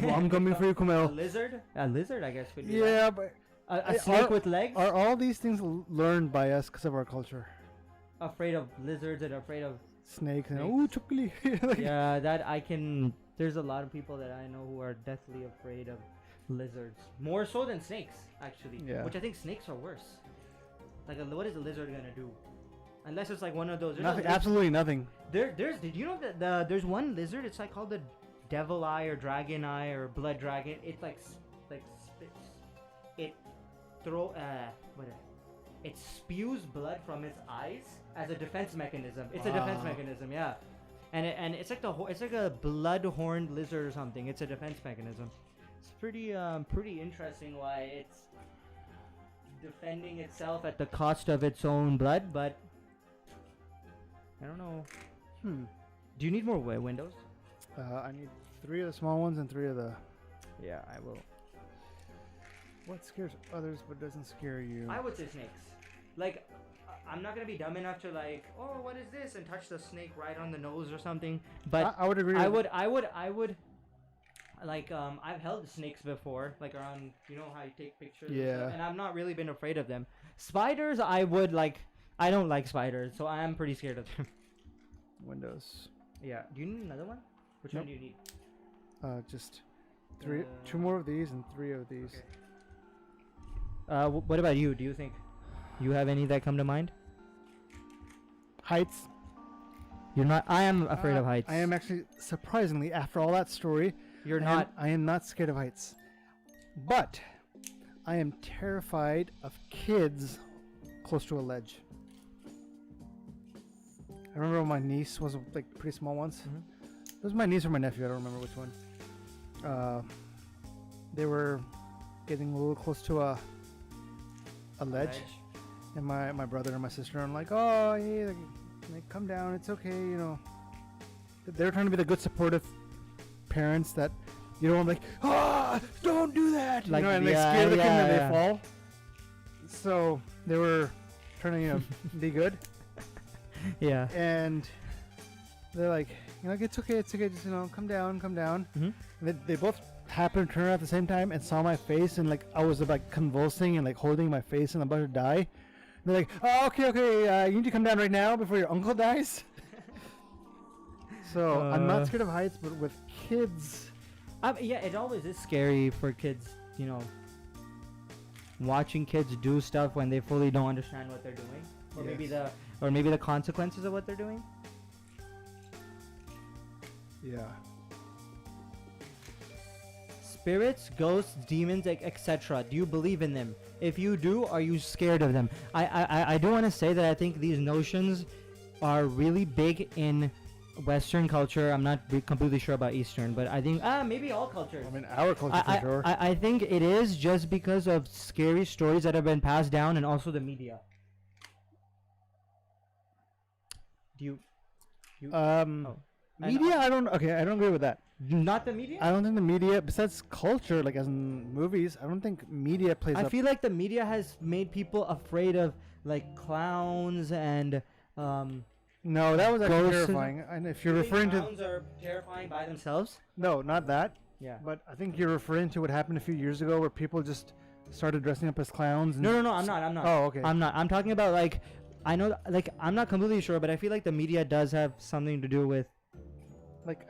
I'm coming for you, Kumail. A lizard? A lizard, I guess. Would be yeah, but A snake with legs? Are all these things learned by us because of our culture? Afraid of lizards and afraid of snakes and ooh, chukli. Yeah, that I can. There's a lot of people that I know who are deathly afraid of lizards, more so than snakes, actually. Yeah. Which I think snakes are worse. Like, what is a lizard gonna do? Unless it's like one of those. Nothing. Absolutely nothing. There's. Did you know that there's one lizard? It's like called the devil eye or dragon eye or blood dragon. It's like spits. It it spews blood from its eyes as a defense mechanism. It's a defense mechanism, yeah. And it's like it's like a blood-horned lizard or something. It's a defense mechanism. It's pretty interesting why it's defending itself at the cost of its own blood, but I don't know. Do you need more windows? I need 3 of the small ones and 3 of the. Yeah, I will. What scares others but doesn't scare you? I would say snakes. Like, I'm not gonna be dumb enough to like, oh, what is this, and touch the snake right on the nose or something. But I would agree. I would. Like, I've held snakes before, like around, you know how you take pictures. Yeah. And I've not really been afraid of them. Spiders, I don't like spiders, so I am pretty scared of them. Windows. Yeah. Do you need another one? Which one do you need? Just 2 more of these and 3 of these. Okay. What about you? Do you think you have any that come to mind? Heights. You're not. I am afraid of heights. I am actually, surprisingly, after all that story, You're not. I am not scared of heights. But I am terrified of kids close to a ledge. I remember when my niece was like pretty small once. It was my niece or my nephew. I don't remember which one. They were getting a little close to a ledge. And my brother and my sister, I'm like, oh, hey, like, come down. It's okay, you know. They're trying to be the good, supportive parents that, you know, I'm like, don't do that. Like, you know, and they scare the kid and then they fall. So they were trying to, you know, be good. Yeah. And they're like, you know, it's okay, just, you know, come down. And they both happened to turn around at the same time and saw my face, and like I was like convulsing and like holding my face and I'm about to die. And they're like, oh, okay, you need to come down right now before your uncle dies. So I'm not scared of heights, but with kids, yeah, it always is scary for kids, you know, watching kids do stuff when they fully don't understand what they're doing, or maybe the consequences of what they're doing. Yeah. Spirits, ghosts, demons, etc. Do you believe in them? If you do, are you scared of them? I do want to say that I think these notions are really big in Western culture. I'm not completely sure about Eastern, but I think maybe all cultures. I mean, our culture for sure. I think it is just because of scary stories that have been passed down, and also the media. Do you media? I don't agree with that. Not the media? I don't think the media, besides culture, like as in movies, I don't think media plays I feel like the media has made people afraid of like clowns and no, that was actually terrifying. And if you're referring to clowns are terrifying by themselves? No, not that. Yeah. But I think you're referring to what happened a few years ago where people just started dressing up as clowns. And No, I'm not. Oh, okay. I'm not. I'm talking about like, I know, like, I'm not completely sure, but I feel like the media does have something to do with like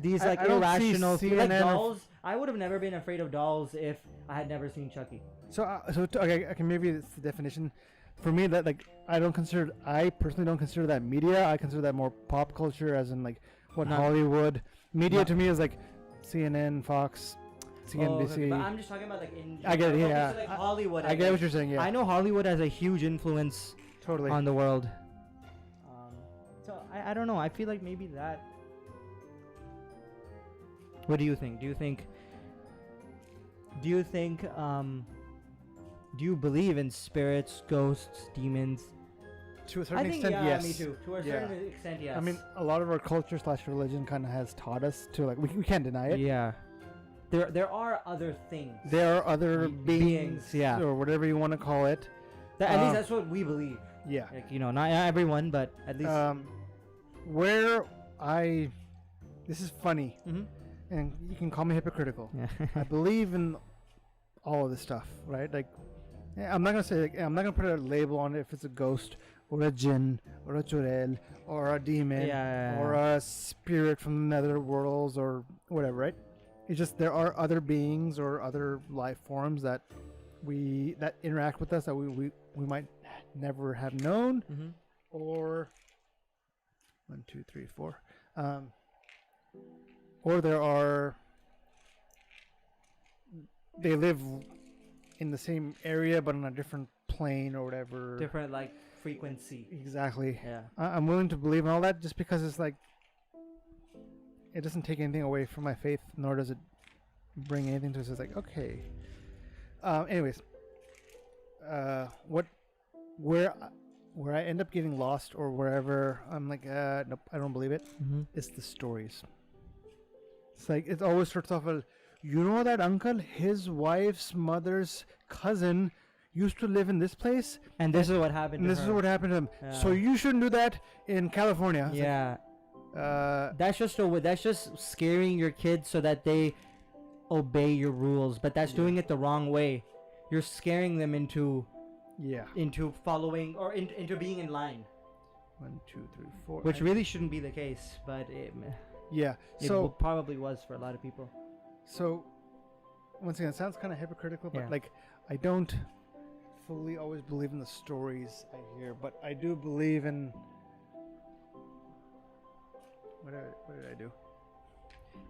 these like I don't irrational see like CNN dolls. I would have never been afraid of dolls if I had never seen Chucky. Okay, maybe it's the definition. For me, that like I personally don't consider that media. I consider that more pop culture, as in like what Hollywood media to me is like CNN, Fox, CNBC. Oh, okay. But I'm just talking about like in. I get it. Yeah, like Hollywood. I get what you're saying. Yeah, I know Hollywood has a huge influence totally on the world. So I don't know. I feel like maybe that. What do you think? Do you believe in spirits, ghosts, demons? To a certain extent, yes. Me too. To a certain extent, yes. I mean, a lot of our culture / religion kind of has taught us to like we can't deny it. Yeah. There are other things. There are other beings, yeah, or whatever you want to call it. At least that's what we believe. Yeah. Like, you know, not everyone, but at least. This is funny. And you can call me hypocritical. Yeah. I believe in all of this stuff, right? Like I'm not gonna say. I'm not gonna put a label on it if it's a ghost or a jinn or a churel or a demon or a spirit from the nether worlds or whatever, right? It's just there are other beings or other life forms that interact with us that we might never have known, or 1, 2, 3, 4, or they live in the same area but on a different plane or whatever. Different like frequency. Exactly. Yeah. I'm willing to believe in all that just because it's like it doesn't take anything away from my faith, nor does it bring anything to us. It's like, okay. Anyways, where I end up getting lost or wherever I'm like, nope, I don't believe it. It's the stories. It's like it always starts off with, you know that uncle, his wife's mother's cousin used to live in this place, and this is what happened. And this is what happened to him. Yeah. So you shouldn't do that in California. It's yeah. Like, that's just scaring your kids so that they obey your rules, but that's doing it the wrong way. You're scaring them into following or into being in line. 1, 2, 3, 4. Which really shouldn't be the case, but it probably was for a lot of people. So once again, it sounds kind of hypocritical, but like I don't fully always believe in the stories I hear, but I do believe in what did I do?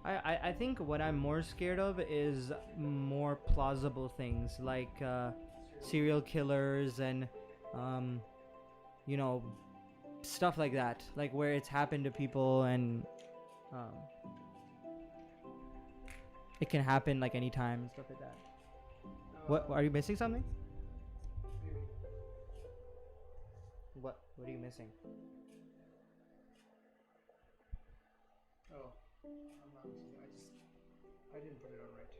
I think what I'm more scared of is more plausible things like serial killers and stuff like that, like where it's happened to people and it can happen like anytime and stuff like that. What are you missing something? What are you missing? Oh, I'm not missing. I didn't put it on right.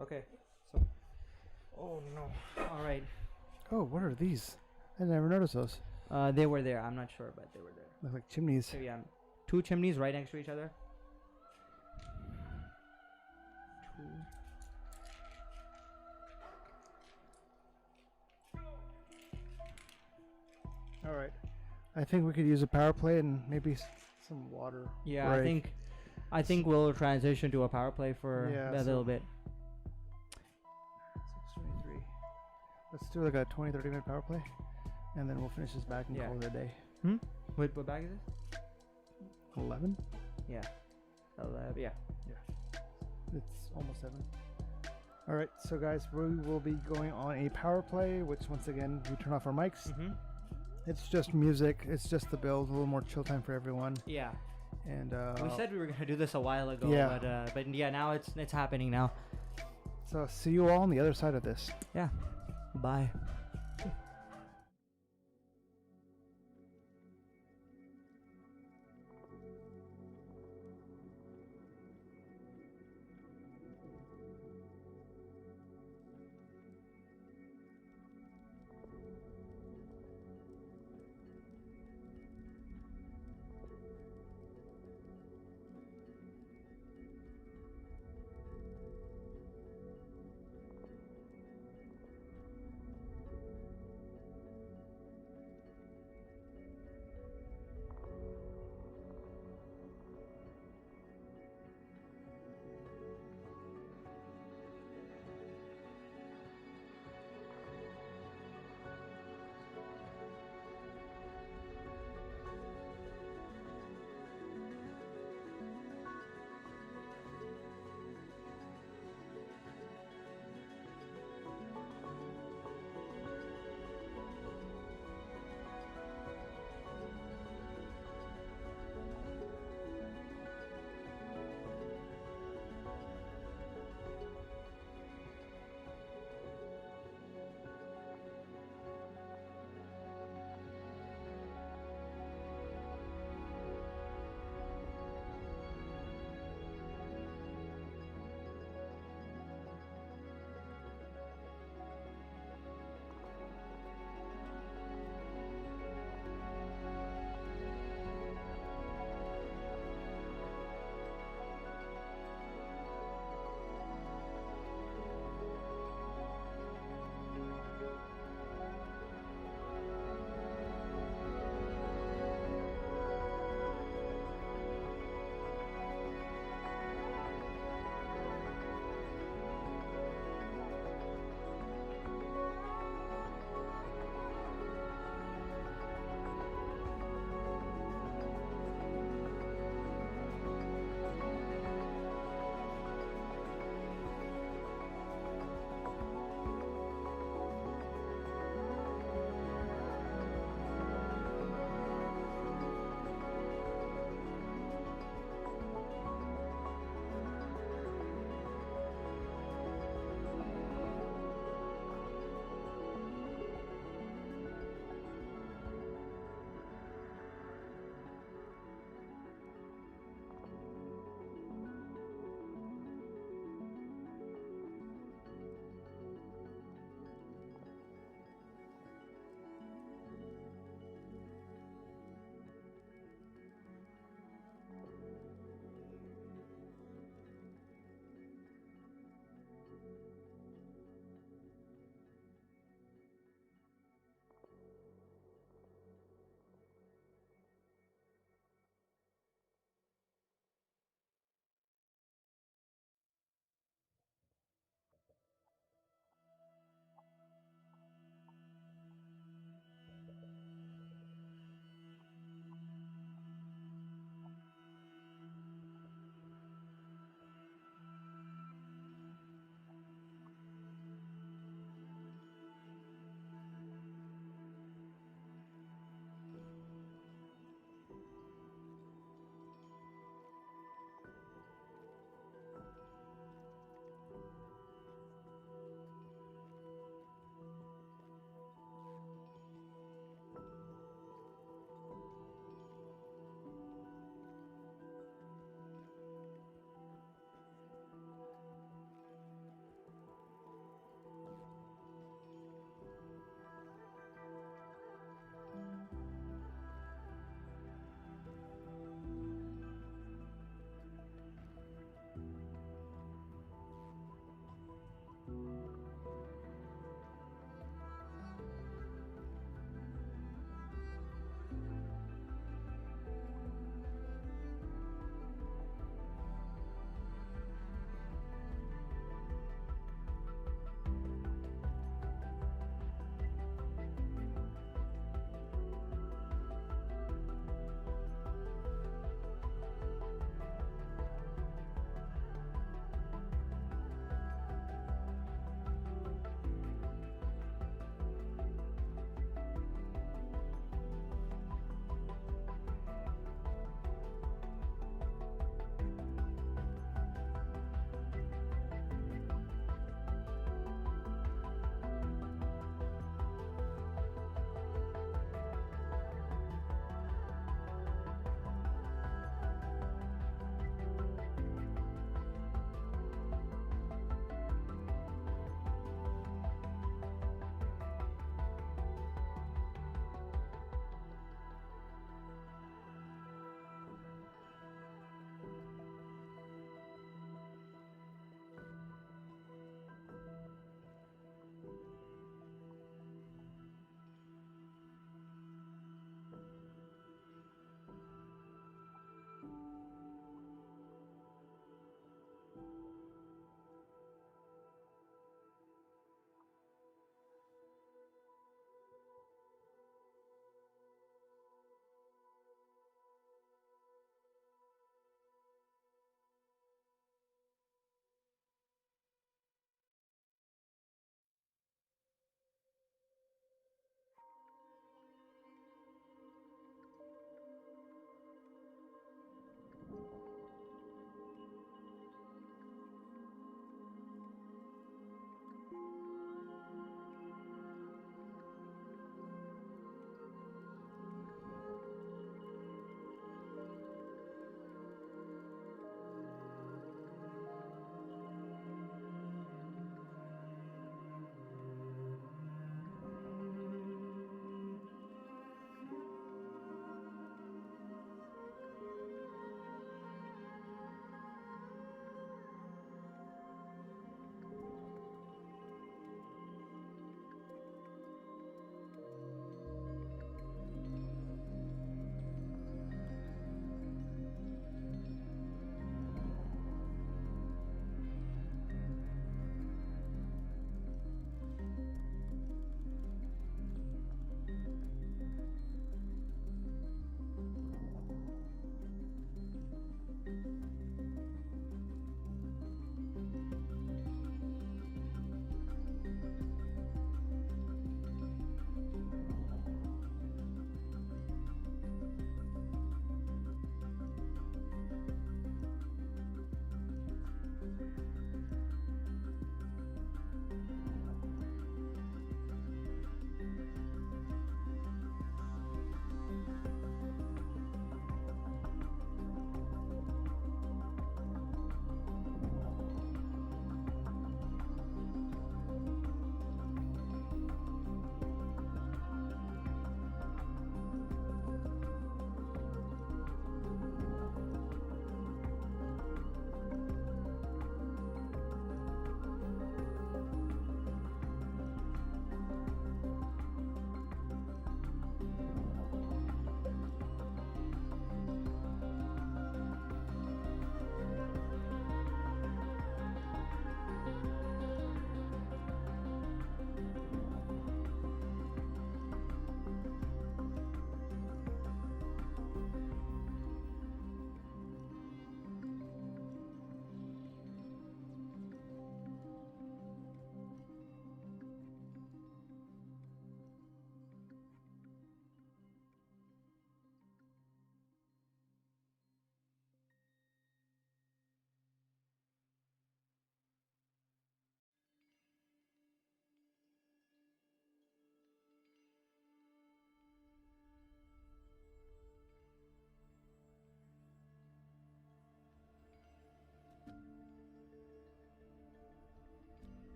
Okay. So. Oh no. All right. Oh, what are these? I never noticed those. They were there. I'm not sure, but they were there. Look like chimneys. So yeah, 2 chimneys right next to each other. 2. All right. I think we could use a power play and maybe some water. Yeah, break. I think we'll transition to a power play for a little bit. 6:23. Let's do like a 20-30 minute power play, and then we'll finish this back and call it a day. Wait, what bag is this? 11? Yeah. 11. Yeah. It's almost 7. All right, so guys, we will be going on a power play, which once again we turn off our mics. It's just music. It's just the build, a little more chill time for everyone. Yeah. And we said we were gonna do this a while ago. But yeah, now it's happening now. So see you all on the other side of this. Yeah. Bye.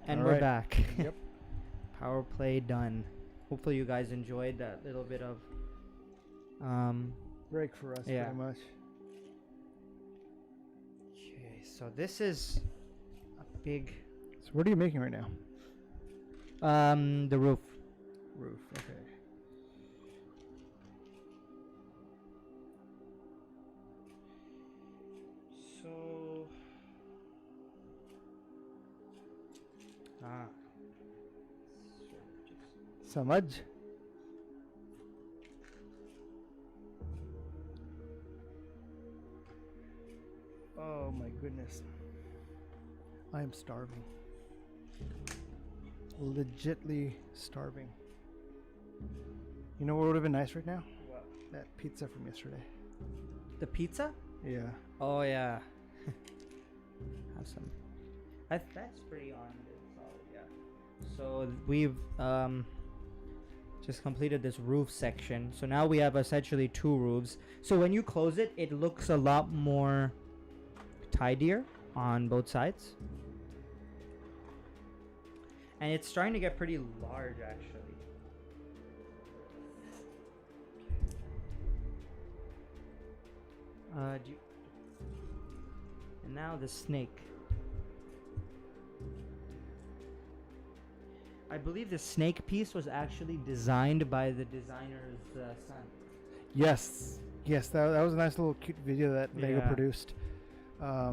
And we're back. Yep. Power play done. Hopefully you guys enjoyed that little bit of break for us, pretty much. Okay, so this is a big. So what are you making right now? The roof. Roof. Okay. So. Samaj. Oh my goodness. I am starving. Legitly starving. You know what would have been nice right now? What? That pizza from yesterday. The pizza? Yeah. Oh yeah. Have some. That's pretty on it. Solid, yeah. So we've just completed this roof section. So now we have essentially 2 roofs. So when you close it, it looks a lot more tidier on both sides. And it's starting to get pretty large, actually. And now the snake. I believe the snake piece was actually designed by the designer's son. Yes. Yes, that was a nice little cute video that Lego produced. I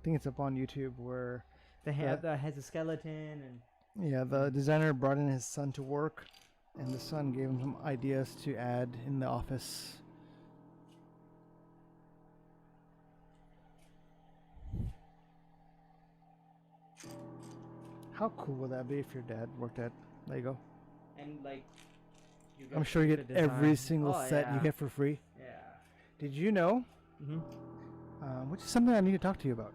think it's up on YouTube where the head has a skeleton and yeah, the designer brought in his son to work, and the son gave him some ideas to add in the office. How cool would that be if your dad worked at Lego? And like, I'm sure you get every single set you get for free. Yeah. Did you know? Which is something I need to talk to you about.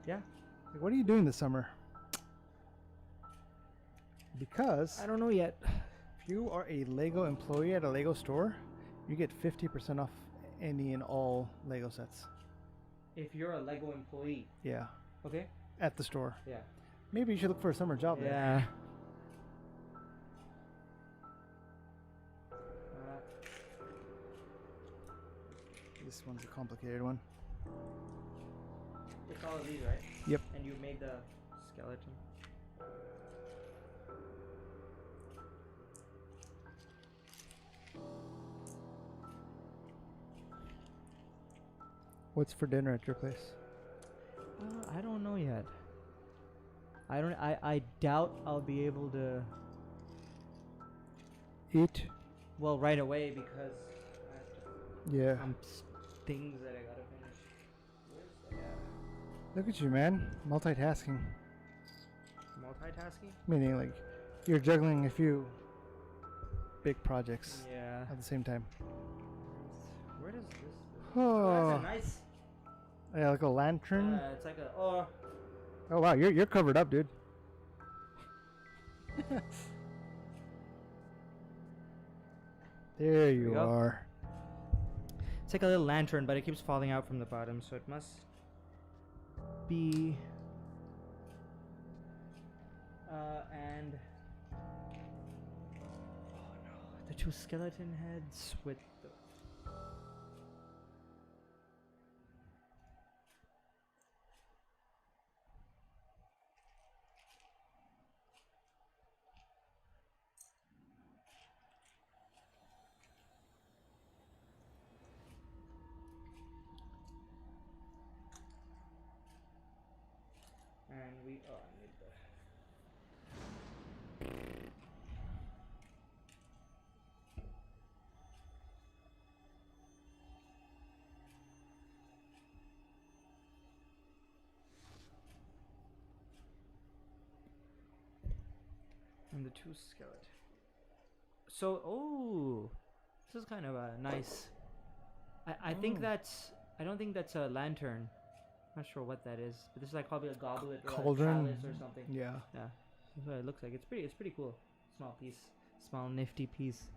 Yeah. Like, what are you doing this summer? Because I don't know yet. If you are a Lego employee at a Lego store, you get 50% off any and all Lego sets. If you're a Lego employee. Yeah. Okay. At the store. Yeah. Maybe you should look for a summer job there. Yeah. This one's a complicated one. It's all of these, right? Yep. And you made the skeleton. What's for dinner at your place? I don't know yet. I doubt I'll be able to eat. Well, right away because I have to things that I gotta finish. Look at you, man. Multitasking. Multitasking? Meaning, like, you're juggling a few big projects at the same time. Where does this? Oh, that's a nice. Yeah, like a lantern. It's like a. Oh wow, you're covered up, dude. There you are. It's like a little lantern, but it keeps falling out from the bottom, so it must be. And oh no, the 2 skeleton heads with the. And we need the. And the 2 skeleton. So, this is kind of a nice. I think that's. I don't think that's a lantern. Not sure what that is, but this is like probably a goblet or cauldron a chalice or something. Yeah. Yeah. That's what it looks like. It's pretty cool. Small piece. Small nifty piece.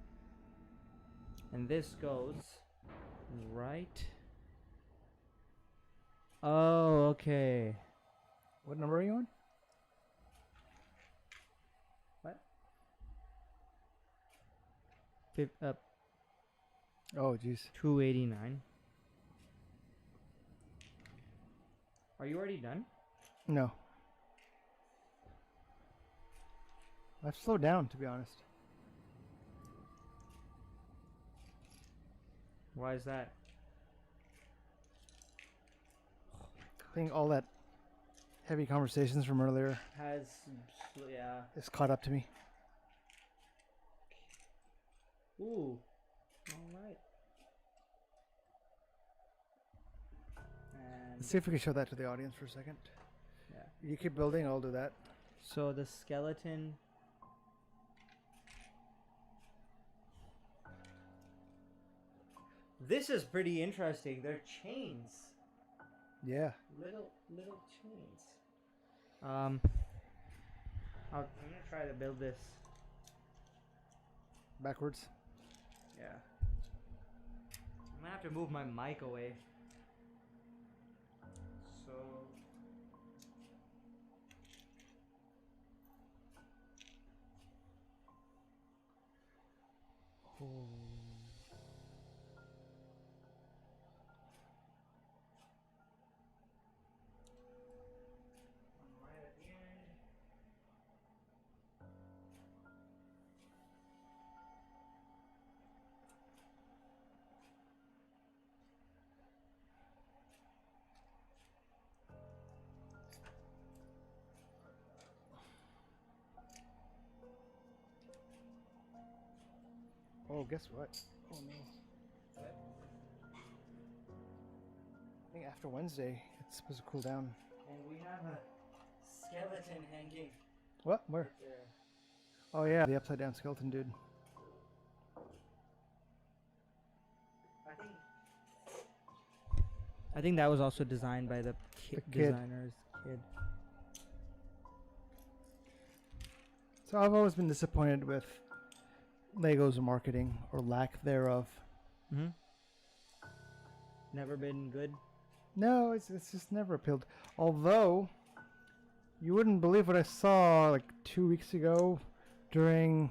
And this goes right. Oh, okay. What number are you on? Oh, jeez. 289. Are you already done? No. I've slowed down, to be honest. Why is that? I think all that heavy conversations from earlier Yeah. is caught up to me. Ooh. Alright. Let's see if we can show that to the audience for a second. Yeah. You keep building, I'll do that. So the skeleton. This is pretty interesting. They're chains. Yeah. Little chains. I'm gonna try to build this. Backwards. Yeah. I'm gonna have to move my mic away. So. Oh. Right at the end. Oh, guess what? Oh no. What? I think after Wednesday, it's supposed to cool down. And we have a skeleton hanging. What? Where? Right there. Oh yeah, the upside down skeleton dude. I think that was also designed by the kid. designer's kid. So I've always been disappointed with Lego's marketing or lack thereof. Mm-hmm. Never been good. No, it's just never appealed. Although, you wouldn't believe what I saw like 2 weeks ago during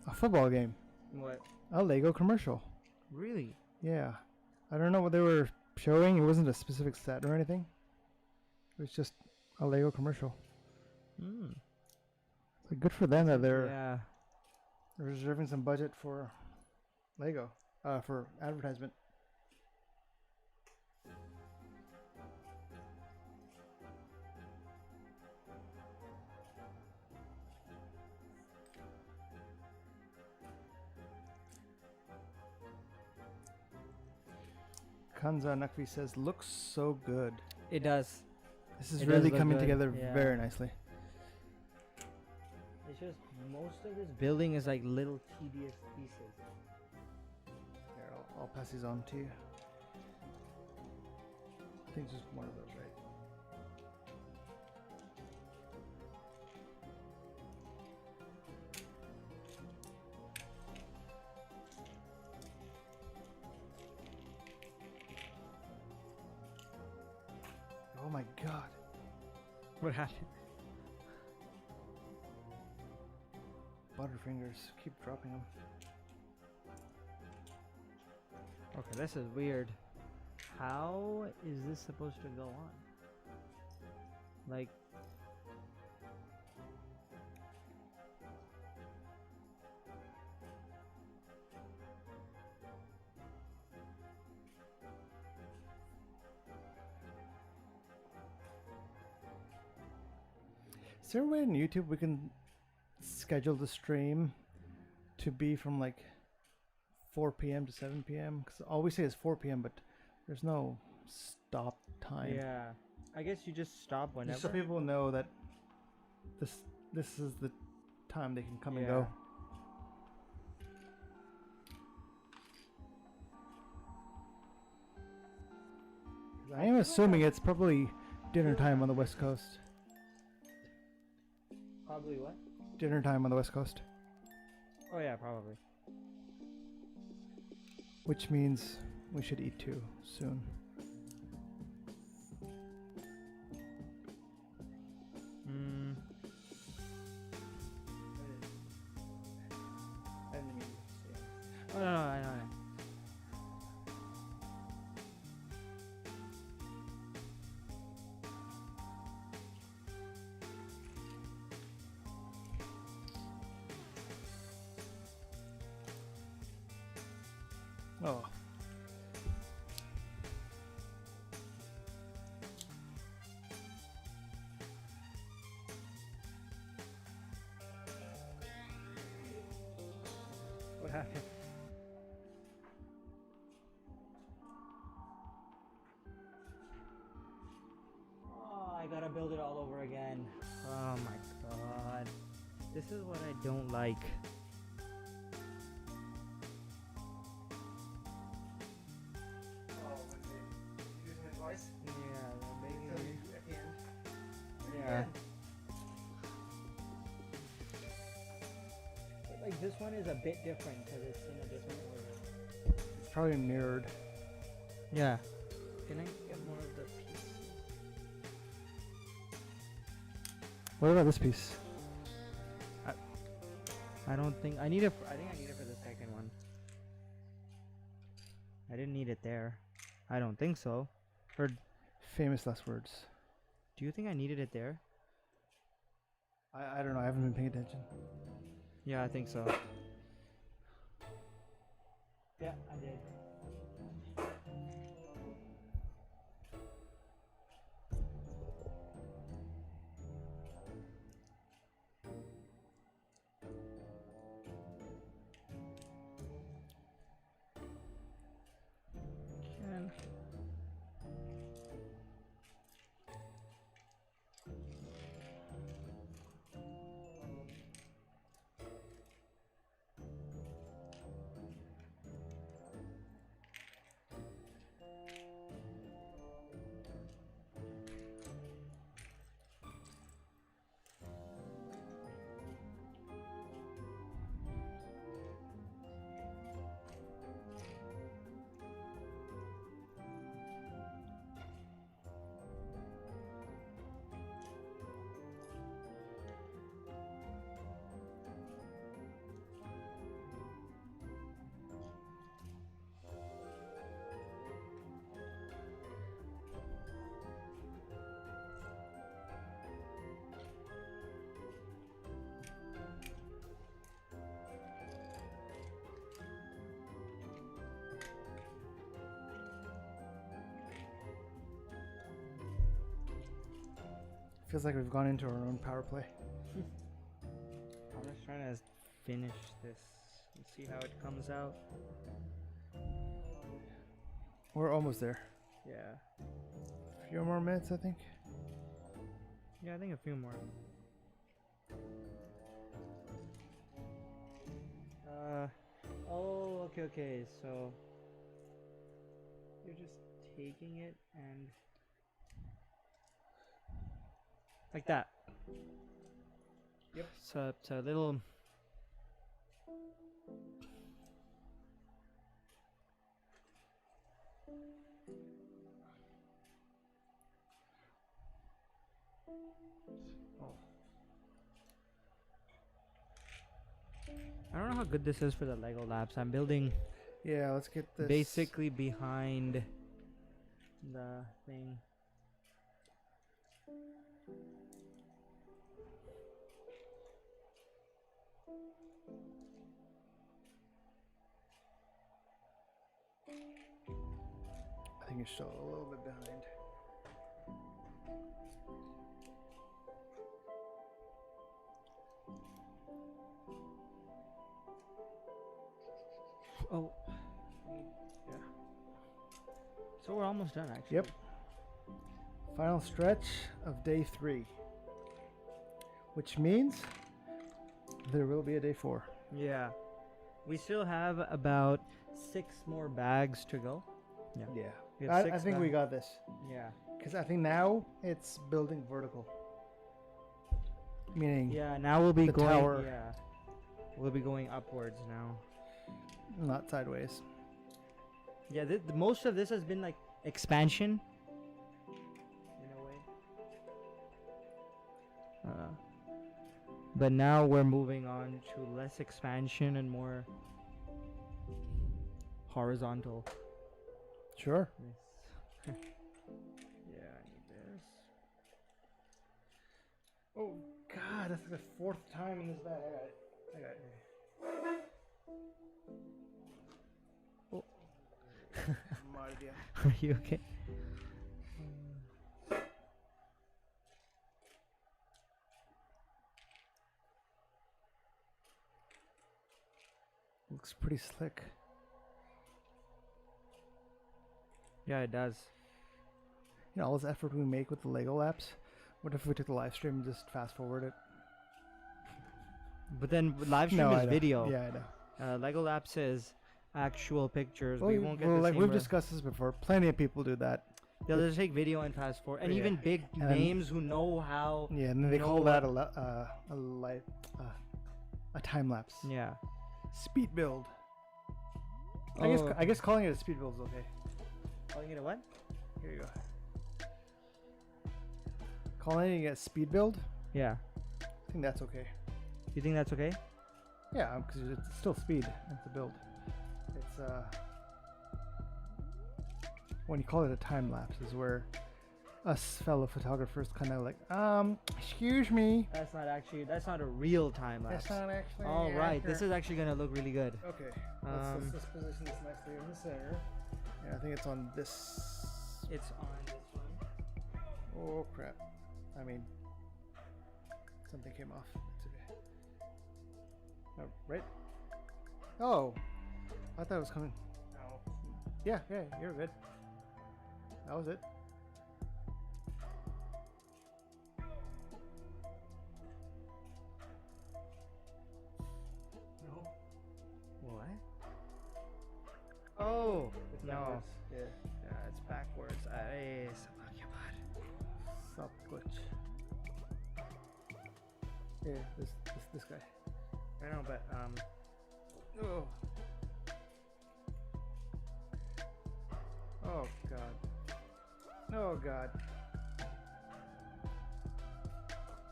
a football game. What? A Lego commercial. Really? Yeah. I don't know what they were showing. It wasn't a specific set or anything. It was just a Lego commercial. Hmm. So good for them that they're Yeah. reserving some budget for Lego, for advertisement. Kanza Nakvi says, looks so good. It does. This is It really does look coming good, together yeah. very nicely. It's just most of this building is like little tedious pieces. Here, I'll pass these on to you. I think just one of those, right? Oh my god. What happened? Butterfingers. Keep dropping them. Okay, this is weird. How is this supposed to go on? Like, Is there a way on YouTube we can schedule the stream to be from like 4 p.m. to 7 p.m.? Because all we say is 4 p.m., but there's no stop time. yeah. I guess you just stop whenever. Just so people know that this is the time they can come and go. I am assuming it's probably dinner time on the West Coast. Probably what? Dinner time on the West Coast. Oh yeah, probably. Which means we should eat too soon. Hmm. Oh. What happened? Oh, I gotta build it all over again. Oh my god. This is what I don't like. Oh, using it twice? Yeah, maybe. At the end. Yeah. But like this one is a bit different because it's in a different order. It's probably mirrored. Yeah. Can I get more of the pieces? What about this piece? I don't think I need it. I think I need it for the second one. I didn't need it there. I don't think so. Or Famous last words. do you think I needed it there? I don't know. I haven't been paying attention. Yeah, I think so. Yeah, I did. Can. Feels like we've gone into our own power play. I'm just trying to finish this and see how it comes out. We're almost there. Yeah. A few more minutes, I think. Yeah, I think a few more. Oh, okay, so you're just taking it and like that. Yep. So it's a little. I don't know how good this is for the lego-lapse. I'm building Yeah, let's get this. basically behind the thing. I think it's still a little bit behind. Oh. Yeah. So we're almost done, actually. Yep. Final stretch of day 3. Which means there will be a day 4. Yeah. We still have about 6 more bags to go. Yeah. Yeah. We have I 6 think we bags. got this. Yeah. Because I think now it's building vertical. Meaning Yeah, now we'll be the going. tower. Yeah. We'll be going upwards now. not sideways. Yeah, most of this has been like expansion. In a way. But now we're moving on to less expansion and more horizontal. Sure. Yes. Yeah, I need this. Oh God, that's the 4th time in this bag. I got it. Oh, idea. Are you okay? Looks pretty slick. Yeah, it does. You know, all this effort we make with the lego-lapse. What if we took the live stream and just fast forward it? But then live stream is video. Yeah, I know. lego-lapse is actual pictures. Well, we won't get well, the like same we've discussed this before. Plenty of people do that. They'll just take video and fast forward, and even big names who know how. Yeah, and then they call that a time lapse. Yeah. Speed build. Oh. I guess calling it a speed build is okay. Calling it a what? Here you go. Calling it a speed build? Yeah. I think that's okay. You think that's okay? Yeah, because it's still speed. It's a build. It's when you call it a time lapse is where us fellow photographers kind of like, excuse me. That's not a real time lapse. That's not actually. All right, this is actually gonna look really good. Okay. Let's just position this nicely in the center. Yeah, I think it's on this. It's on this one. Oh crap! I mean, something came off. It's okay. Oh, right? Oh, I thought it was coming. No. Yeah, you're good. That was it. No. What? Oh no. Yeah. It's backwards. Ay, sabag yaman. Stop glitch. Here, this guy. I know, but Oh. Oh god. Oh god.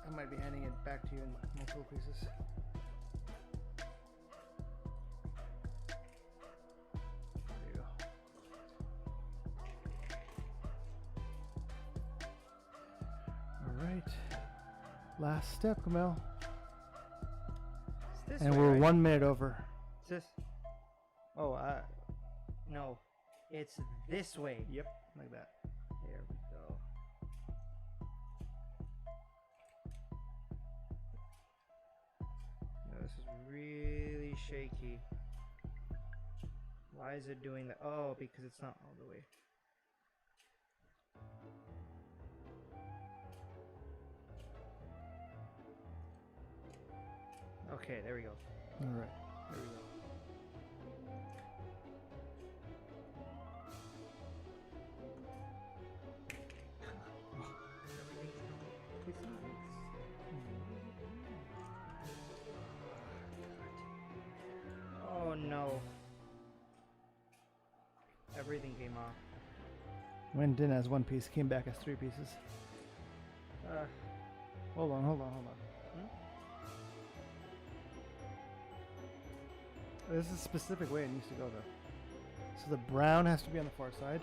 I might be handing it back to you in multiple pieces. There you go. Alright. Last step, Kamel. it's this And way, we're right? 1 minute over. It's this. Oh, no. It's this way. Yep, like that. There we go. No, this is really shaky. Why is it doing that? Oh, because it's not all the way. Okay, there we go. Alright, there we go. Oh no. Everything came off. Went in as one piece, came back as 3 pieces. Hold on. This is a specific way it needs to go though. So the brown has to be on the far side.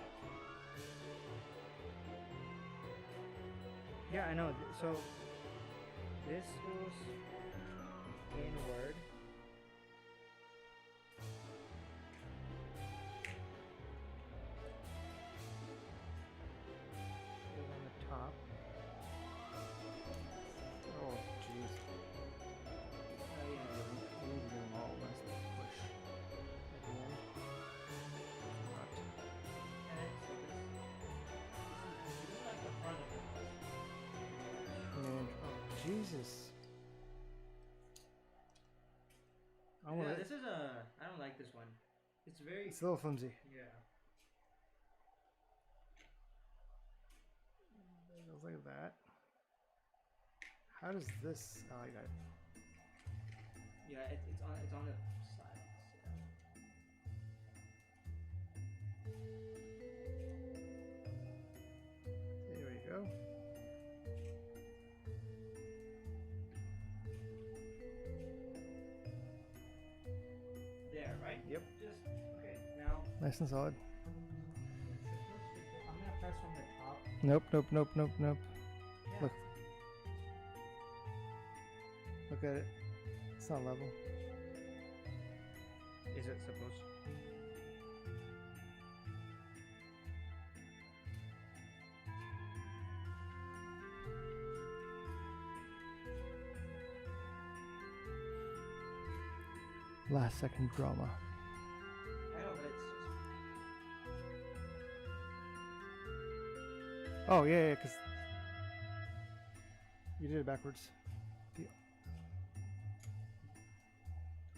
Yeah, I know. So this goes inward. Goes on the top. Oh jeez. Jesus. Yeah, this is I don't like this one. It's very. It's a little flimsy. Yeah. It goes like that. How does this? Oh, I got it. Yeah, it's on the sides. There we go. There, right? Yep. Just okay. Now Nice and solid. I'm gonna press from the top. Nope. Yeah. Look. Look at it. It's not level. Is it supposed? last second drama. I know, but it's just... Oh yeah, because you did it backwards.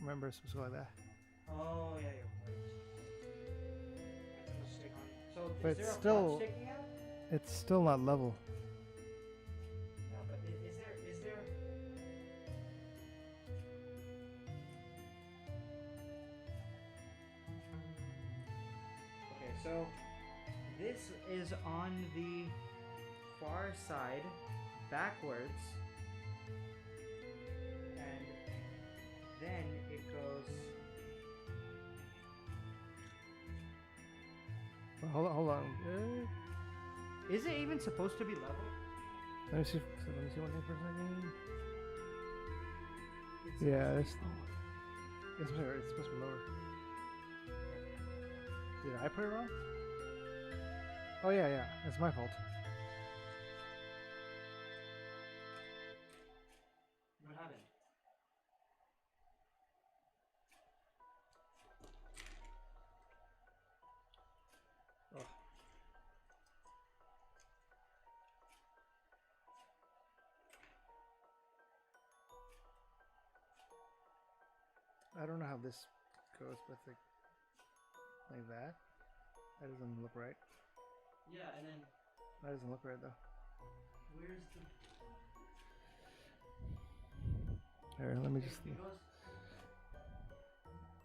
Remember, it's supposed to go like that. Oh yeah, you're right. So but is there it's a still, pot sticking out? it's still not level. No, but is there? Okay, so this is on the far side, backwards, and then it goes. Hold on. Is it even supposed to be level? Let me see one thing for a second. Yeah, it's supposed to be lower. Did I put it wrong? Oh yeah, it's my fault. What happened? Oh. I don't know how this goes, but like that. That doesn't look right. Yeah, and then That doesn't look right though. where's the? Here, let me just. It goes.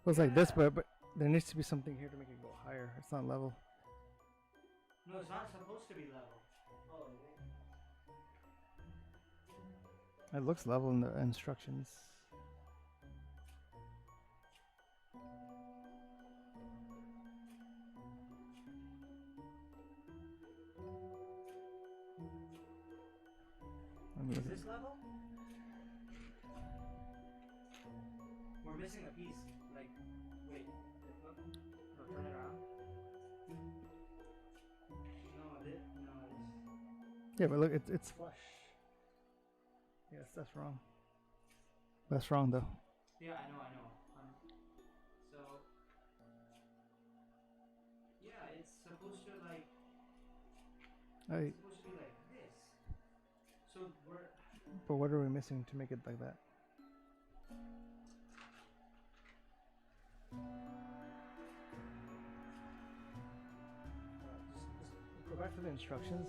Looks like this, but there needs to be something here to make it go higher. It's not level. No, it's not supposed to be level. Oh, It looks level in the instructions. is this level? We're missing a piece. Like, wait. Look. No, turn it around. No, this. Yeah, but look, it's flush. Yes, that's wrong. That's wrong though. Yeah, I know. So, yeah, it's supposed to like. It's supposed to be like this. So we're. But what are we missing to make it like that? Just go back to the instructions.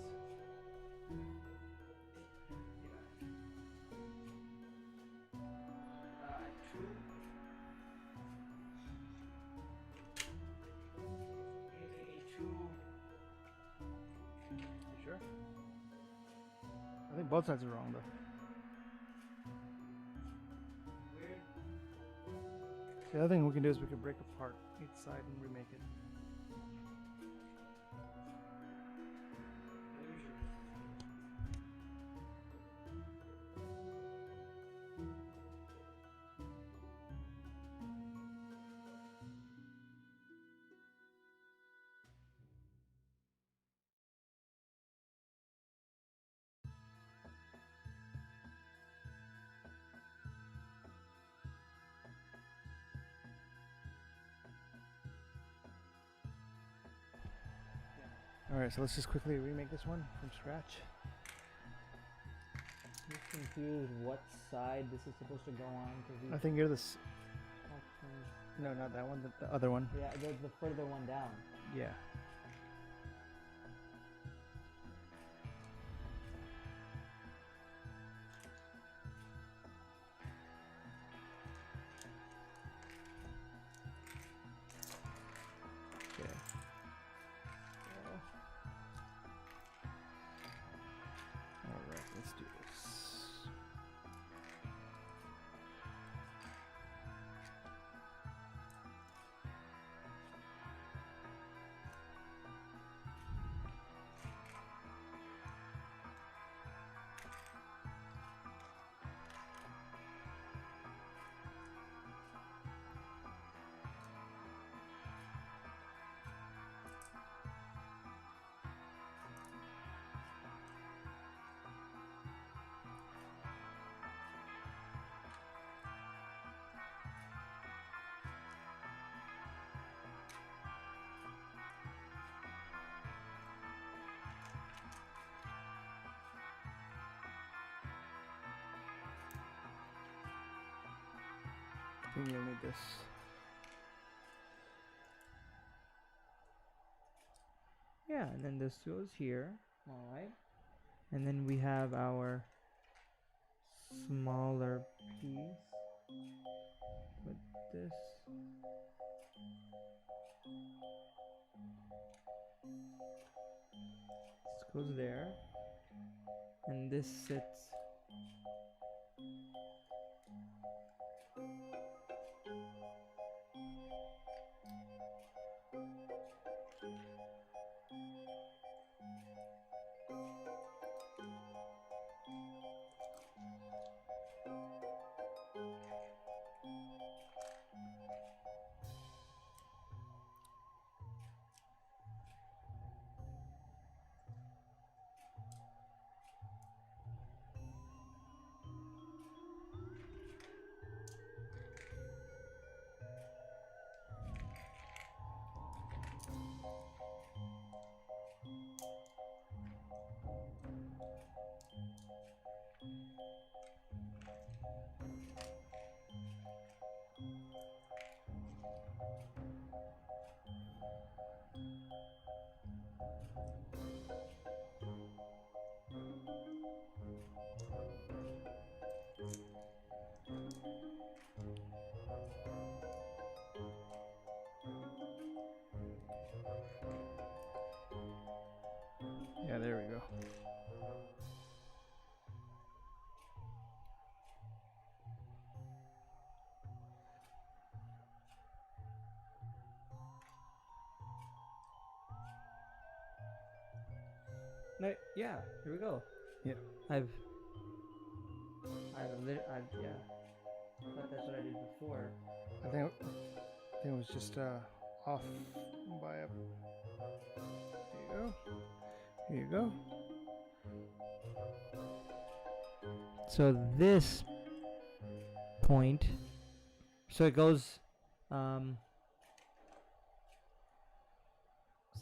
Sure? I think both sides are wrong though. Weird. The other thing we can do is we can break apart each side and remake it. Alright, so let's just quickly remake this one from scratch. I'm just confused what side this is supposed to go on. I think you're this. No, not that one, the other one. Yeah, the further one down. Yeah. Okay. Alright, let's do this. think you'll need this. Yeah, and then this goes here. All right. And then we have our smaller piece with this. This goes there. And this sits Yeah, there we go. no, yeah, here we go. Yeah. Yeah. I thought that's what I did before. I think it was just off by a. There you go. Here you go. So this point, so it goes,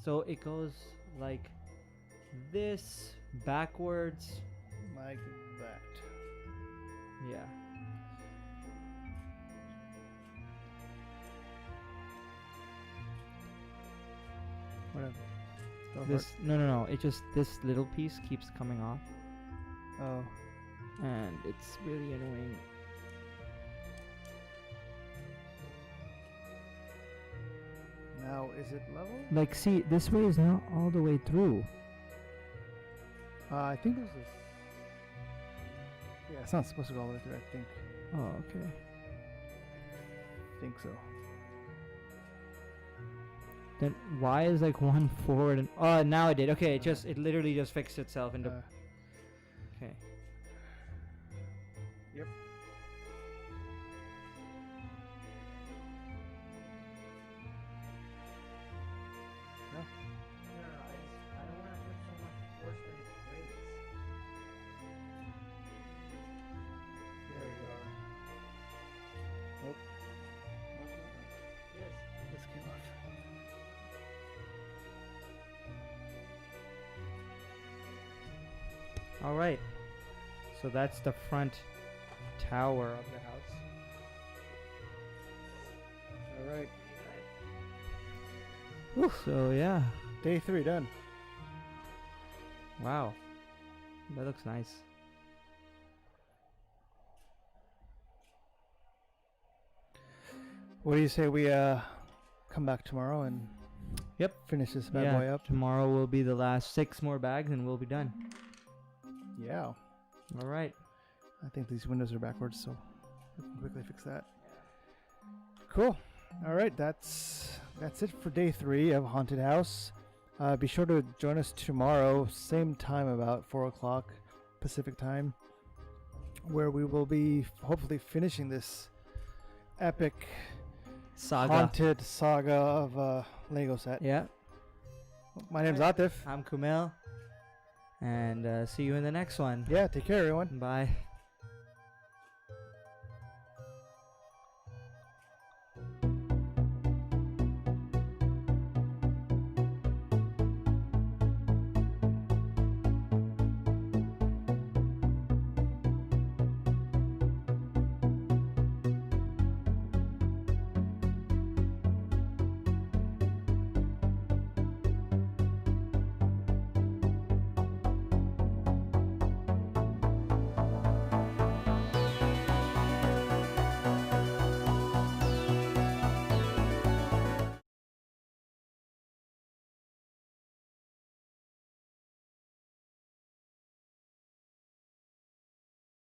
so it goes like this backwards. Like that. Yeah. Whatever. Go for This no. It just this little piece keeps coming off, it. Oh. and it's really annoying. Now is it level? Like, see, this way is not all the way through. I think there's this. Yeah, it's not supposed to go all the way through. I think. Oh, okay. Think so. Then why is like one forward and oh now it did. Okay, it literally just fixed itself into. Okay. Yep. No. I don't want to put so much force that it breaks. There we go. Nope. Yes. This came off. All right. So that's the front tower of the house. All right. So yeah. Day 3 done. Wow. That looks nice. What do you say we come back tomorrow and finish this bad boy up? Tomorrow will be the last 6 more bags and we'll be done. Yeah. All right. I think these windows are backwards, so we can quickly fix that. Cool. All right, that's it for day 3 of Haunted House. Be sure to join us tomorrow, same time, about 4 o'clock Pacific time, where we will be hopefully finishing this epic haunted saga of Lego set. Yeah. My name's Atif. I'm Kumail. And see you in the next one. Yeah, take care, everyone. Bye.